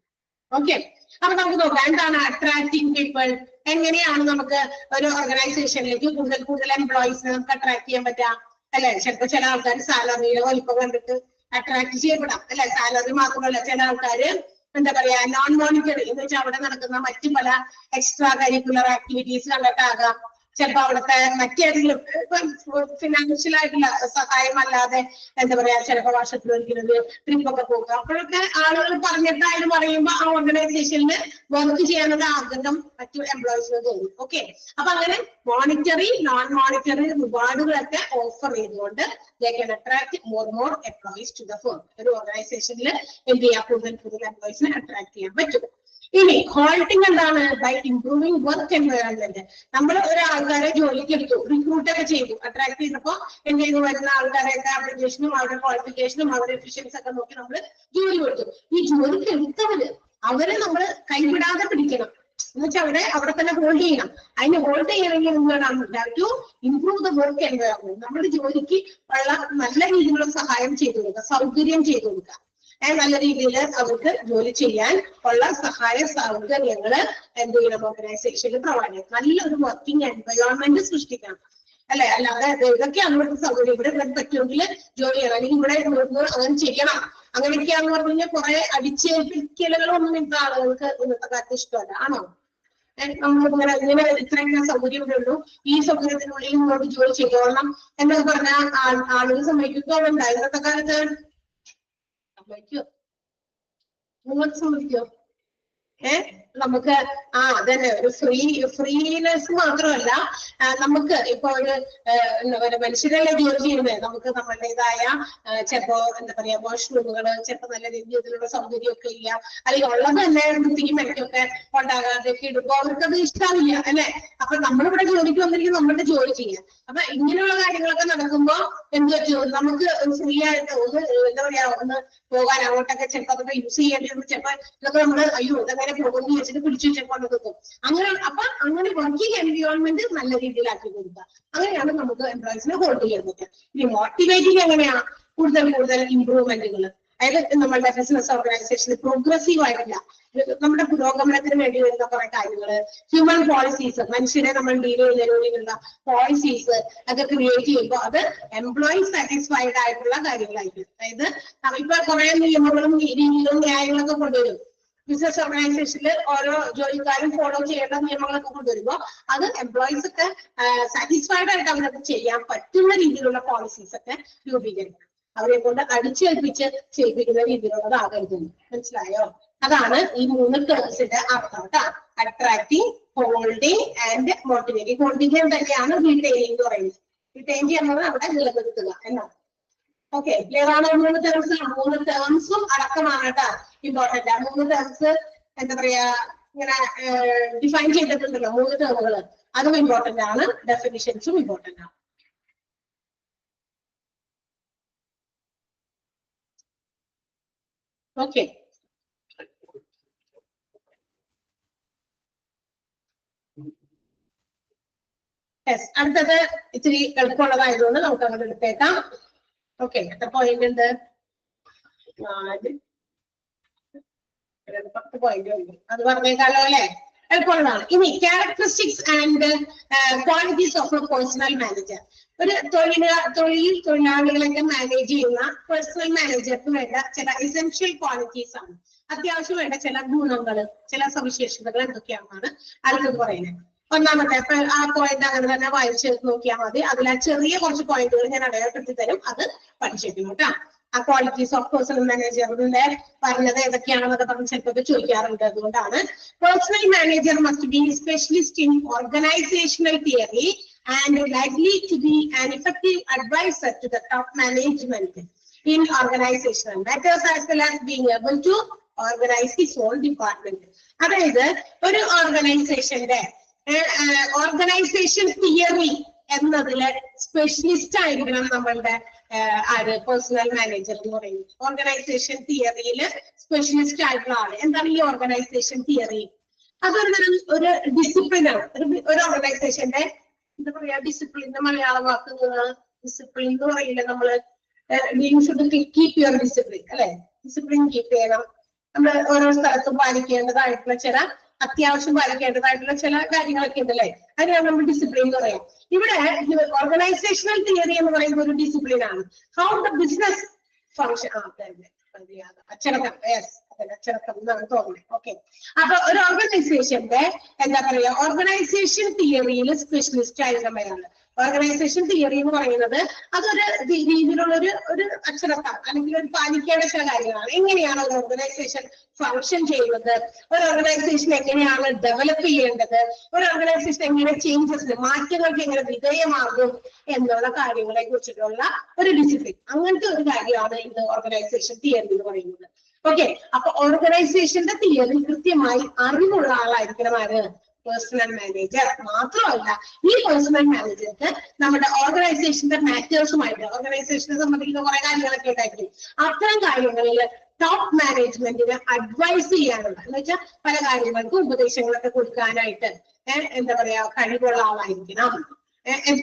Speaker 1: ഓക്കെ, അപ്പൊ നമുക്ക് നോക്കാം എന്താണ് അട്രാക്ടിങ് പീപ്പിൾ. എങ്ങനെയാണ് നമുക്ക് ഒരു ഓർഗനൈസേഷനിലേക്ക് കൂടുതൽ കൂടുതൽ എംപ്ലോയീസിനെ നമുക്ക് അട്രാക്ട് ചെയ്യാൻ പറ്റാം അല്ലെ? ചിലപ്പോ ചില ആൾക്കാർ സാലറിയുടെ വലിപ്പം കണ്ടിട്ട് അട്രാക്ട് ചെയ്യപ്പെടാം അല്ലെ? സാലറി മാത്രമല്ല, ചില ആൾക്കാര് എന്താ പറയാ നോൺ മോണിറ്ററി എന്ന് വെച്ചാൽ അവിടെ നടക്കുന്ന മറ്റു പല എക്സ്ട്രാ കരിക്കുലർ ആക്ടിവിറ്റീസ് കണ്ടിട്ടാകാം. ചിലപ്പോ അവിടുത്തെ മറ്റേതെങ്കിലും ഫിനാൻഷ്യൽ ആയിട്ടുള്ള സഹായം അല്ലാതെ എന്താ പറയാ ചിലപ്പോ വർഷത്തിൽ ഒരിക്കലും ട്രിപ്പൊക്കെ പോകുക. അപ്പോഴൊക്കെ ആളുകൾ പറഞ്ഞിട്ടായാലും പറയുമ്പോൾ ആ ഓർഗനൈസേഷനിൽ വർക്ക് ചെയ്യാനുള്ള ആഗ്രഹം മറ്റു എംപ്ലോയീസിന് തോന്നും. ഓക്കെ, അപ്പൊ അങ്ങനെ മോണിറ്ററി നോൺ മോണിറ്ററി റിവാർഡുകളൊക്കെ ഓഫർ ചെയ്തുകൊണ്ട് they can attract more employees to the firm. ഒരു ഓർഗനൈസേഷനിൽ എന്ത് ചെയ്യാം, കൂടുതൽ എംപ്ലോയീസിനെ അട്രാക്ട് ചെയ്യാൻ പറ്റും. ഇനി ഹോൾട്ടിംഗ് എന്താണ്? By improving work environment. നമ്മൾ ഒരാൾക്കാരെ ജോലിക്ക് എടുത്തു, റിക്രൂട്ട് ഒക്കെ ചെയ്തു, അട്രാക്ട് ചെയ്തപ്പോ എന്ത് ചെയ്തു, വരുന്ന ആൾക്കാരെയൊക്കെ ആപ്ലിക്കേഷനും അവരുടെ ക്വാളിഫിക്കേഷനും അവരുടെ എഫിഷ്യൻസി ഒക്കെ നോക്കി നമ്മൾ ജോലി കൊടുത്തു. ഈ ജോലിക്ക് എടുത്തവര് അവരെ നമ്മൾ കൈവിടാതെ പിടിക്കണം എന്ന് വെച്ചാൽ അവിടെ തന്നെ ഹോൾഡ് ചെയ്യണം. അതിന് ഹോൾഡ് ചെയ്യണമെങ്കിൽ എന്താണ് to improve the work environment. നമ്മുടെ ജോലിക്ക് ഉള്ള നല്ല രീതിയിലുള്ള സഹായം ചെയ്തു കൊടുക്കുക, സൗകര്യം ചെയ്തു കൊടുക്കുക. നല്ല രീതിയിൽ അവർക്ക് ജോലി ചെയ്യാൻ ഉള്ള സഹായ സൗകര്യങ്ങൾ എന്ത് ചെയ്യണം, ഓർഗനൈസേഷനിൽ പ്രൊവൈഡ് ചെയ്യണം. നല്ലൊരു വർക്കിംഗ് എൻവയോൺമെന്റ് സൃഷ്ടിക്കണം അല്ലെ? അല്ലാതെ ഇതൊക്കെയാണ് ഇവിടുത്തെ സൗകര്യം. ഇവിടെ പറ്റുമെങ്കിൽ ജോലി ചെയ്യണം, അല്ലെങ്കിൽ ഇവിടെ അങ്ങനെ ചെയ്യണം, അങ്ങനെയൊക്കെയാന്ന് പറഞ്ഞു കഴിഞ്ഞാൽ കുറെ അടിച്ചേൽപ്പിക്കലുകളൊന്നും ഇന്നത്തെ ആളുകൾക്ക് ഇന്നത്തെ കാലത്ത് ഇഷ്ടമല്ല. ആണോ? ഇങ്ങനെ ഇത്രയും സൗകര്യം ഉള്ളൂ, ഈ സൗകര്യത്തിനുള്ളിൽ നിങ്ങളോട് ജോലി ചെയ്തോളണം എന്നൊക്കെ പറഞ്ഞാൽ ആളുകൾ സമ്മതിക്കുന്നുണ്ടോ? ഇന്നത്തെ കാലത്ത് സമ്മതിക്കോ? നിങ്ങൾക്ക് സമ്മതിക്കോ? നമുക്ക് അതന്നെ ഒരു ഫ്രീനെസ് മാത്രമല്ല, നമുക്ക് ഇപ്പൊ ഒരു എന്താ പറയാ മനുഷ്യരെല്ലാം ജോലി ചെയ്യുന്നത് നമുക്ക് നമ്മളുടേതായ ചിലപ്പോ എന്താ പറയാ വാഷ്റൂമുകള് ചിലപ്പോ നല്ല രീതിയിലുള്ള സൗകര്യമൊക്കെ ഇല്ല, അല്ലെങ്കിൽ ഉള്ളത് തന്നെ വൃത്തിക്കും മെനക്കൊക്കെ ഉണ്ടാകാതെയൊക്കെ ഇടുമ്പോ അവർക്കത് ഇഷ്ടാവില്ല അല്ലെ? അപ്പൊ നമ്മളിവിടെ ജോലിക്ക് വന്നിരിക്കും നമ്മളുടെ ജോലി ചെയ്യാം. അപ്പൊ ഇങ്ങനെയുള്ള കാര്യങ്ങളൊക്കെ നടക്കുമ്പോ എന്ത് പറ്റും, നമുക്ക് ഫ്രീ ആയിട്ട് ഒന്ന് എന്താ പറയാ ഒന്ന് പോകാൻ അങ്ങോട്ടൊക്കെ ചിലപ്പോ അതൊക്കെ യൂസ് ചെയ്യേണ്ടി വരും. ചിലപ്പോ ഇതൊക്കെ നമ്മള് അയ്യോ ഇതങ്ങനെ പോകുന്നു വെച്ചിട്ട് പിടിച്ചു വെച്ചപ്പോൾ നിൽക്കും. അങ്ങനെ അപ്പൊ അങ്ങനെ വർക്കിംഗ് എൻവയോൺമെന്റ് നല്ല രീതിയിലാക്കി കൊടുക്കുക. അങ്ങനെയാണ് നമുക്ക് എംപ്ലോയീസിനെ ഹോൾഡ് ചെയ്യാൻ പറ്റുക. ഇനി മോട്ടിവേറ്റിംഗ് എങ്ങനെയാ? കൂടുതൽ ഇമ്പ്രൂവ്മെന്റുകൾ, അതായത് നമ്മളുടെ ബിസിനസ് ഓർഗനൈസേഷനിൽ പ്രോഗ്രസീവ് ആയിട്ടില്ല, നമ്മുടെ പുരോഗമനത്തിന് വേണ്ടി വരുന്ന കുറെ കാര്യങ്ങള്, ഹ്യൂമൻ പോളിസീസ്, മനുഷ്യരെ നമ്മൾ ഡീൽ ചെയ്യുന്നതിനുള്ള പോളിസീസ് ഒക്കെ ക്രിയേറ്റ് ചെയ്യുമ്പോൾ അത് എംപ്ലോയി സാറ്റിസ്ഫൈഡ് ആയിട്ടുള്ള കാര്യങ്ങളായിരിക്കും. അതായത് ഇപ്പൊ കുറെ നിയമങ്ങളും രീതികളും ന്യായങ്ങളൊക്കെ കൊണ്ടുവരും. ബിസിനസ് ഓർഗനൈസേഷനിൽ ഓരോ ജോലിക്കാരും ഫോളോ ചെയ്യേണ്ട നിയമങ്ങളൊക്കെ കൊണ്ടുവരുമ്പോൾ അത് എംപ്ലോയീസ് ഒക്കെ സാറ്റിസ്ഫൈഡ് ആയിട്ട് അവരൊക്കെ ചെയ്യാൻ പറ്റുന്ന രീതിയിലുള്ള പോളിസീസ് ഒക്കെ രൂപീകരിക്കണം. അവരെ കൊണ്ട് അടിച്ചേൽപ്പിച്ച് ചെയ്യിപ്പിക്കുന്ന രീതിയിലുള്ളതാകരുത്. മനസ്സിലായോ? അതാണ് ഈ 3 ടേംസിന്റെ അർത്ഥം കേട്ടോ. Attracting, holding and motivating. Holding തന്നെയാണ് റീറ്റെയിനിങ് എന്ന് പറയുന്നത്. റീറ്റെയിൻ ചെയ്യുന്നത് അവിടെ നിലനിർത്തുക എന്നാണ്. ഓക്കെ, ക്ലിയർ ആണോ? 3 ടേംസ്, 3 ടേംസും അടക്കമാണ് കേട്ടോ ഇമ്പോർട്ടന്റ്. 3 ടേംസ് എന്താ പറയാ ഇങ്ങനെ ഡിഫൈൻ ചെയ്തിട്ടുണ്ടല്ലോ 3 ടേമുകൾ, അതും ഇമ്പോർട്ടന്റ് ആണ്. ഡെഫിനിഷൻസും ഇമ്പോർട്ടന്റ് ആണ്. ഓക്കെ, അടുത്തത് ഇത്തിരി എളുപ്പമുള്ളതായതുകൊണ്ട് നമുക്ക് അങ്ങോട്ട് എടുത്തേക്കാം. ഓക്കെ, എത്ര പോയിന്റ് ഉണ്ട്? 10 പോയിന്റ് ഉണ്ട്. അത് പറഞ്ഞേക്കാലോ അല്ലെ? എളുപ്പമുള്ളതാണ്. ഇനി characteristics and qualities of A personal manager. ഒരു തൊഴിലാളികളൊക്കെ മാനേജ് ചെയ്യുന്ന പേഴ്സണൽ മാനേജർക്ക് വേണ്ട ചില എസെൻഷ്യൽ ക്വാളിറ്റീസ് ആണ്, അത്യാവശ്യം വേണ്ട ചില ഗുണങ്ങള്, ചില സവിശേഷതകൾ എന്തൊക്കെയാണെന്നാണ് അടുത്തത് പറയുന്നത്. ഒന്നാമത്തെ ആ പോയിന്റ് അങ്ങനെ തന്നെ വായിച്ച് നോക്കിയാൽ മതി. അതിൽ ആ ചെറിയ കുറച്ച് പോയിന്റുകൾ ഞാൻ അടയാളപ്പെടുത്തി തരും, അത് പഠിച്ചേക്കണം കേട്ടോ. ആ ക്വാളിറ്റീസ് ഓഫ് പേഴ്സണൽ മാനേജറിന്റെ പറഞ്ഞത് ഏതൊക്കെയാണെന്നൊക്കെ പറഞ്ഞ് ചിലപ്പോൾ ചോദിക്കാറുണ്ട്. അതുകൊണ്ടാണ് personal manager must be specialist in organisational theory and likely to be an effective advisor to the top management in organizational matters as well as being able to organize his own department. അതായത് ഒരു ഓർഗനൈസേഷന്റെ organisation theory എന്നതില് specialist ആയിരിക്കണം നമ്മളുടെ personal manager എന്ന് പറയുന്നത്. Organisation തിയറിയിൽ specialist ആയിട്ടുള്ള ആള്. എന്താണ് ഈ ഓർഗനൈസേഷൻ തിയറി? അതൊരു തരം ഒരു ഡിസിപ്ലിനാണ്. ഒരു ഓർഗനൈസേഷന്റെ എന്താ പറയാ ഡിസിപ്ലിന്റെ മലയാള വാക്ക് ഡിസിപ്ലിൻ എന്ന് പറയില്ല നമ്മള്. You should keep your discipline അല്ലെ? ഡിസിപ്ലിൻ കീപ്പ് ചെയ്യണം. നമ്മൾ ഓരോ സ്ഥലത്തും പാലിക്കേണ്ടതായിട്ടുള്ള ചില അത്യാവശ്യം പാലിക്കേണ്ടതായിട്ടുള്ള ചില കാര്യങ്ങളൊക്കെ ഉണ്ടല്ലേ, അതിനാണ് നമ്മൾ ഡിസിപ്ലിൻ എന്ന് പറയാം. ഇവിടെ ഓർഗനൈസേഷണൽ തിയറി എന്ന് പറയുന്ന ഒരു ഡിസിപ്ലിൻ ആണ്. ഹൗ ദ ബിസിനസ് ഫംഗ്ഷൻ, അച്ചടക്കം, യെസ് അച്ചടക്കം എന്നാണ് തോന്നുന്നത്. ഓക്കെ, അപ്പൊ ഒരു ഓർഗനൈസേഷന്റെ എന്താ പറയാ, ഓർഗനൈസേഷൻ തിയറിയിൽ സ്പെഷ്യലിസ്റ്റ് ആയിരുന്നവരാണ്. ഓർഗനൈസേഷൻ തിയറി എന്ന് പറയുന്നത് അതൊരു രീതിയിലുള്ള ഒരു അച്ചടക്കം അല്ലെങ്കിൽ ഒരു പാലിക്കേണ്ട ചില കാര്യങ്ങളാണ്. എങ്ങനെയാണ് ഒരു ഓർഗനൈസേഷൻ ഫങ്ഷൻ ചെയ്യുന്നത്, ഒരു ഓർഗനൈസേഷൻ എങ്ങനെയാണ് ഡെവലപ്പ് ചെയ്യേണ്ടത്, ഒരു ഓർഗനൈസേഷൻ എങ്ങനെ ചേഞ്ചസിന് മാറ്റങ്ങൾക്ക് എങ്ങനെ വിധേയമാകും എന്നുള്ള കാര്യങ്ങളെ കുറിച്ചിട്ടുള്ള ഒരു ഡിസിപ്ലിൻ. അങ്ങനത്തെ ഒരു കാര്യമാണ് ഇത് ഓർഗനൈസേഷൻ തിയറി എന്ന് പറയുന്നത്. ഓക്കെ, അപ്പൊ ഓർഗനൈസേഷന്റെ തിയറി കൃത്യമായി അറിവുള്ള ആളായിരിക്കണം ആര്, പേഴ്സണൽ മാനേജർ. മാത്രമല്ല ഈ പേഴ്സണൽ മാനേജർക്ക് നമ്മുടെ ഓർഗനൈസേഷന്റെ മാറ്റേഴ്സുമായിട്ട്, ഓർഗനൈസേഷനെ സംബന്ധിക്കുന്ന കുറെ കാര്യങ്ങളൊക്കെ ഉണ്ടായിരിക്കും. അത്തരം കാര്യങ്ങളിൽ ടോപ്പ് മാനേജ്മെന്റിന് അഡ്വൈസ് ചെയ്യാനുള്ള, എന്ന് വെച്ചാൽ പല കാര്യങ്ങൾക്കും ഉപദേശങ്ങളൊക്കെ കൊടുക്കാനായിട്ട് എന്താ പറയാ കഴിവുള്ള ആളായിരിക്കണം.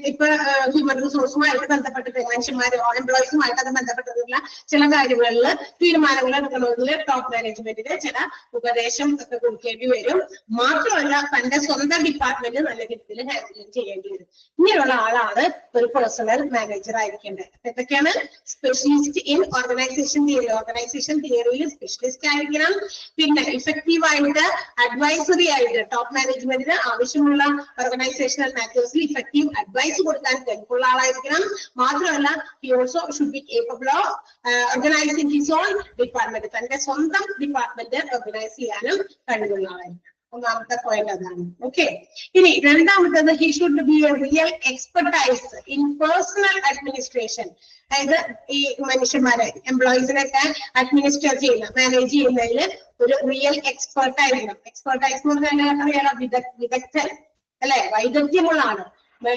Speaker 1: ഇപ്പൊ ഹ്യൂമൻ റിസോഴ്സുമായിട്ട് ബന്ധപ്പെട്ടിട്ട് മനുഷ്യന്മാര് എംപ്ലോയീസുമായിട്ടൊക്കെ ബന്ധപ്പെട്ടിട്ടുള്ള ചില കാര്യങ്ങളിൽ തീരുമാനങ്ങൾ എടുക്കണമെങ്കിൽ ടോപ്പ് മാനേജ്മെന്റിന് ചില ഉപദേശം ഒക്കെ കൊടുക്കേണ്ടി വരും. മാത്രമല്ല തന്റെ സ്വന്തം ഡിപ്പാർട്ട്മെന്റ് നല്ല രീതിയിൽ ഹാൻഡിൽ ചെയ്യേണ്ടി വരും. ഇങ്ങനെയുള്ള ആളാണ് ഒരു പേഴ്സണൽ മാനേജർ ആയിരിക്കേണ്ടത്. എന്തൊക്കെയാണ്? Specialist in organisation theory, organisation തിയറിയിൽ സ്പെഷ്യലിസ്റ്റ് ആയിരിക്കണം. പിന്നെ ഇഫക്റ്റീവായിട്ട് അഡ്വൈസറി ആയിട്ട് ടോപ്പ് മാനേജ്മെന്റിന് ആവശ്യമുള്ള ഓർഗനൈസേഷണൽ മാറ്റേഴ്സിൽ ഇഫക്റ്റീവ് അഡ്വൈസ് കൊടുക്കാൻ കഴിവുള്ള ആളായിരിക്കണം. മാത്രമല്ല he also should be capable of organizing his own department, തന്റെ സ്വന്തം ഡിപ്പാർട്ട്മെന്റ് ഓർഗനൈസ് ചെയ്യാനും കഴിവുള്ള ആളായിരിക്കണം. ഒന്നാമത്തെ പോയിന്റ് അതാണ്. ഓക്കെ, ഇനി രണ്ടാമത്തേത് he should be a real expertise in personal administration. അതായത് ഈ മനുഷ്യന്മാരെ എംപ്ലോയീസിനൊക്കെ അഡ്മിനിസ്റ്റർ ചെയ്യുന്ന, മാനേജ് ചെയ്യുന്നതിൽ ഒരു റിയൽ എക്സ്പെർട്ട് ആയിരിക്കണം. എക്സ്പെർട്ടൈസ് എന്ന് പറഞ്ഞാൽ അറിയാലോ, വിദഗ്ധൻ അല്ലെ, വൈദഗ്ധ്യമുള്ള ആണ്.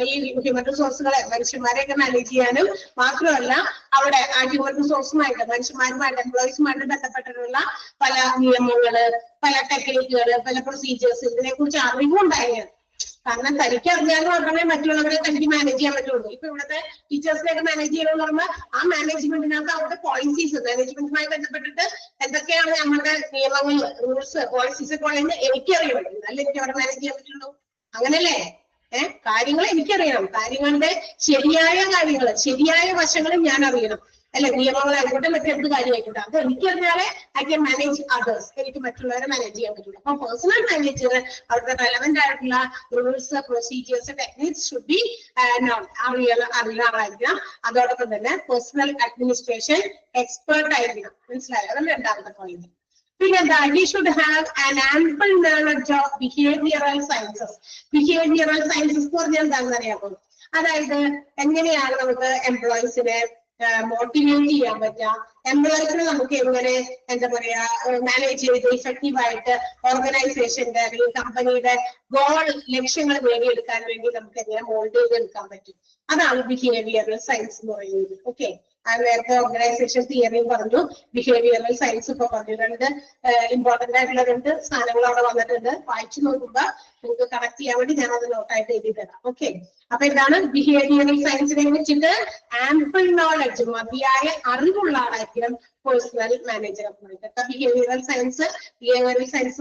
Speaker 1: ഈ ഹ്യൂമൻ റിസോഴ്സുകളെ മനുഷ്യന്മാരെയൊക്കെ മാനേജ് ചെയ്യാനും മാത്രമല്ല അവിടെ ആ ഹ്യൂമൻ റിസോഴ്സുമായിട്ട് മനുഷ്യന്മാരുമായിട്ട് എംപ്ലോയീസുമായിട്ട് ബന്ധപ്പെട്ടിട്ടുള്ള പല നിയമങ്ങള്, പല ടെക്നിക്കുകള്, പല പ്രൊസീജിയേഴ്സ്, ഇതിനെ കുറിച്ച് അറിവുണ്ടായിരുന്നു. കാരണം തനിക്ക് അറിഞ്ഞാൽ മാത്രമേ മറ്റുള്ളവരെ തനിക്ക് മാനേജ് ചെയ്യാൻ പറ്റുള്ളൂ. ഇപ്പൊ ഇവിടുത്തെ ടീച്ചേഴ്സിനെയൊക്കെ മാനേജ് ചെയ്യണമെന്ന് പറഞ്ഞാൽ ആ മാനേജ്മെന്റിനകത്ത് അവരുടെ പോളിസീസ്, മാനേജ്മെന്റുമായി ബന്ധപ്പെട്ടിട്ട് എന്തൊക്കെയാണ് നമ്മുടെ നിയമങ്ങൾ, റൂൾസ്, പോളിസീസ് ഒക്കെ ഉള്ളതെന്ന് എനിക്കറിയാൻ പറ്റും. അല്ല എനിക്ക് അവരെ മാനേജ് ചെയ്യാൻ പറ്റുള്ളൂ. അങ്ങനല്ലേ? കാര്യങ്ങൾ എനിക്കറിയണം. കാര്യങ്ങളുടെ ശരിയായ കാര്യങ്ങൾ, ശരിയായ വശങ്ങൾ ഞാൻ അറിയണം അല്ലെ. നിയമങ്ങളായിക്കോട്ടെ, മറ്റെന്ത് കാര്യമായിക്കോട്ടെ, അത് എനിക്കറിഞ്ഞാലേ ഐ ക്യാൻ മാനേജ് അതേഴ്സ്, എനിക്ക് മറ്റുള്ളവരെ മാനേജ് ചെയ്യാൻ പറ്റുള്ളൂ. അപ്പൊ പേഴ്സണൽ മാനേജർ അവരുടെ റെലവെന്റ് ആയിട്ടുള്ള rules, procedures, techniques should be അറിയുന്ന ആളായിരിക്കണം. അതോടൊപ്പം തന്നെ പേഴ്സണൽ അഡ്മിനിസ്ട്രേഷൻ എക്സ്പേർട്ട് ആയിരിക്കണം. മനസ്സിലായോ? അതാണ് രണ്ടാമത്തെ പോയിന്റ്. പിന്നെന്താ, he should have an ample knowledge of behavioral sciences. Behavioral sciences എന്ന് പറഞ്ഞാൽ എന്താണെന്ന് അറിയാമോ? അതായത് എങ്ങനെയാണ് നമുക്ക് എംപ്ലോയീസിനെ മോട്ടിവേറ്റ് ചെയ്യാൻ പറ്റുക, എംപ്ലോയീസിനെ നമുക്ക് എങ്ങനെ എന്താ പറയാ മാനേജ് ചെയ്ത് ഇഫക്റ്റീവായിട്ട് ഓർഗനൈസേഷന്റെ അല്ലെങ്കിൽ കമ്പനിയുടെ ഗോൾ, ലക്ഷ്യങ്ങൾ നേടിയെടുക്കാൻ വേണ്ടി നമുക്ക് എങ്ങനെ മോൾഡ് ചെയ്തെടുക്കാൻ പറ്റും. അതാണ് ബിഹേവിയറൽ സയൻസ് എന്ന് പറയുന്നത്. ഓക്കെ, നേരത്തെ ഓർഗനൈസേഷൻ തിയറിയും പറഞ്ഞു, ബിഹേവിയറൽ സയൻസ് ഇപ്പൊ പറഞ്ഞു. രണ്ട് ഇമ്പോർട്ടന്റ് ആയിട്ടുള്ള രണ്ട് സാധനങ്ങൾ അവിടെ വന്നിട്ടുണ്ട്. വായിച്ചു നോക്കുമ്പോ നിങ്ങൾക്ക് കറക്റ്റ് ചെയ്യാൻ വേണ്ടി ഞാൻ അത് നോട്ടായിട്ട് എഴുതി തരാം. ഓക്കെ, അപ്പൊ എന്താണ് ബിഹേവിയറൽ സയൻസിനെ കുറിച്ചിട്ട്? ആംപിൾ നോളജ്, മതിയായ അറിവുള്ള ആളായിരിക്കണം പേഴ്സണൽ മാനേജർ. ബിഹേവിയറൽ സയൻസ്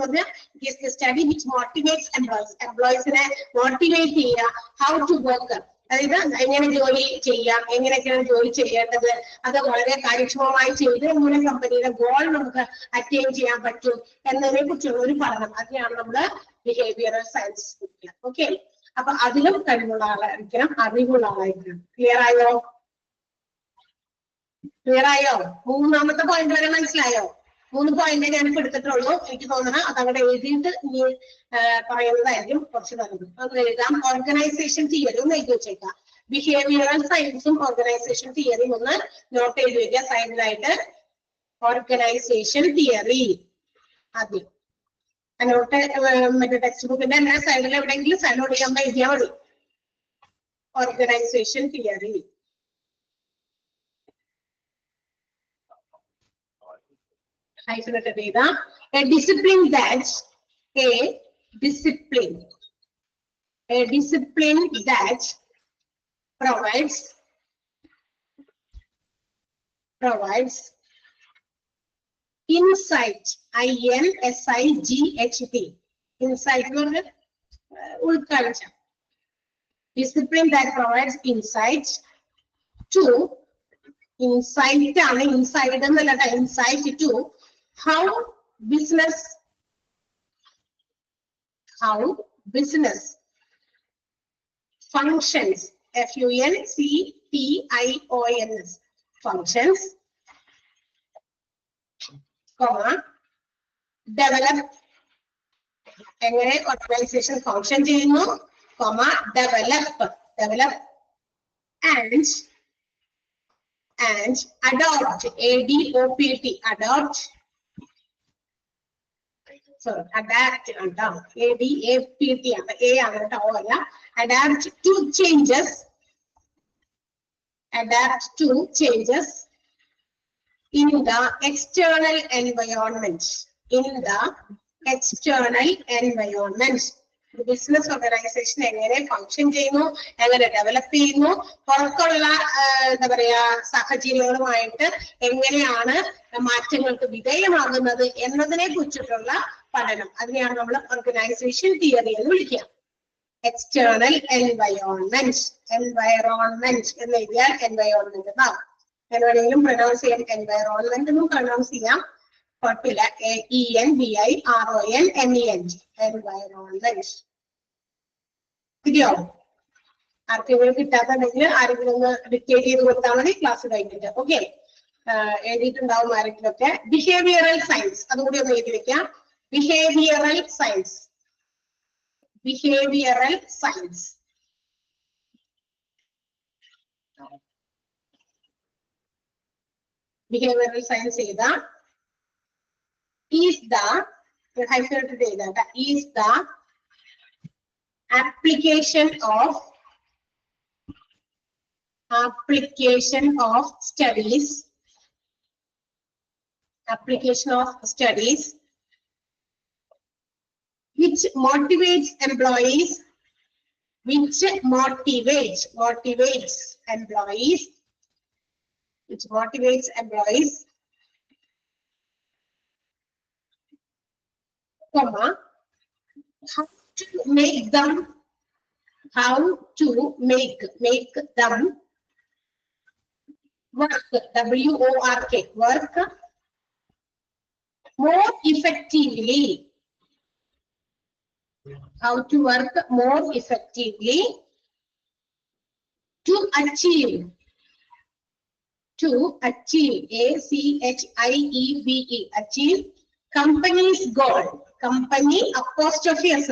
Speaker 1: പറഞ്ഞാൽ it is the study which motivates employees, എംപ്ലോയീസിനെ മോട്ടിവേറ്റ് ചെയ്യുക, ഹൗ ടു വർക്ക്, അതായത് എങ്ങനെ ജോലി ചെയ്യാം, എങ്ങനെയൊക്കെയാണ് ജോലി ചെയ്യേണ്ടത്, അത് വളരെ കാര്യക്ഷമമായി ചെയ്ത് എങ്ങനെ കമ്പനിയുടെ ഗോൾ നമുക്ക് അറ്റൈൻ ചെയ്യാൻ പറ്റും എന്നതിനെ കുറിച്ചുള്ള ഒരു പഠനം. അതിനാണ് നമ്മള് ബിഹേവിയറൽ സയൻസ്. ഓക്കെ, അപ്പൊ അതിലും കഴിവുള്ള ആളായിരിക്കണം, അറിവുള്ള ആളായിരിക്കണം. ക്ലിയർ ആയോ? ക്ലിയർ ആയോ? മൂന്നാമത്തെ പോയിന്റ് വരെ മനസ്സിലായോ? 3 പോയിന്റ് ഞാൻ ഇപ്പൊ എടുത്തിട്ടുള്ളൂ. എനിക്ക് തോന്നണം അത് അവിടെ എഴുതിയിട്ട് ഇനി പറയുന്നതായിരിക്കും കുറച്ച് നല്ലത്. അത് എഴുതാം. ഓർഗനൈസേഷൻ തിയറി ഒന്ന് എഴുതി വെച്ചേക്കാം. ബിഹേവിയറൽ സയൻസും ഓർഗനൈസേഷൻ തിയറിയും ഒന്ന് നോട്ട് ചെയ്ത് വെക്കുക സൈഡിലായിട്ട്. ഓർഗനൈസേഷൻ തിയറി ആദ്യം നോട്ട്, മറ്റേ ടെക്സ്റ്റ് ബുക്കിന്റെ എല്ലാ സൈഡിൽ എവിടെയെങ്കിലും സൈഡ് ഓടിക്കാൻ എഴുതിയാൽ മതി. Organisation theory. A discipline that provides Insight, INSIGHT. Insight എന്ന് പറഞ്ഞാൽ ഉൾക്കാഴ്ച. Discipline that provides insight to insight ആണ് inside എന്നല്ല insight to how business functions, FUNCTIONS, functions, comma, develop, എങ്ങനെ ഓർഗനൈസേഷൻ ഫങ്ഷൻ ചെയ്യുന്നു, comma, develop, and adopt, ADOPT, adopt, sorry, adapt, ADAPT, A ആണ് കേട്ടോ, അല്ല, adapt to changes in the external environment, business organisation എങ്ങനെ function ചെയ്യുന്നു, എങ്ങനെ develop ചെയ്യുന്നു, പുറത്തുള്ള എന്താ പറയാ സാഹചര്യങ്ങളുമായിട്ട് എങ്ങനെയാണ് മാറ്റങ്ങൾക്ക് വിധേയമാകുന്നത് എന്നതിനെ കുറിച്ചിട്ടുള്ള പഠനം. അതിനെയാണ് നമ്മൾ ഓർഗനൈസേഷൻ തിയറി എന്ന് വിളിക്കുക. എക്സ്റ്റേണൽ എൻവയോൺമെന്റ് എന്ന് എഴുതിയാൽ എൻവയോൺമെന്റ് എന്നാവും. വേണമെങ്കിലും പ്രൊനൗൺസ് ചെയ്യാൻ എൻവയോൺമെന്റ് എന്നും പ്രൊനൗൺസ് ചെയ്യാം, കുഴപ്പമില്ല. ENVIRONMENT, environment. ശരിയോ? ആർക്കെങ്കിലും കിട്ടാത്തുണ്ടെങ്കിൽ ആരെങ്കിലും ഒന്ന് ഡിക്റ്റേറ്റ് ചെയ്ത് കൊടുത്താൽ മതി ക്ലാസ് കഴിഞ്ഞിട്ട്. ഓക്കെ, എഴുതിയിട്ടുണ്ടാവും ആരെങ്കിലും ഒക്കെ. ബിഹേവിയറൽ സയൻസ്, അതുകൂടി ഒന്ന് എഴുതി വെക്കാം. ബിഹേവിയറൽ സയൻസ് ചെയ്താ is the application of studies which motivates employees, comma, how to make them work, WORK, work more effectively, how to work more effectively to achieve, ACHIEVE, achieve company's goal, company apostrophe as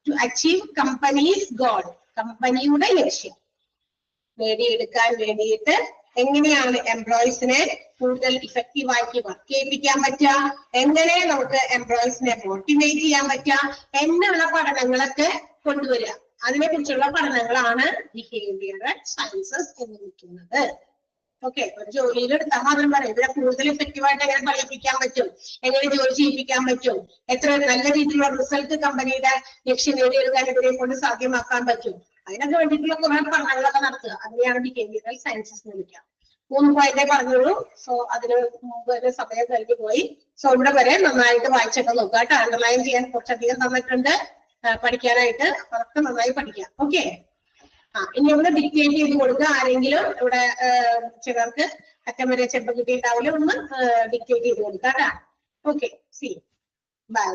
Speaker 1: to achieve company's goal, കമ്പനിയുടെ ലക്ഷ്യം നേടിയെടുക്കാൻ വേണ്ടിയിട്ട് എങ്ങനെയാണ് എംപ്ലോയീസിനെ കൂടുതൽ effective ആക്കി work ചെയ്യിപ്പിക്കാൻ പറ്റുക, എങ്ങനെ നമുക്ക് എംപ്ലോയീസിനെ മോട്ടിവേറ്റ് ചെയ്യാൻ പറ്റുക എന്നുള്ള പഠനങ്ങളൊക്കെ കൊണ്ടുവരിക. അതിനെ കുറിച്ചുള്ള പഠനങ്ങളാണ് ബിഹേവിയറൽ സയൻസസ് എന്ന് വിളിക്കുന്നത്. ഓക്കെ, ഒരു ജോലിയിൽ എടുത്താൽ മാത്രം പറയാം ഇവരെ കൂടുതൽ ഇഫക്റ്റീവായിട്ട് എങ്ങനെ പഠിപ്പിക്കാൻ പറ്റും, എങ്ങനെ ജോലി ചെയ്യിപ്പിക്കാൻ പറ്റും, എത്ര നല്ല രീതിയിലുള്ള റിസൾട്ട് കമ്പനിയുടെ ലക്ഷ്യം നേടിയെടുക്കാൻ ഇവരെ കൊണ്ട് സാധ്യമാക്കാൻ പറ്റും, അതിനൊക്കെ വേണ്ടിയിട്ടുള്ള കുറെ പഠനങ്ങളൊക്കെ നടത്തുക. അതിനെയാണ് ബിഹേവിയറൽ സയൻസസ് എന്ന് വിളിക്കുക. 3 പോയിന്റേ പറഞ്ഞുള്ളൂ. സോ അതിന് മുമ്പ് ഒരു സമയം കഴിഞ്ഞു പോയി. സോ ഇവിടെ വരെ നന്നായിട്ട് വായിച്ചൊക്കെ നോക്കുക കേട്ടോ. അണ്ടർലൈൻ ചെയ്യാൻ കുറച്ചധികം തന്നിട്ടുണ്ട് പഠിക്കാനായിട്ട്, അതൊക്കെ നന്നായി പഠിക്കാം. ഓക്കെ, ഇനി ഒന്ന് ഡിക്റ്റേറ്റ് ചെയ്ത് കൊടുക്കുക. ആരെങ്കിലും ഇവിടെ ചിലർക്ക് അറ്റം വരെ ചെറുപ്പം കിട്ടിയിട്ടുണ്ടാവില്ല, ഒന്ന് ഡിക്റ്റേറ്റ് ചെയ്ത് കൊടുക്കുക കേട്ടോ. Okay, see by.